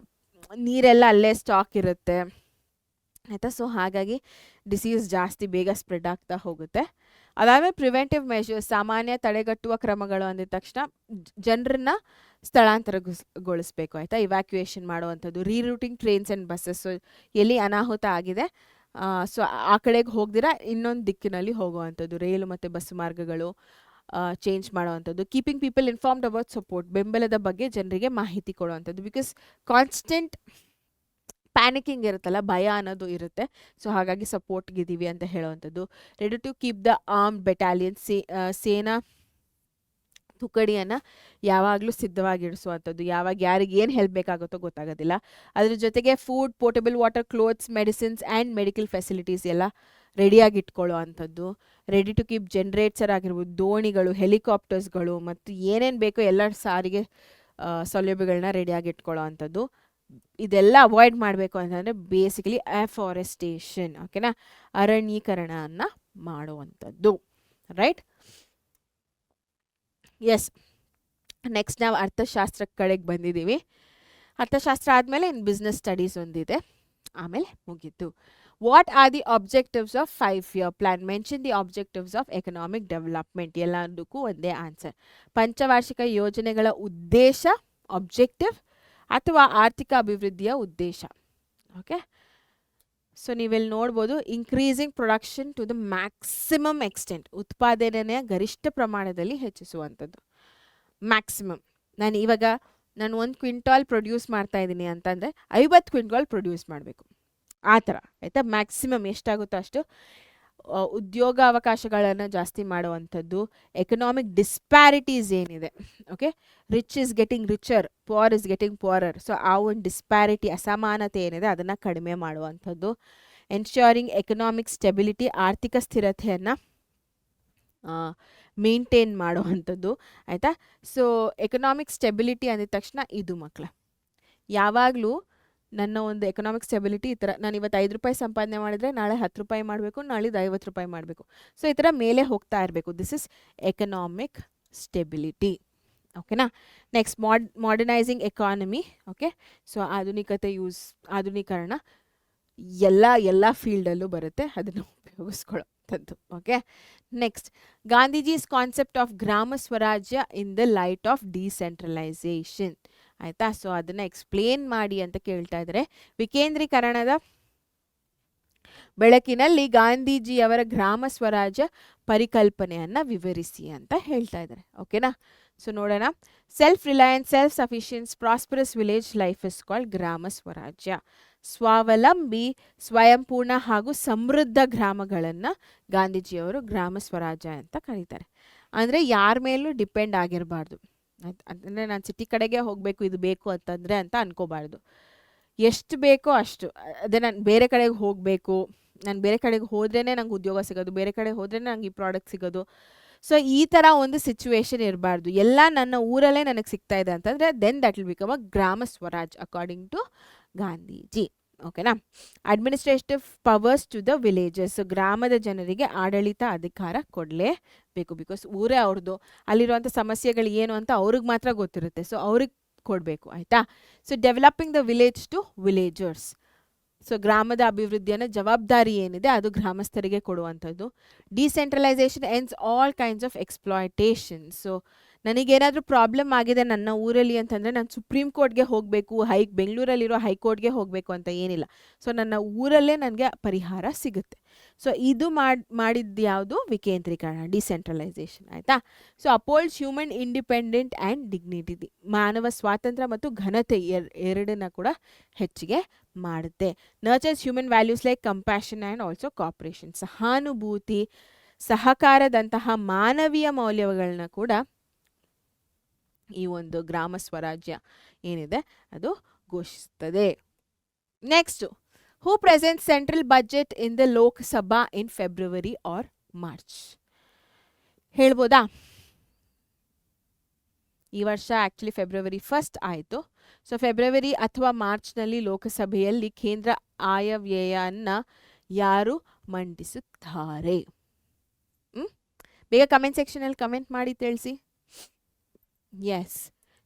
ನೀರೆಲ್ಲ ಅಲ್ಲೇ ಸ್ಟಾಕ್ ಇರುತ್ತೆ ಆಯಿತಾ. ಸೊ ಹಾಗಾಗಿ ಡಿಸೀಸ್ ಜಾಸ್ತಿ ಬೇಗ ಸ್ಪ್ರೆಡ್ ಆಗ್ತಾ ಹೋಗುತ್ತೆ. ಅದಾದಮೇಲೆ ಪ್ರಿವೆಂಟಿವ್ ಮೆಷರ್ಸ್, ಸಾಮಾನ್ಯ ತಡೆಗಟ್ಟುವ ಕ್ರಮಗಳು ಅಂದಿದ ತಕ್ಷಣ ಜನರನ್ನ ಸ್ಥಳಾಂತರಗೊಳಿಸ್ಬೇಕು ಆಯಿತಾ. ಇವ್ಯಾಕ್ಯುಯೇಷನ್ ಮಾಡುವಂಥದ್ದು, ರೀರೂಟಿಂಗ್ ಟ್ರೈನ್ಸ್ ಆ್ಯಂಡ್ ಬಸ್ಸಸ್. ಸೊ ಎಲ್ಲಿ ಅನಾಹುತ ಆಗಿದೆ ಸೊ ಆ ಕಡೆಗೆ ಹೋಗ್ದಿರಾ ಇನ್ನೊಂದು ದಿಕ್ಕಿನಲ್ಲಿ ಹೋಗುವಂಥದ್ದು, ರೈಲು ಮತ್ತು ಬಸ್ ಮಾರ್ಗಗಳು ಚೇಂಜ್ ಮಾಡುವಂಥದ್ದು. Keeping people informed about support, ಬೆಂಬಲದ ಬಗ್ಗೆ ಜನರಿಗೆ ಮಾಹಿತಿ ಕೊಡುವಂಥದ್ದು. ಬಿಕಾಸ್ ಕಾನ್ಸ್ಟೆಂಟ್ ಪ್ಯಾನಿಕಿಂಗ್ ಇರುತ್ತಲ್ಲ, ಭಯ ಅನ್ನೋದು ಇರುತ್ತೆ. ಸೊ ಹಾಗಾಗಿ ಸಪೋರ್ಟ್ಗಿದ್ದೀವಿ ಅಂತ ಹೇಳುವಂಥದ್ದು. Ready to keep the armed battalion, ಸೇನಾ ತುಕಡಿಯನ್ನು ಯಾವಾಗಲೂ ಸಿದ್ಧವಾಗಿಡಿಸುವಂಥದ್ದು. ಯಾವಾಗ ಯಾರಿಗೆ ಏನು ಹೆಲ್ಪ್ ಬೇಕಾಗುತ್ತೋ ಗೊತ್ತಾಗೋದಿಲ್ಲ. ಅದ್ರ ಜೊತೆಗೆ food, portable water, clothes, medicines and medical facilities ಎಲ್ಲ ರೆಡಿಯಾಗಿ ಇಟ್ಕೊಳ್ಳೋ ಅಂಥದ್ದು. ರೆಡಿ ಟು ಕೀಪ್ ಜನರೇಟರ್ ಆಗಿರ್ಬೋದು, ದೋಣಿಗಳು, ಹೆಲಿಕಾಪ್ಟರ್ಸ್ಗಳು ಮತ್ತು ಏನೇನು ಬೇಕೋ ಎಲ್ಲ ಸಾರಿಗೆ ಸೌಲಭ್ಯಗಳನ್ನ ರೆಡಿಯಾಗಿ ಇಟ್ಕೊಳ್ಳೋ ಅಂಥದ್ದು. ಇದೆಲ್ಲ ಅವಾಯ್ಡ್ ಮಾಡಬೇಕು ಅಂತಂದರೆ ಬೇಸಿಕಲಿ ಅಫಾರೆಸ್ಟೇಷನ್, ಓಕೆನಾ, ಅರಣ್ಯೀಕರಣವನ್ನು ಮಾಡುವಂಥದ್ದು. ರೈಟ್? ಎಸ್. ನೆಕ್ಸ್ಟ್ ನಾವು ಅರ್ಥಶಾಸ್ತ್ರ ಕಡೆಗೆ ಬಂದಿದ್ದೀವಿ. ಅರ್ಥಶಾಸ್ತ್ರ ಆದಮೇಲೆ ಇನ್ನು ಬಿಸ್ನೆಸ್ ಸ್ಟಡೀಸ್ ಒಂದಿದೆ, ಆಮೇಲೆ ಮುಗೀತು. What are the objectives of 5-year plan? Mention the objectives of economic development. ಎಲ್ಲದಕ್ಕೂ ಒಂದೇ ಆನ್ಸರ್. ಪಂಚವಾರ್ಷಿಕ ಯೋಜನೆಗಳ ಉದ್ದೇಶ, ಆಬ್ಜೆಕ್ಟಿವ್, ಅಥವಾ ಆರ್ಥಿಕ ಅಭಿವೃದ್ಧಿಯ ಉದ್ದೇಶ. ಓಕೆ, ಸೊ ನೀವಿಲ್ಲಿ ನೋಡ್ಬೋದು, increasing production to the maximum extent, ಉತ್ಪಾದನೆಯ ಗರಿಷ್ಠ ಪ್ರಮಾಣದಲ್ಲಿ ಹೆಚ್ಚಿಸುವಂಥದ್ದು. ಮ್ಯಾಕ್ಸಿಮಮ್. ನಾನು 1 ಕ್ವಿಂಟಾಲ್ ಪ್ರೊಡ್ಯೂಸ್ ಮಾಡ್ತಾ ಇದ್ದೀನಿ ಅಂತಂದರೆ 50 ಕ್ವಿಂಟಾಲ್ ಪ್ರೊಡ್ಯೂಸ್ ಮಾಡಬೇಕು, ಆ ಥರ ಆಯಿತಾ. ಮ್ಯಾಕ್ಸಿಮಮ್ ಎಷ್ಟಾಗುತ್ತೋ ಅಷ್ಟು. ಉದ್ಯೋಗಾವಕಾಶಗಳನ್ನು ಜಾಸ್ತಿ ಮಾಡುವಂಥದ್ದು. ಎಕನಾಮಿಕ್ ಡಿಸ್ಪ್ಯಾರಿಟೀಸ್ ಏನಿದೆ, okay, rich is getting richer, poor is getting poorer. So ಆ ಒಂದು ಡಿಸ್ಪ್ಯಾರಿಟಿ, ಅಸಮಾನತೆ ಏನಿದೆ ಅದನ್ನು ಕಡಿಮೆ ಮಾಡುವಂಥದ್ದು. ಎನ್ಶ್ಯೂರಿಂಗ್ ಎಕನಾಮಿಕ್ ಸ್ಟೆಬಿಲಿಟಿ, ಆರ್ಥಿಕ ಸ್ಥಿರತೆಯನ್ನು ಮೇಂಟೈನ್ ಮಾಡುವಂಥದ್ದು ಆಯಿತಾ. ಸೊ ಎಕನಾಮಿಕ್ ಸ್ಟೆಬಿಲಿಟಿ ಅಂದಿದ ತಕ್ಷಣ ಇದು ಮಕ್ಕಳ, ಯಾವಾಗಲೂ ನನ್ನ ಒಂದು ಎಕನಾಮಿಕ್ ಸ್ಟೆಬಿಲಿಟಿ ಈ ಥರ, ನಾನು ಇವತ್ತು 5 ರೂಪಾಯಿ ಸಂಪಾದನೆ ಮಾಡಿದರೆ ನಾಳೆ 10 ರೂಪಾಯಿ ಮಾಡಬೇಕು, ನಾಳಿದ್ದು 50 ರೂಪಾಯಿ ಮಾಡಬೇಕು. ಸೊ ಈ ಥರ ಮೇಲೆ ಹೋಗ್ತಾ ಇರಬೇಕು. This is economic stability. ಓಕೆನಾ. Next modernising economy. Okay, so ಆಧುನೀಕರಣ ಎಲ್ಲ ಫೀಲ್ಡಲ್ಲೂ ಬರುತ್ತೆ, ಅದನ್ನು ಉಪಯೋಗಿಸ್ಕೊಳ್ಳೋಂಥದ್ದು. Okay. Next, Gandhiji's concept of Grama Swarajya in the light of decentralisation ಆಯಿತಾ. ಸೊ ಅದನ್ನು ಎಕ್ಸ್ಪ್ಲೇನ್ ಮಾಡಿ ಅಂತ ಕೇಳ್ತಾ ಇದ್ದಾರೆ. ವಿಕೇಂದ್ರೀಕರಣದ ಬೆಳಕಿನಲ್ಲಿ ಗಾಂಧೀಜಿಯವರ ಗ್ರಾಮ ಸ್ವರಾಜ್ಯ ಪರಿಕಲ್ಪನೆಯನ್ನು ವಿವರಿಸಿ ಅಂತ ಹೇಳ್ತಾ ಇದ್ದಾರೆ. ಓಕೆನಾ. ಸೊ ನೋಡೋಣ. Self reliance, self sufficiency, prosperous village life is called Grama Swarajya. ಸ್ವಾವಲಂಬಿ, ಸ್ವಯಂಪೂರ್ಣ ಹಾಗೂ ಸಮೃದ್ಧ ಗ್ರಾಮಗಳನ್ನು ಗಾಂಧೀಜಿಯವರು ಗ್ರಾಮ ಸ್ವರಾಜ್ಯ ಅಂತ ಕರೀತಾರೆ. ಅಂದರೆ ಯಾರ ಮೇಲೂ ಡಿಪೆಂಡ್ ಆಗಿರಬಾರ್ದು. ಅಂದರೆ ನಾನು ಸಿಟಿ ಕಡೆಗೆ ಹೋಗಬೇಕು, ಇದು ಬೇಕು ಅಂತಂದರೆ ಅಂತ ಅನ್ಕೋಬಾರ್ದು. ಎಷ್ಟು ಬೇಕೋ ಅಷ್ಟು. ಅದೇ ನಾನು ಬೇರೆ ಕಡೆಗೆ ಹೋಗಬೇಕು, ನಾನು ಬೇರೆ ಕಡೆಗೆ ಹೋದ್ರೇ ನಂಗೆ ಉದ್ಯೋಗ ಸಿಗೋದು, ಬೇರೆ ಕಡೆ ಹೋದ್ರೇ ನಂಗೆ ಈ ಪ್ರಾಡಕ್ಟ್ ಸಿಗೋದು. ಸೊ ಈ ಥರ ಒಂದು ಸಿಚುವೇಶನ್ ಇರಬಾರ್ದು. ಎಲ್ಲ ನನ್ನ ಊರಲ್ಲೇ ನನಗೆ ಸಿಗ್ತಾ ಇದೆ ಅಂತಂದರೆ then that will become a gram swaraj according to Gandhiji. ಓಕೆನಾ. Administrative powers to the villages. ಗ್ರಾಮದ ಜನರಿಗೆ ಆಡಳಿತ ಅಧಿಕಾರ ಕೊಡಲೇಬೇಕು. ಬಿಕಾಸ್ ಊರೇ ಅವ್ರದ್ದು, ಅಲ್ಲಿರುವಂಥ ಸಮಸ್ಯೆಗಳು ಏನು ಅಂತ ಅವ್ರಿಗೆ ಮಾತ್ರ ಗೊತ್ತಿರುತ್ತೆ. ಸೊ ಅವ್ರಿಗೆ ಕೊಡಬೇಕು, ಆಯಿತಾ. So developing the village to villagers. So ಗ್ರಾಮದ ಅಭಿವೃದ್ಧಿಯನ್ನು ಜವಾಬ್ದಾರಿ ಏನಿದೆ ಅದು ಗ್ರಾಮಸ್ಥರಿಗೆ ಕೊಡುವಂಥದ್ದು. Decentralisation ends all kinds of exploitation. So ನನಗೇನಾದರೂ ಪ್ರಾಬ್ಲಮ್ ಆಗಿದೆ ನನ್ನ ಊರಲ್ಲಿ ಅಂತಂದರೆ ನಾನು ಸುಪ್ರೀಂ ಕೋರ್ಟ್ಗೆ ಹೋಗಬೇಕು, ಬೆಂಗಳೂರಲ್ಲಿರೋ ಹೈಕೋರ್ಟ್ಗೆ ಹೋಗಬೇಕು ಅಂತ ಏನಿಲ್ಲ. ಸೊ ನನ್ನ ಊರಲ್ಲೇ ನನಗೆ ಪರಿಹಾರ ಸಿಗುತ್ತೆ. ಸೊ ಇದು ಮಾಡಿದ್ದು ಯಾವುದು? ವಿಕೇಂದ್ರೀಕರಣ, ಡಿಸೆಂಟ್ರಲೈಸೇಷನ್, ಆಯಿತಾ. So upholds human independent and dignity. ಮಾನವ ಸ್ವಾತಂತ್ರ್ಯ ಮತ್ತು ಘನತೆ ಎರಡನ್ನ ಕೂಡ ಹೆಚ್ಚಿಗೆ ಮಾಡುತ್ತೆ. Nurtures human values like compassion and also cooperation. ಸಹಾನುಭೂತಿ, ಸಹಕಾರದಂತಹ ಮಾನವೀಯ ಮೌಲ್ಯಗಳನ್ನ ಕೂಡ ಈ ಒಂದು ಗ್ರಾಮ ಸ್ವರಾಜ್ಯ ಏನಿದೆ ಅದು ಘೋಷಿಸುತ್ತದೆ. Next, who present central budget in the Lok Sabha in February or March? ಹೇಳ್ಬೋದಾ? ಈ ವರ್ಷ ಆ್ಯಕ್ಚುಲಿ ಫೆಬ್ರವರಿ 1 ಆಯಿತು. ಸೊ ಫೆಬ್ರವರಿ ಅಥವಾ ಮಾರ್ಚ್ನಲ್ಲಿ ಲೋಕಸಭೆಯಲ್ಲಿ ಕೇಂದ್ರ ಆಯವ್ಯಯವನ್ನು ಯಾರು ಮಂಡಿಸುತ್ತಾರೆ? ಬೇಗ ಕಮೆಂಟ್ ಸೆಕ್ಷನಲ್ಲಿ ಕಮೆಂಟ್ ಮಾಡಿ ತಿಳಿಸಿ. Yes.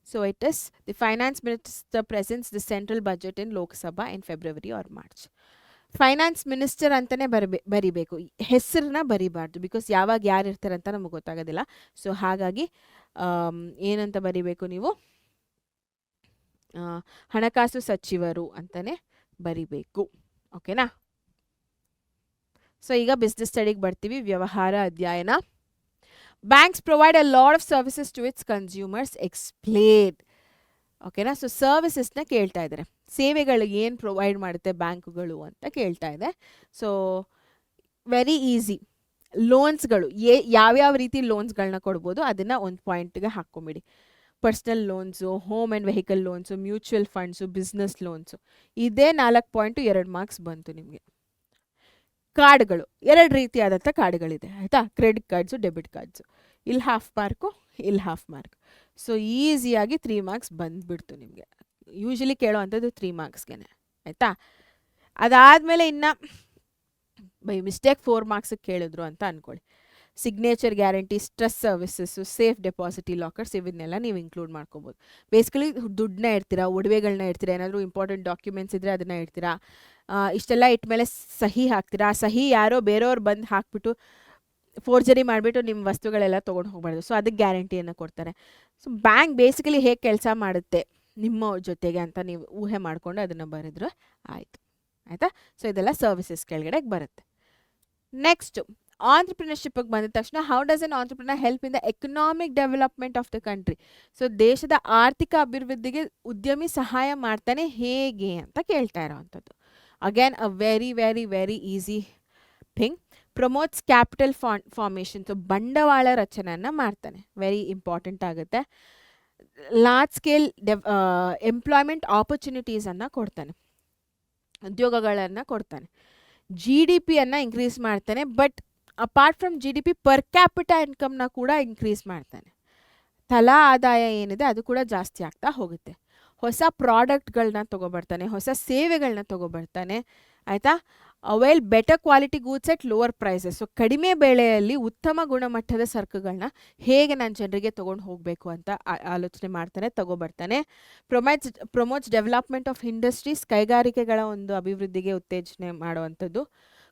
So it is the finance minister presents the central budget in Lok Sabha in February or March. Finance minister ಅಂತಲೇ ಬರಿಬೇಕು, ಹೆಸರನ್ನ ಬರಿಬಾರ್ದು. ಬಿಕಾಸ್ ಯಾವಾಗ ಯಾರು ಇರ್ತಾರೆ ಅಂತ ನಮಗೆ ಗೊತ್ತಾಗೋದಿಲ್ಲ. ಸೊ ಹಾಗಾಗಿ ಏನಂತ ಬರಿಬೇಕು ನೀವು? ಹಣಕಾಸು ಸಚಿವರು ಅಂತಲೇ ಬರಿಬೇಕು. ಓಕೆನಾ. ಸೊ ಈಗ ಬಿಸ್ನೆಸ್ ಸ್ಟಡಿಗೆ ಬರ್ತೀವಿ. ವ್ಯವಹಾರ ಅಧ್ಯಯನ. Banks provide a lot of services to its consumers. Explain. ಓಕೆನಾ. ಸೊ ಸರ್ವಿಸಸ್ನ ಕೇಳ್ತಾ ಇದ್ದಾರೆ. ಸೇವೆಗಳು ಏನು ಪ್ರೊವೈಡ್ ಮಾಡುತ್ತೆ ಬ್ಯಾಂಕುಗಳು ಅಂತ ಕೇಳ್ತಾ ಇದೆ. So very easy. ಲೋನ್ಸ್ಗಳು ಯಾವ್ಯಾವ ರೀತಿ ಲೋನ್ಸ್ಗಳನ್ನ ಕೊಡ್ಬೋದು ಅದನ್ನು ಒಂದು ಪಾಯಿಂಟ್ಗೆ ಹಾಕ್ಕೊಂಬಿಡಿ. Personal loans, home and vehicle loans, mutual funds, business loans. ಇದೇ 4 ಪಾಯಿಂಟು 2 ಮಾರ್ಕ್ಸ್ ಬಂತು ನಿಮಗೆ. ಕಾರ್ಡ್ಗಳು 2 ರೀತಿಯಾದಂಥ ಕಾರ್ಡ್ಗಳಿದೆ, ಆಯಿತಾ. Credit cards, debit cards. ಇಲ್ಲಿ 1/2 ಮಾರ್ಕು, ಇಲ್ಲಿ 1/2 ಮಾರ್ಕ್. ಸೊ ಈಸಿಯಾಗಿ 3 ಮಾರ್ಕ್ಸ್ ಬಂದುಬಿಡ್ತು ನಿಮಗೆ. ಯೂಶ್ವಲಿ ಕೇಳೋ ಅಂಥದ್ದು 3 ಮಾರ್ಕ್ಸ್ಗೆ, ಆಯಿತಾ. ಅದಾದಮೇಲೆ ಇನ್ನು ಬೈ ಮಿಸ್ಟೇಕ್ 4 ಮಾರ್ಕ್ಸಿಗೆ ಕೇಳಿದ್ರು ಅಂತ ಅಂದ್ಕೊಳ್ಳಿ. Signature guarantee, trust services, safe deposit lockers, ಇವನ್ನೆಲ್ಲ ನೀವು ಇನ್ಕ್ಲೂಡ್ ಮಾಡ್ಕೋಬೋದು. ಬೇಸಿಕಲಿ ದುಡ್ಡನ್ನ ಇಡ್ತೀರಾ, ಒಡವೆಗಳನ್ನ ಇಡ್ತೀರಾ, ಏನಾದರೂ ಇಂಪಾರ್ಟೆಂಟ್ ಡಾಕ್ಯುಮೆಂಟ್ಸ್ ಇದ್ದರೆ ಅದನ್ನು ಇಡ್ತೀರಾ. ಇಷ್ಟೆಲ್ಲ ಇಟ್ಮೇಲೆ ಸಹಿ ಹಾಕ್ತೀರಾ. ಸಹಿ ಯಾರೋ ಬೇರೆಯವ್ರು ಬಂದು ಹಾಕ್ಬಿಟ್ಟು ಫೋರ್ಜರಿ ಮಾಡಿಬಿಟ್ಟು ನಿಮ್ಮ ವಸ್ತುಗಳೆಲ್ಲ ತೊಗೊಂಡು ಹೋಗ್ಬಾರ್ದು. ಸೊ ಅದಕ್ಕೆ ಗ್ಯಾರಂಟಿಯನ್ನು ಕೊಡ್ತಾರೆ. ಸೊ ಬ್ಯಾಂಕ್ ಬೇಸಿಕಲಿ ಹೇಗೆ ಕೆಲಸ ಮಾಡುತ್ತೆ ನಿಮ್ಮ ಜೊತೆಗೆ ಅಂತ ನೀವು ಊಹೆ ಮಾಡಿಕೊಂಡು ಅದನ್ನು ಬರೆದ್ರೆ ಆಯಿತು, ಆಯಿತಾ. ಸೊ ಇದೆಲ್ಲ ಸರ್ವಿಸಸ್ ಕೆಳಗಡೆ ಬರುತ್ತೆ. ನೆಕ್ಸ್ಟು ಆಂಟ್ರಪ್ರಿನರ್ಶಿಪ್ಗೆ ಬಂದ ತಕ್ಷಣ, how does an entrepreneur help in the economic development of the country? So ದೇಶದ ಆರ್ಥಿಕ ಅಭಿವೃದ್ಧಿಗೆ ಉದ್ಯಮಿ ಸಹಾಯ ಮಾಡ್ತಾನೆ ಹೇಗೆ ಅಂತ ಕೇಳ್ತಾ ಇರೋವಂಥದ್ದು. Again a very very very easy thing. Promotes capital formation. So ಬಂಡವಾಳ ರಚನೆಯನ್ನು ಮಾಡ್ತಾನೆ, ವೆರಿ ಇಂಪಾರ್ಟೆಂಟ್ ಆಗುತ್ತೆ. ಲಾರ್ಜ್ ಸ್ಕೇಲ್ ಎಂಪ್ಲಾಯ್ಮೆಂಟ್ ಆಪರ್ಚುನಿಟೀಸನ್ನು ಕೊಡ್ತಾನೆ, ಉದ್ಯೋಗಗಳನ್ನು ಕೊಡ್ತಾನೆ. GDPಯನ್ನು ಇನ್ಕ್ರೀಸ್ ಮಾಡ್ತಾನೆ. But apart from GDP per capita ಇನ್ಕಮ್ನ ಕೂಡ ಇನ್ಕ್ರೀಸ್ ಮಾಡ್ತಾನೆ. ತಲಾ ಆದಾಯ ಏನಿದೆ ಅದು ಕೂಡ ಜಾಸ್ತಿ ಆಗ್ತಾ ಹೋಗುತ್ತೆ. ಹೊಸ ಪ್ರಾಡಕ್ಟ್ಗಳನ್ನ ತೊಗೊಬರ್ತಾನೆ, ಹೊಸ ಸೇವೆಗಳನ್ನ ತೊಗೊಬರ್ತಾನೆ, ಆಯಿತಾ. ಅವೇಲ್ ಬೆಟರ್ ಕ್ವಾಲಿಟಿ ಗೂಡ್ಸ್ ಎಟ್ ಲೋವರ್ ಪ್ರೈಸಸ್. ಸೊ ಕಡಿಮೆ ಬೆಲೆಯಲ್ಲಿ ಉತ್ತಮ ಗುಣಮಟ್ಟದ ಸರಕುಗಳನ್ನ ಹೇಗೆ ನಾನು ಜನರಿಗೆ ತೊಗೊಂಡು ಹೋಗಬೇಕು ಅಂತ ಆಲೋಚನೆ ಮಾಡ್ತಾನೆ, ತೊಗೊಬರ್ತಾನೆ. ಪ್ರೊಮೋಟ್ಸ್ ಡೆವಲಪ್ಮೆಂಟ್ ಆಫ್ ಇಂಡಸ್ಟ್ರೀಸ್. ಕೈಗಾರಿಕೆಗಳ ಒಂದು ಅಭಿವೃದ್ಧಿಗೆ ಉತ್ತೇಜನೆ ಮಾಡುವಂಥದ್ದು.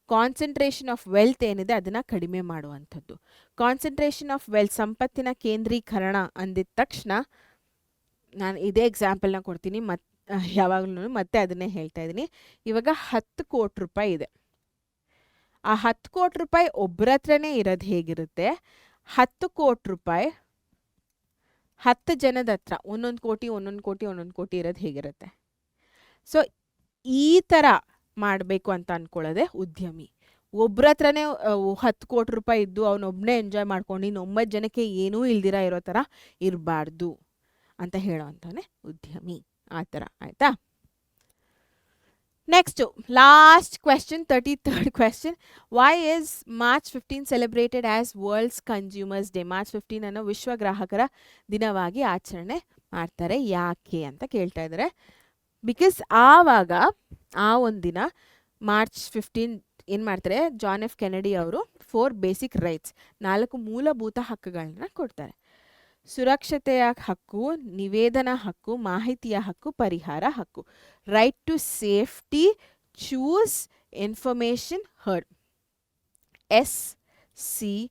ಕಾನ್ಸಂಟ್ರೇಷನ್ ಆಫ್ ವೆಲ್ತ್ ಏನಿದೆ ಅದನ್ನು ಕಡಿಮೆ ಮಾಡುವಂಥದ್ದು. ಕಾನ್ಸಂಟ್ರೇಷನ್ ಆಫ್ ವೆಲ್ತ್, ಸಂಪತ್ತಿನ ಕೇಂದ್ರೀಕರಣ ಅಂದಿದ ತಕ್ಷಣ ನಾನು ಇದೇ ಎಕ್ಸಾಂಪಲ್ನ ಕೊಡ್ತೀನಿ. ಯಾವಾಗಲೂ ಮತ್ತೆ ಅದನ್ನೇ ಹೇಳ್ತಾ ಇದ್ದೀನಿ. ಇವಾಗ 10 ಕೋಟಿ ರೂಪಾಯಿ ಇದೆ. ಆ 10 ಕೋಟಿ ರೂಪಾಯಿ ಒಬ್ಬರ ಹತ್ರನೇ ಇರೋದು ಹೇಗಿರುತ್ತೆ? 10 ಕೋಟಿ ರೂಪಾಯಿ 10 ಜನದ ಹತ್ರ 1 ಕೋಟಿ 1 ಕೋಟಿ 1 ಕೋಟಿ ಇರೋದು ಹೇಗಿರುತ್ತೆ? ಸೊ ಈ ಥರ ಮಾಡಬೇಕು ಅಂತ ಅಂದ್ಕೊಳ್ಳೋದೆ ಉದ್ಯಮಿ. ಒಬ್ಬರ ಹತ್ರನೇ 10 ಕೋಟಿ ರೂಪಾಯಿ ಇದ್ದು ಅವನೊಬ್ಬನೇ ಎಂಜಾಯ್ ಮಾಡ್ಕೊಂಡು ಇನ್ನು 9 ಜನಕ್ಕೆ ಏನೂ ಇಲ್ದಿರ ಇರೋ ಥರ ಇರಬಾರ್ದು ಅಂತ ಹೇಳೋ ಅಂತಾನೆ ಉದ್ಯಮಿ. ಆ ಥರ, ಆಯಿತಾ. Next last question 33rd question. Why is March 15 celebrated as world's consumers day? March 15 ಅನ್ನು ವಿಶ್ವ ಗ್ರಾಹಕರ ದಿನವಾಗಿ ಆಚರಣೆ ಮಾಡ್ತಾರೆ, ಯಾಕೆ ಅಂತ ಕೇಳ್ತಾ ಇದ್ದಾರೆ. ಬಿಕಾಸ್ ಆವಾಗ ಆ ಒಂದಿನ ಮಾರ್ಚ್ 15 ಏನು ಮಾಡ್ತಾರೆ, ಜಾನ್ ಎಫ್ ಕೆನಡಿ ಅವರು 4 ಬೇಸಿಕ್ ರೈಟ್ಸ್, 4 ಮೂಲಭೂತ ಹಕ್ಕುಗಳನ್ನ ಕೊಡ್ತಾರೆ. ಸುರಕ್ಷತೆಯ ಹಕ್ಕು, ನಿವೇದನ ಹಕ್ಕು, ಮಾಹಿತಿಯ ಹಕ್ಕು, ಪರಿಹಾರ ಹಕ್ಕು. Right to safety, choose, information, heard. SCIH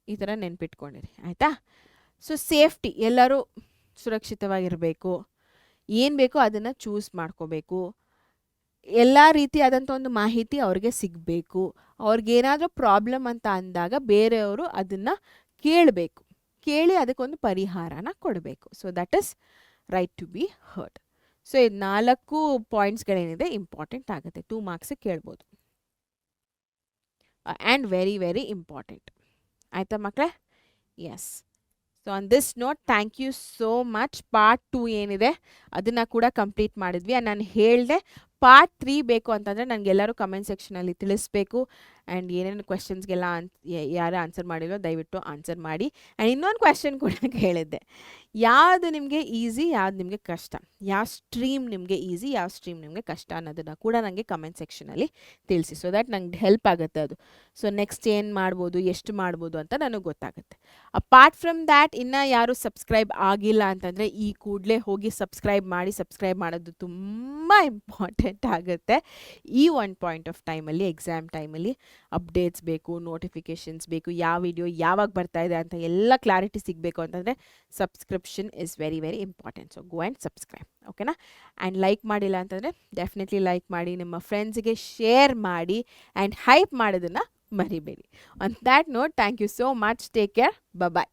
ಈ ಥರ ನೆನ್ಪಿಟ್ಕೊಂಡಿರಿ, ಆಯಿತಾ? ಸೊ ಸೇಫ್ಟಿ, ಎಲ್ಲರೂ ಸುರಕ್ಷಿತವಾಗಿರಬೇಕು, ಏನು ಬೇಕೋ ಅದನ್ನು ಚೂಸ್ ಮಾಡ್ಕೋಬೇಕು, ಎಲ್ಲ ರೀತಿಯಾದಂಥ ಒಂದು ಮಾಹಿತಿ ಅವ್ರಿಗೆ ಸಿಗಬೇಕು, ಅವ್ರಿಗೇನಾದರೂ ಪ್ರಾಬ್ಲಮ್ ಅಂತ ಅಂದಾಗ ಬೇರೆಯವರು ಅದನ್ನು ಕೇಳಬೇಕು, ಕೇಳಿ ಅದಕ್ಕೊಂದು ಪರಿಹಾರನ ಕೊಡಬೇಕು. So that is right to be heard. So ಇದು 4 ಪಾಯಿಂಟ್ಸ್ಗಳೇನಿದೆ ಇಂಪಾರ್ಟೆಂಟ್ ಆಗುತ್ತೆ, 2 ಮಾರ್ಕ್ಸಿಗೆ ಕೇಳ್ಬೋದು. ಆ್ಯಂಡ್ ವೆರಿ ವೆರಿ ಇಂಪಾರ್ಟೆಂಟ್, ಆಯಿತಾ ಮಕ್ಕಳೇ? Yes. So on this note thank you so much. Part 2 ಏನಿದೆ ಅದನ್ನು ಕೂಡ ಕಂಪ್ಲೀಟ್ ಮಾಡಿದ್ವಿ. ನಾನು ಹೇಳಿದೆ ಪಾರ್ಟ್ 3 ಬೇಕು ಅಂತಂದರೆ ನನಗೆಲ್ಲರೂ ಕಮೆಂಟ್ ಸೆಕ್ಷನಲ್ಲಿ ತಿಳಿಸ್ಬೇಕು. ಆ್ಯಂಡ್ ಏನೇನು ಕ್ವೆಶನ್ಸ್ಗೆಲ್ಲ ಯಾರು ಆನ್ಸರ್ ಮಾಡಿಲ್ಲೋ ದಯವಿಟ್ಟು ಆನ್ಸರ್ ಮಾಡಿ. ಆ್ಯಂಡ್ ಇನ್ನೊಂದು ಕ್ವೆಶನ್ ಕೂಡ ಹೇಳಿದ್ದೆ, ಯಾವುದು ನಿಮಗೆ ಈಸಿ, ಯಾವ್ದು ನಿಮಗೆ ಕಷ್ಟ, ಯಾವ ಸ್ಟ್ರೀಮ್ ನಿಮಗೆ ಈಸಿ, ಯಾವ ಸ್ಟ್ರೀಮ್ ನಿಮಗೆ ಕಷ್ಟ ಅನ್ನೋದನ್ನು ಕೂಡ ನನಗೆ ಕಮೆಂಟ್ ಸೆಕ್ಷನಲ್ಲಿ ತಿಳಿಸಿ. ಸೊ ದ್ಯಾಟ್ ನಂಗೆ ಹೆಲ್ಪ್ ಆಗುತ್ತೆ ಅದು. ಸೊ ನೆಕ್ಸ್ಟ್ ಏನು ಮಾಡ್ಬೋದು, ಎಷ್ಟು ಮಾಡ್ಬೋದು ಅಂತ ನನಗೆ ಗೊತ್ತಾಗುತ್ತೆ. ಅಪಾರ್ಟ್ ಫ್ರಮ್ ದ್ಯಾಟ್ ಇನ್ನು ಯಾರು ಸಬ್ಸ್ಕ್ರೈಬ್ ಆಗಿಲ್ಲ ಅಂತಂದರೆ ಈ ಕೂಡಲೇ ಹೋಗಿ ಸಬ್ಸ್ಕ್ರೈಬ್ ಮಾಡಿ. ಸಬ್ಸ್ಕ್ರೈಬ್ ಮಾಡೋದು ತುಂಬ ಇಂಪಾರ್ಟೆಂಟ್ ಆಗುತ್ತೆ ಈ ಒಂದು ಪಾಯಿಂಟ್ ಆಫ್ ಟೈಮಲ್ಲಿ, ಎಕ್ಸಾಮ್ ಟೈಮಲ್ಲಿ. ಅಪ್ಡೇಟ್ಸ್ ಬೇಕು, ನೋಟಿಫಿಕೇಷನ್ಸ್ ಬೇಕು, ಯಾವ ವಿಡಿಯೋ ಯಾವಾಗ ಬರ್ತಾ ಇದೆ ಅಂತ ಎಲ್ಲ ಕ್ಲಾರಿಟಿ ಸಿಗಬೇಕು ಅಂತಂದರೆ subscription is very very important. So go and subscribe, ಓಕೆನಾ? ಆ್ಯಂಡ್ ಲೈಕ್ ಮಾಡಿಲ್ಲ ಅಂತಂದರೆ ಡೆಫಿನೆಟ್ಲಿ ಲೈಕ್ ಮಾಡಿ, ನಿಮ್ಮ ಫ್ರೆಂಡ್ಸ್ಗೆ ಶೇರ್ ಮಾಡಿ, ಆ್ಯಂಡ್ ಹೈಪ್ ಮಾಡೋದನ್ನು ಮರಿಬೇಡಿ. On that note thank you so much. Take care, bye.